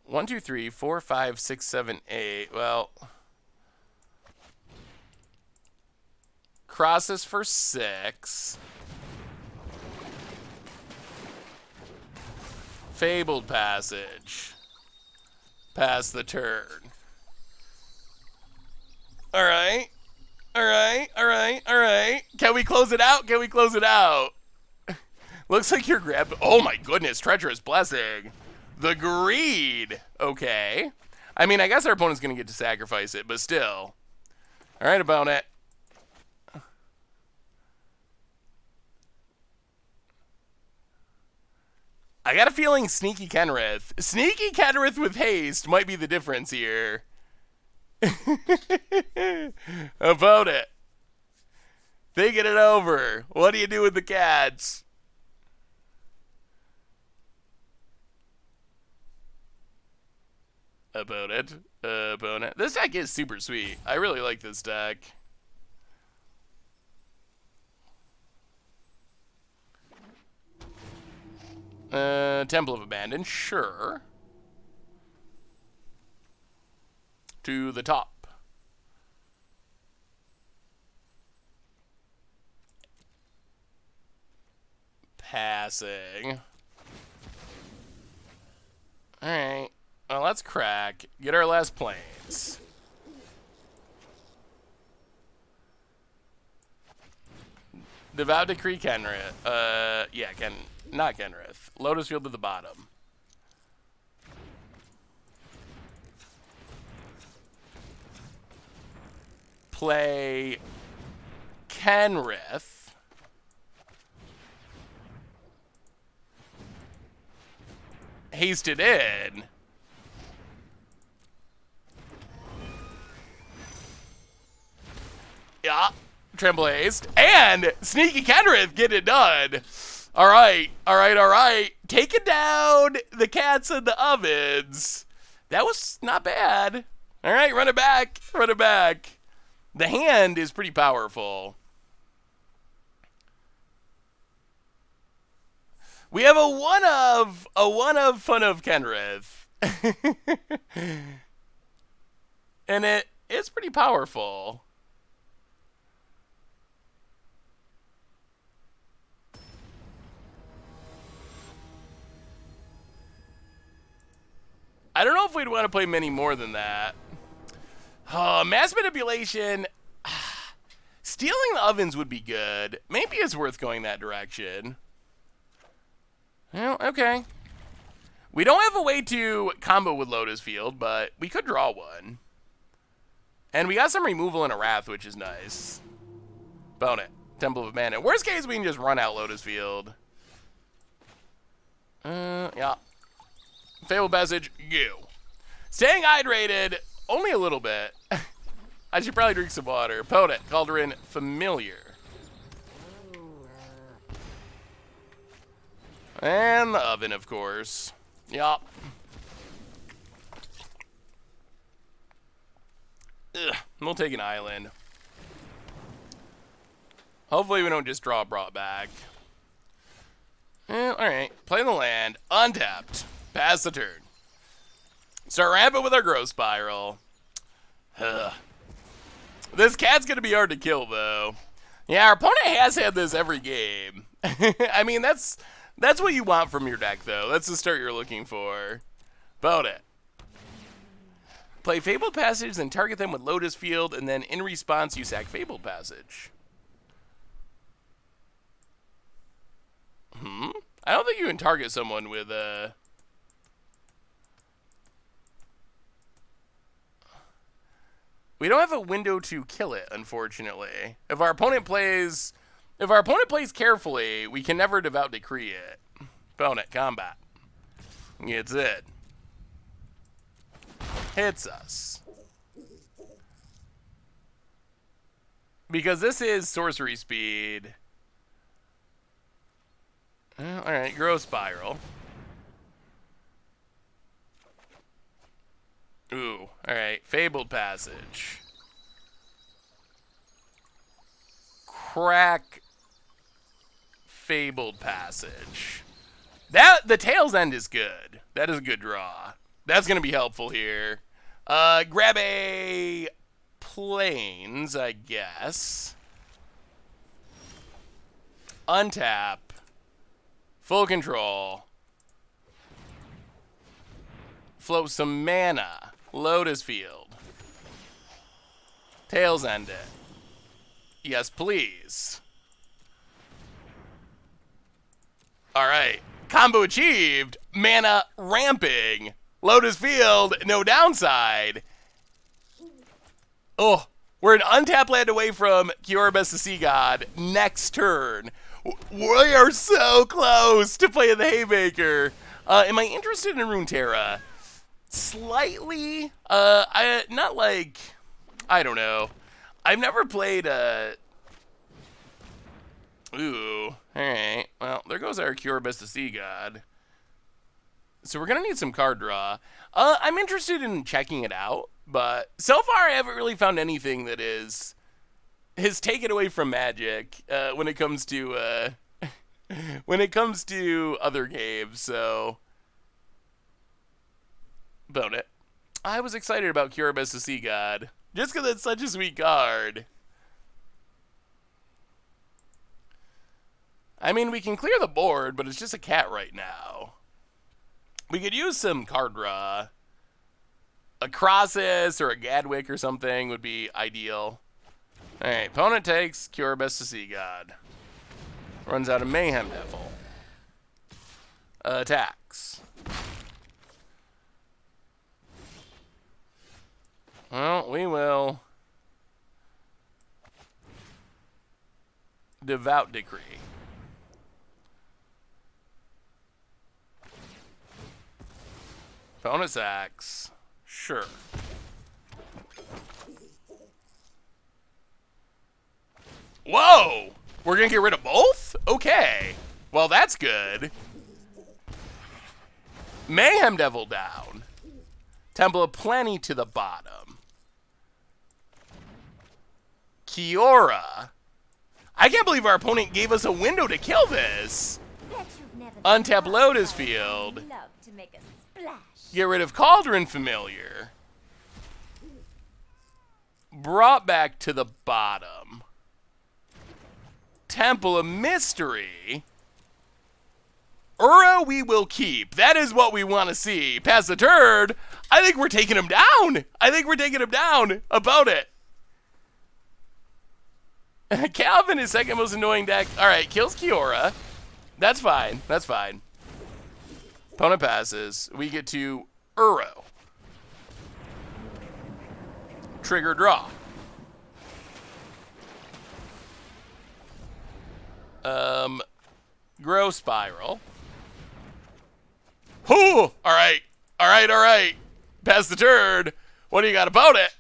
Speaker 2: One, two, three, four, five, six, seven, eight. Well, crosses for 6. Fabled Passage. Pass the turn. All right. All right. All right. All right. Can we close it out? Can we close it out? Looks like you're grabbing. Oh my goodness. Treacherous Blessing. The Greed. Okay. I mean, I guess our opponent's going to get to sacrifice it, but still. All right, about it. I got a feeling Sneaky Kenrith. Sneaky Kenrith with haste might be the difference here. About it. Thinking it over. What do you do with the cats? About it. Opponent. This deck is super sweet. I really like this deck. Temple of Abandon, sure. To the top. Passing. Alright. Well, let's crack. Get our last planes. Devout Decree Kenrith. Yeah, not Kenrith. Lotus Field to the bottom. Play Kenrith. Haste it in. Yeah. Tremble Haste. And Sneaky Kenrith get it done. All right. All right. All right. Taking down the cats in the ovens. That was not bad. All right. Run it back. Run it back. The hand is pretty powerful. We have a one of Fun of Kenrith. And it's pretty powerful. I don't know if we'd want to play many more than that. Mass Manipulation. Stealing the ovens would be good. Maybe it's worth going that direction. Well, okay. We don't have a way to combo with Lotus Field, but we could draw one. And we got some removal and a Wrath, which is nice. Bone it. Temple of Abandon. Worst case, we can just run out Lotus Field. Yeah. Fabled Passage, you. Staying hydrated, only a little bit. I should probably drink some water. Opponent, Cauldron, Familiar. And the oven, of course. Yup. Ugh, we'll take an island. Hopefully we don't just draw brought back. Alright. Play the land. Untapped. Pass the turn. Start rampant with our growth spiral. Ugh. This cat's gonna be hard to kill, though. Yeah, our opponent has had this every game. I mean, that's what you want from your deck, though. That's the start you're looking for. About it. Play Fabled Passage, then target them with Lotus Field, and then in response, you sack Fabled Passage. I don't think you can target someone with We don't have a window to kill it, unfortunately. If our opponent plays carefully, we can never Devout Decree it. Opponent, combat. Gets it. Hits us. Because this is sorcery speed. Alright, Growth Spiral. Ooh, alright, Fabled Passage. Crack Fabled Passage. The Tail's End is good. That is a good draw. That's going to be helpful here. Grab a Plains, I guess. Untap. Full control. Float some mana. Lotus Field. Tails End it. Yes, please. Alright. Combo achieved. Mana ramping. Lotus Field, no downside. Oh, we're an untapped land away from Kiora Best of Sea God next turn. We are so close to playing the Haymaker. Am I interested in Runeterra? Slightly. I don't know. I've never played Ooh, alright. Well, there goes our Kiora Best of Sea God. So we're going to need some card draw. I'm interested in checking it out, but so far I haven't really found anything that has taken away from Magic when it comes to other games. So, about it. I was excited about Kiora Best of Sea God just because it's such a sweet card. I mean, we can clear the board, but it's just a cat right now. We could use some card draw. A Crosses or a Gadwick or something would be ideal. Alright, opponent takes Kiora Best of Sea God. Runs out of Mayhem Devil. Attacks. Well, we will Devout Decree. Opponent sacks. Sure. Whoa! We're gonna get rid of both? Okay. Well, that's good. Mayhem Devil down. Temple of Plenty to the bottom. Kiora. I can't believe our opponent gave us a window to kill this. Untap Lotus Field.
Speaker 1: Love to make a splash.
Speaker 2: Get rid of Cauldron Familiar. Brought back to the bottom. Temple of Mystery. Uro we will keep. That is what we want to see. Pass the turn. I think we're taking him down. About it. Calvin is second most annoying deck. Alright, kills Kiora. That's fine. Opponent passes. We get to Uro. Trigger draw. Grow Spiral. Whoo! Alright. Pass the turn. What do you got about it?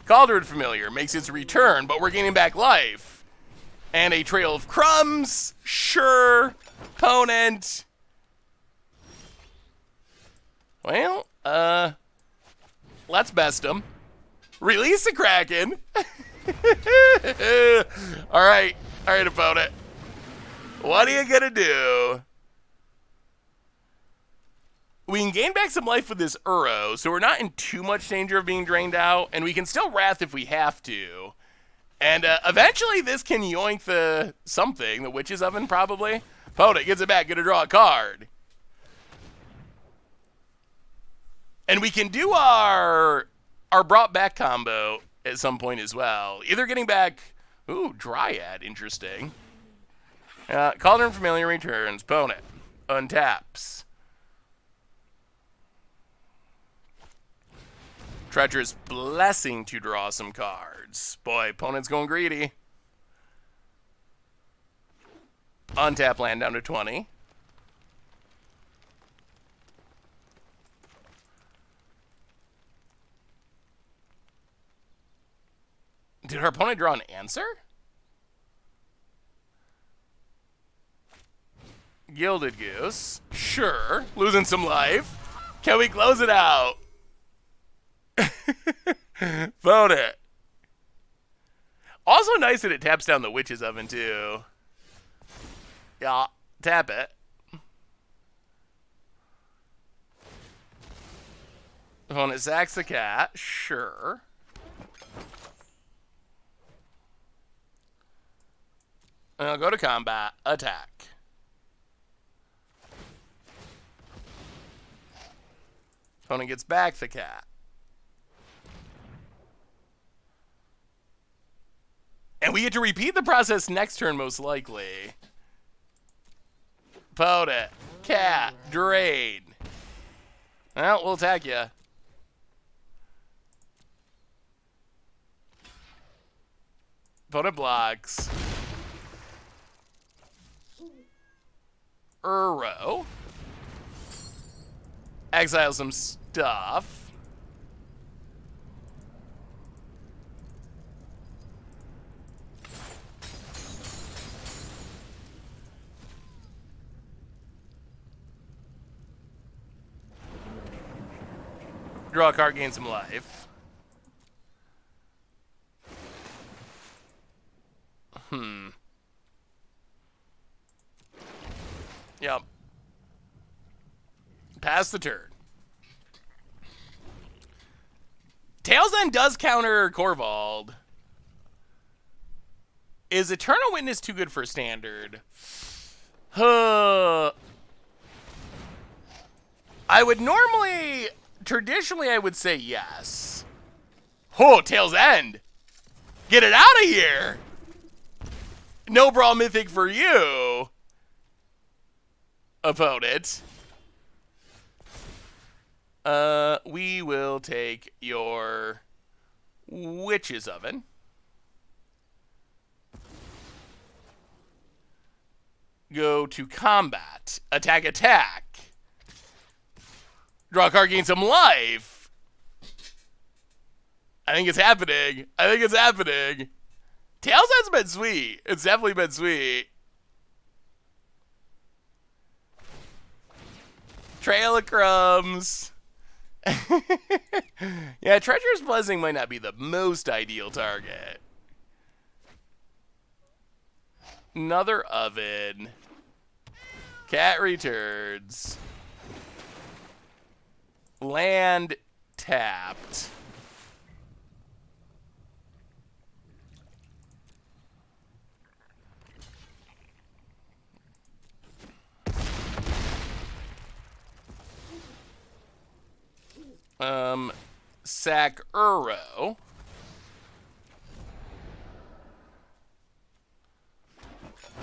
Speaker 2: Cauldron Familiar makes its return, but we're gaining back life. And a Trail of Crumbs. Sure. Opponent. Well, let's best him. Release the Kraken. All right, opponent. What are you gonna do? We can gain back some life with this Uro, so we're not in too much danger of being drained out, and we can still Wrath if we have to. And eventually this can yoink the Witch's Oven probably. Opponent gets it back, gonna draw a card. And we can do our brought back combo at some point as well. Either getting back, ooh, Dryad, interesting. Cauldron Familiar returns, opponent untaps. Treacherous Blessing to draw some cards. Boy, opponent's going greedy. Untap land down to 20. Did our opponent draw an answer? Gilded Goose. Sure. Losing some life. Can we close it out? Vote it. Also nice that it taps down the Witch's Oven, too. Yeah, tap it. Opponent sacks the cat. Sure. And I'll go to combat. Attack. Opponent gets back the cat. And we get to repeat the process next turn, most likely. Opponent. Cat. Drain. Well, we'll attack you. Opponent blocks. Uro. Exile some stuff. Draw a card, gain some life. Yep. Pass the turn. Tails End does counter Corvald. Is Eternal Witness too good for standard? I would normally, traditionally, I would say yes. Oh, Tails End. Get it out of here. No Brawl Mythic for you, opponent. We will take your Witch's Oven. Go to combat. Attack, attack. Draw a card, gain some life. I think it's happening. Tails has been sweet. It's definitely been sweet. Trail of Crumbs. Yeah, Treacherous Blessing might not be the most ideal target. Another oven. Cat returns. Land tapped. Sack Uro.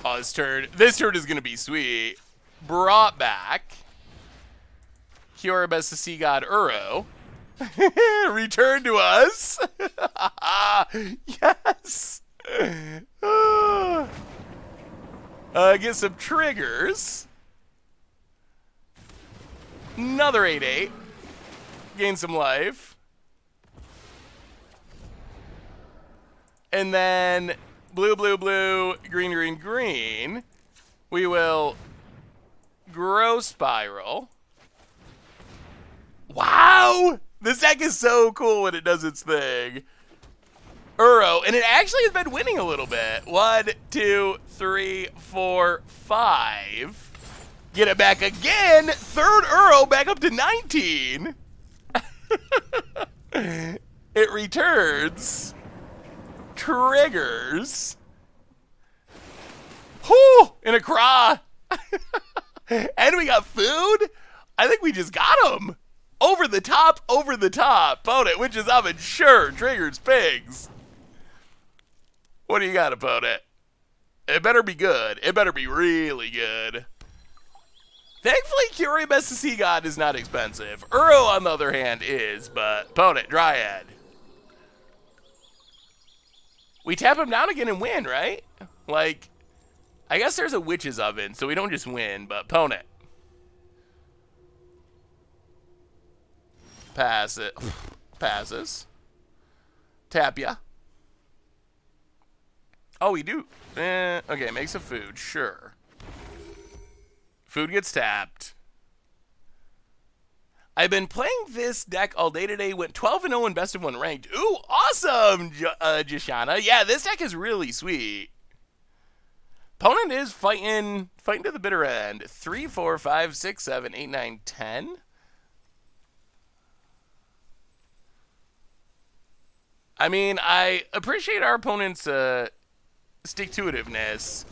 Speaker 2: Oh, this turn is gonna be sweet. Brought back. Kioribus the Sea God Uro. Return to us. Yes. Get some triggers. Another 8/8. Gain some life. And then blue, blue, blue, green, green, green. We will Growth Spiral. Wow! This deck is so cool when it does its thing. Uro, and it actually has been winning a little bit. 1, 2, 3, 4, 5. Get it back again. Third Uro back up to 19. It returns. Triggers. Whew! In a craw. And we got food? I think we just got him. Over the top, over the top. Opponent, which is oven, sure. Triggers, pigs. What do you got, opponent? It better be good. It better be really good. Thankfully, Curium SSC God is not expensive. Uro, on the other hand, is, but opponent, Dryad. We tap him down again and win, right? Like, I guess there's a witch's oven, so we don't just win, but opponent. Pass it. Passes. Tap ya. Oh, we do. Okay, makes a food, sure. Food gets tapped. I've been playing this deck all day today. Went 12-0 in best of 1 ranked. Ooh, awesome, Jashana. Yeah, this deck is really sweet. Opponent is fighting to the bitter end. 3, 4, 5, 6, 7, 8, 9, 10. I mean, I appreciate our opponent's stick-to-itiveness.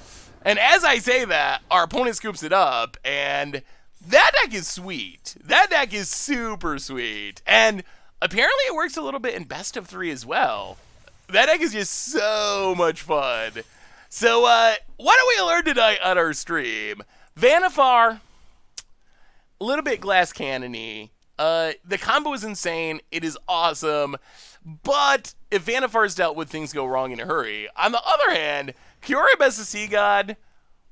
Speaker 2: And as I say that, our opponent scoops it up, and that deck is sweet. That deck is super sweet. And apparently it works a little bit in best of 3 as well. That deck is just so much fun. So, what do we learn tonight on our stream? Vannifar, a little bit glass cannon-y. The combo is insane. It is awesome. But if Vannifar's dealt with, things go wrong in a hurry. On the other hand, Curium SSC God,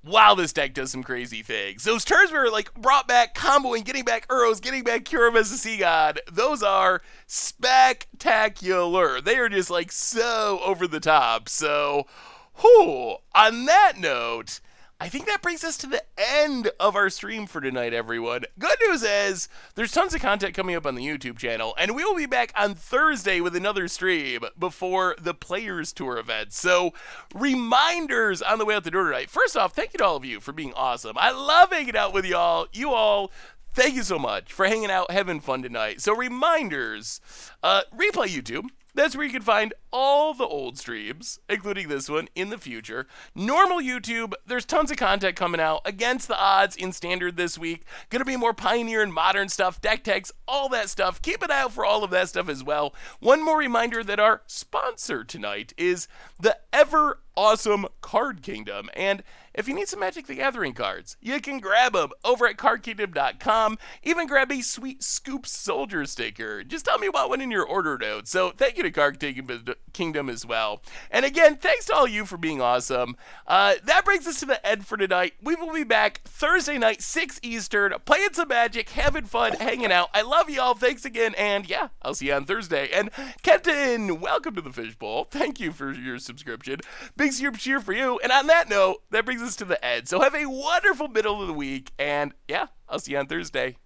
Speaker 2: wow, this deck does some crazy things. Those turns where like brought back comboing, getting back Uros, getting back Curium SSC God, those are spectacular. They are just like so over the top. So, whew, on that note, I think that brings us to the end of our stream for tonight, everyone. Good news is, there's tons of content coming up on the YouTube channel, and we will be back on Thursday with another stream before the Players Tour event. So, reminders on the way out the door tonight. First off, thank you to all of you for being awesome. I love hanging out with y'all. You all, thank you so much for hanging out, having fun tonight. So, reminders, replay YouTube. That's where you can find all the old streams, including this one, in the future. Normal YouTube, there's tons of content coming out against the odds in Standard this week. Gonna be more Pioneer and Modern stuff, deck techs, all that stuff. Keep an eye out for all of that stuff as well. One more reminder that our sponsor tonight is the ever awesome Card Kingdom. And if you need some Magic the Gathering cards, you can grab them over at cardkingdom.com. Even grab a sweet Scoop Soldier sticker. Just tell me about one in your order note. So thank you to Card Kingdom as well. And again, thanks to all you for being awesome. That brings us to the end for tonight. We will be back Thursday night, 6 Eastern, playing some Magic, having fun, hanging out. I love you all. Thanks again. And yeah, I'll see you on Thursday. And Kenton, welcome to the Fishbowl. Thank you for your subscription. Big super cheer for you. And on that note, that brings us to the end. So have a wonderful middle of the week. And yeah, I'll see you on Thursday.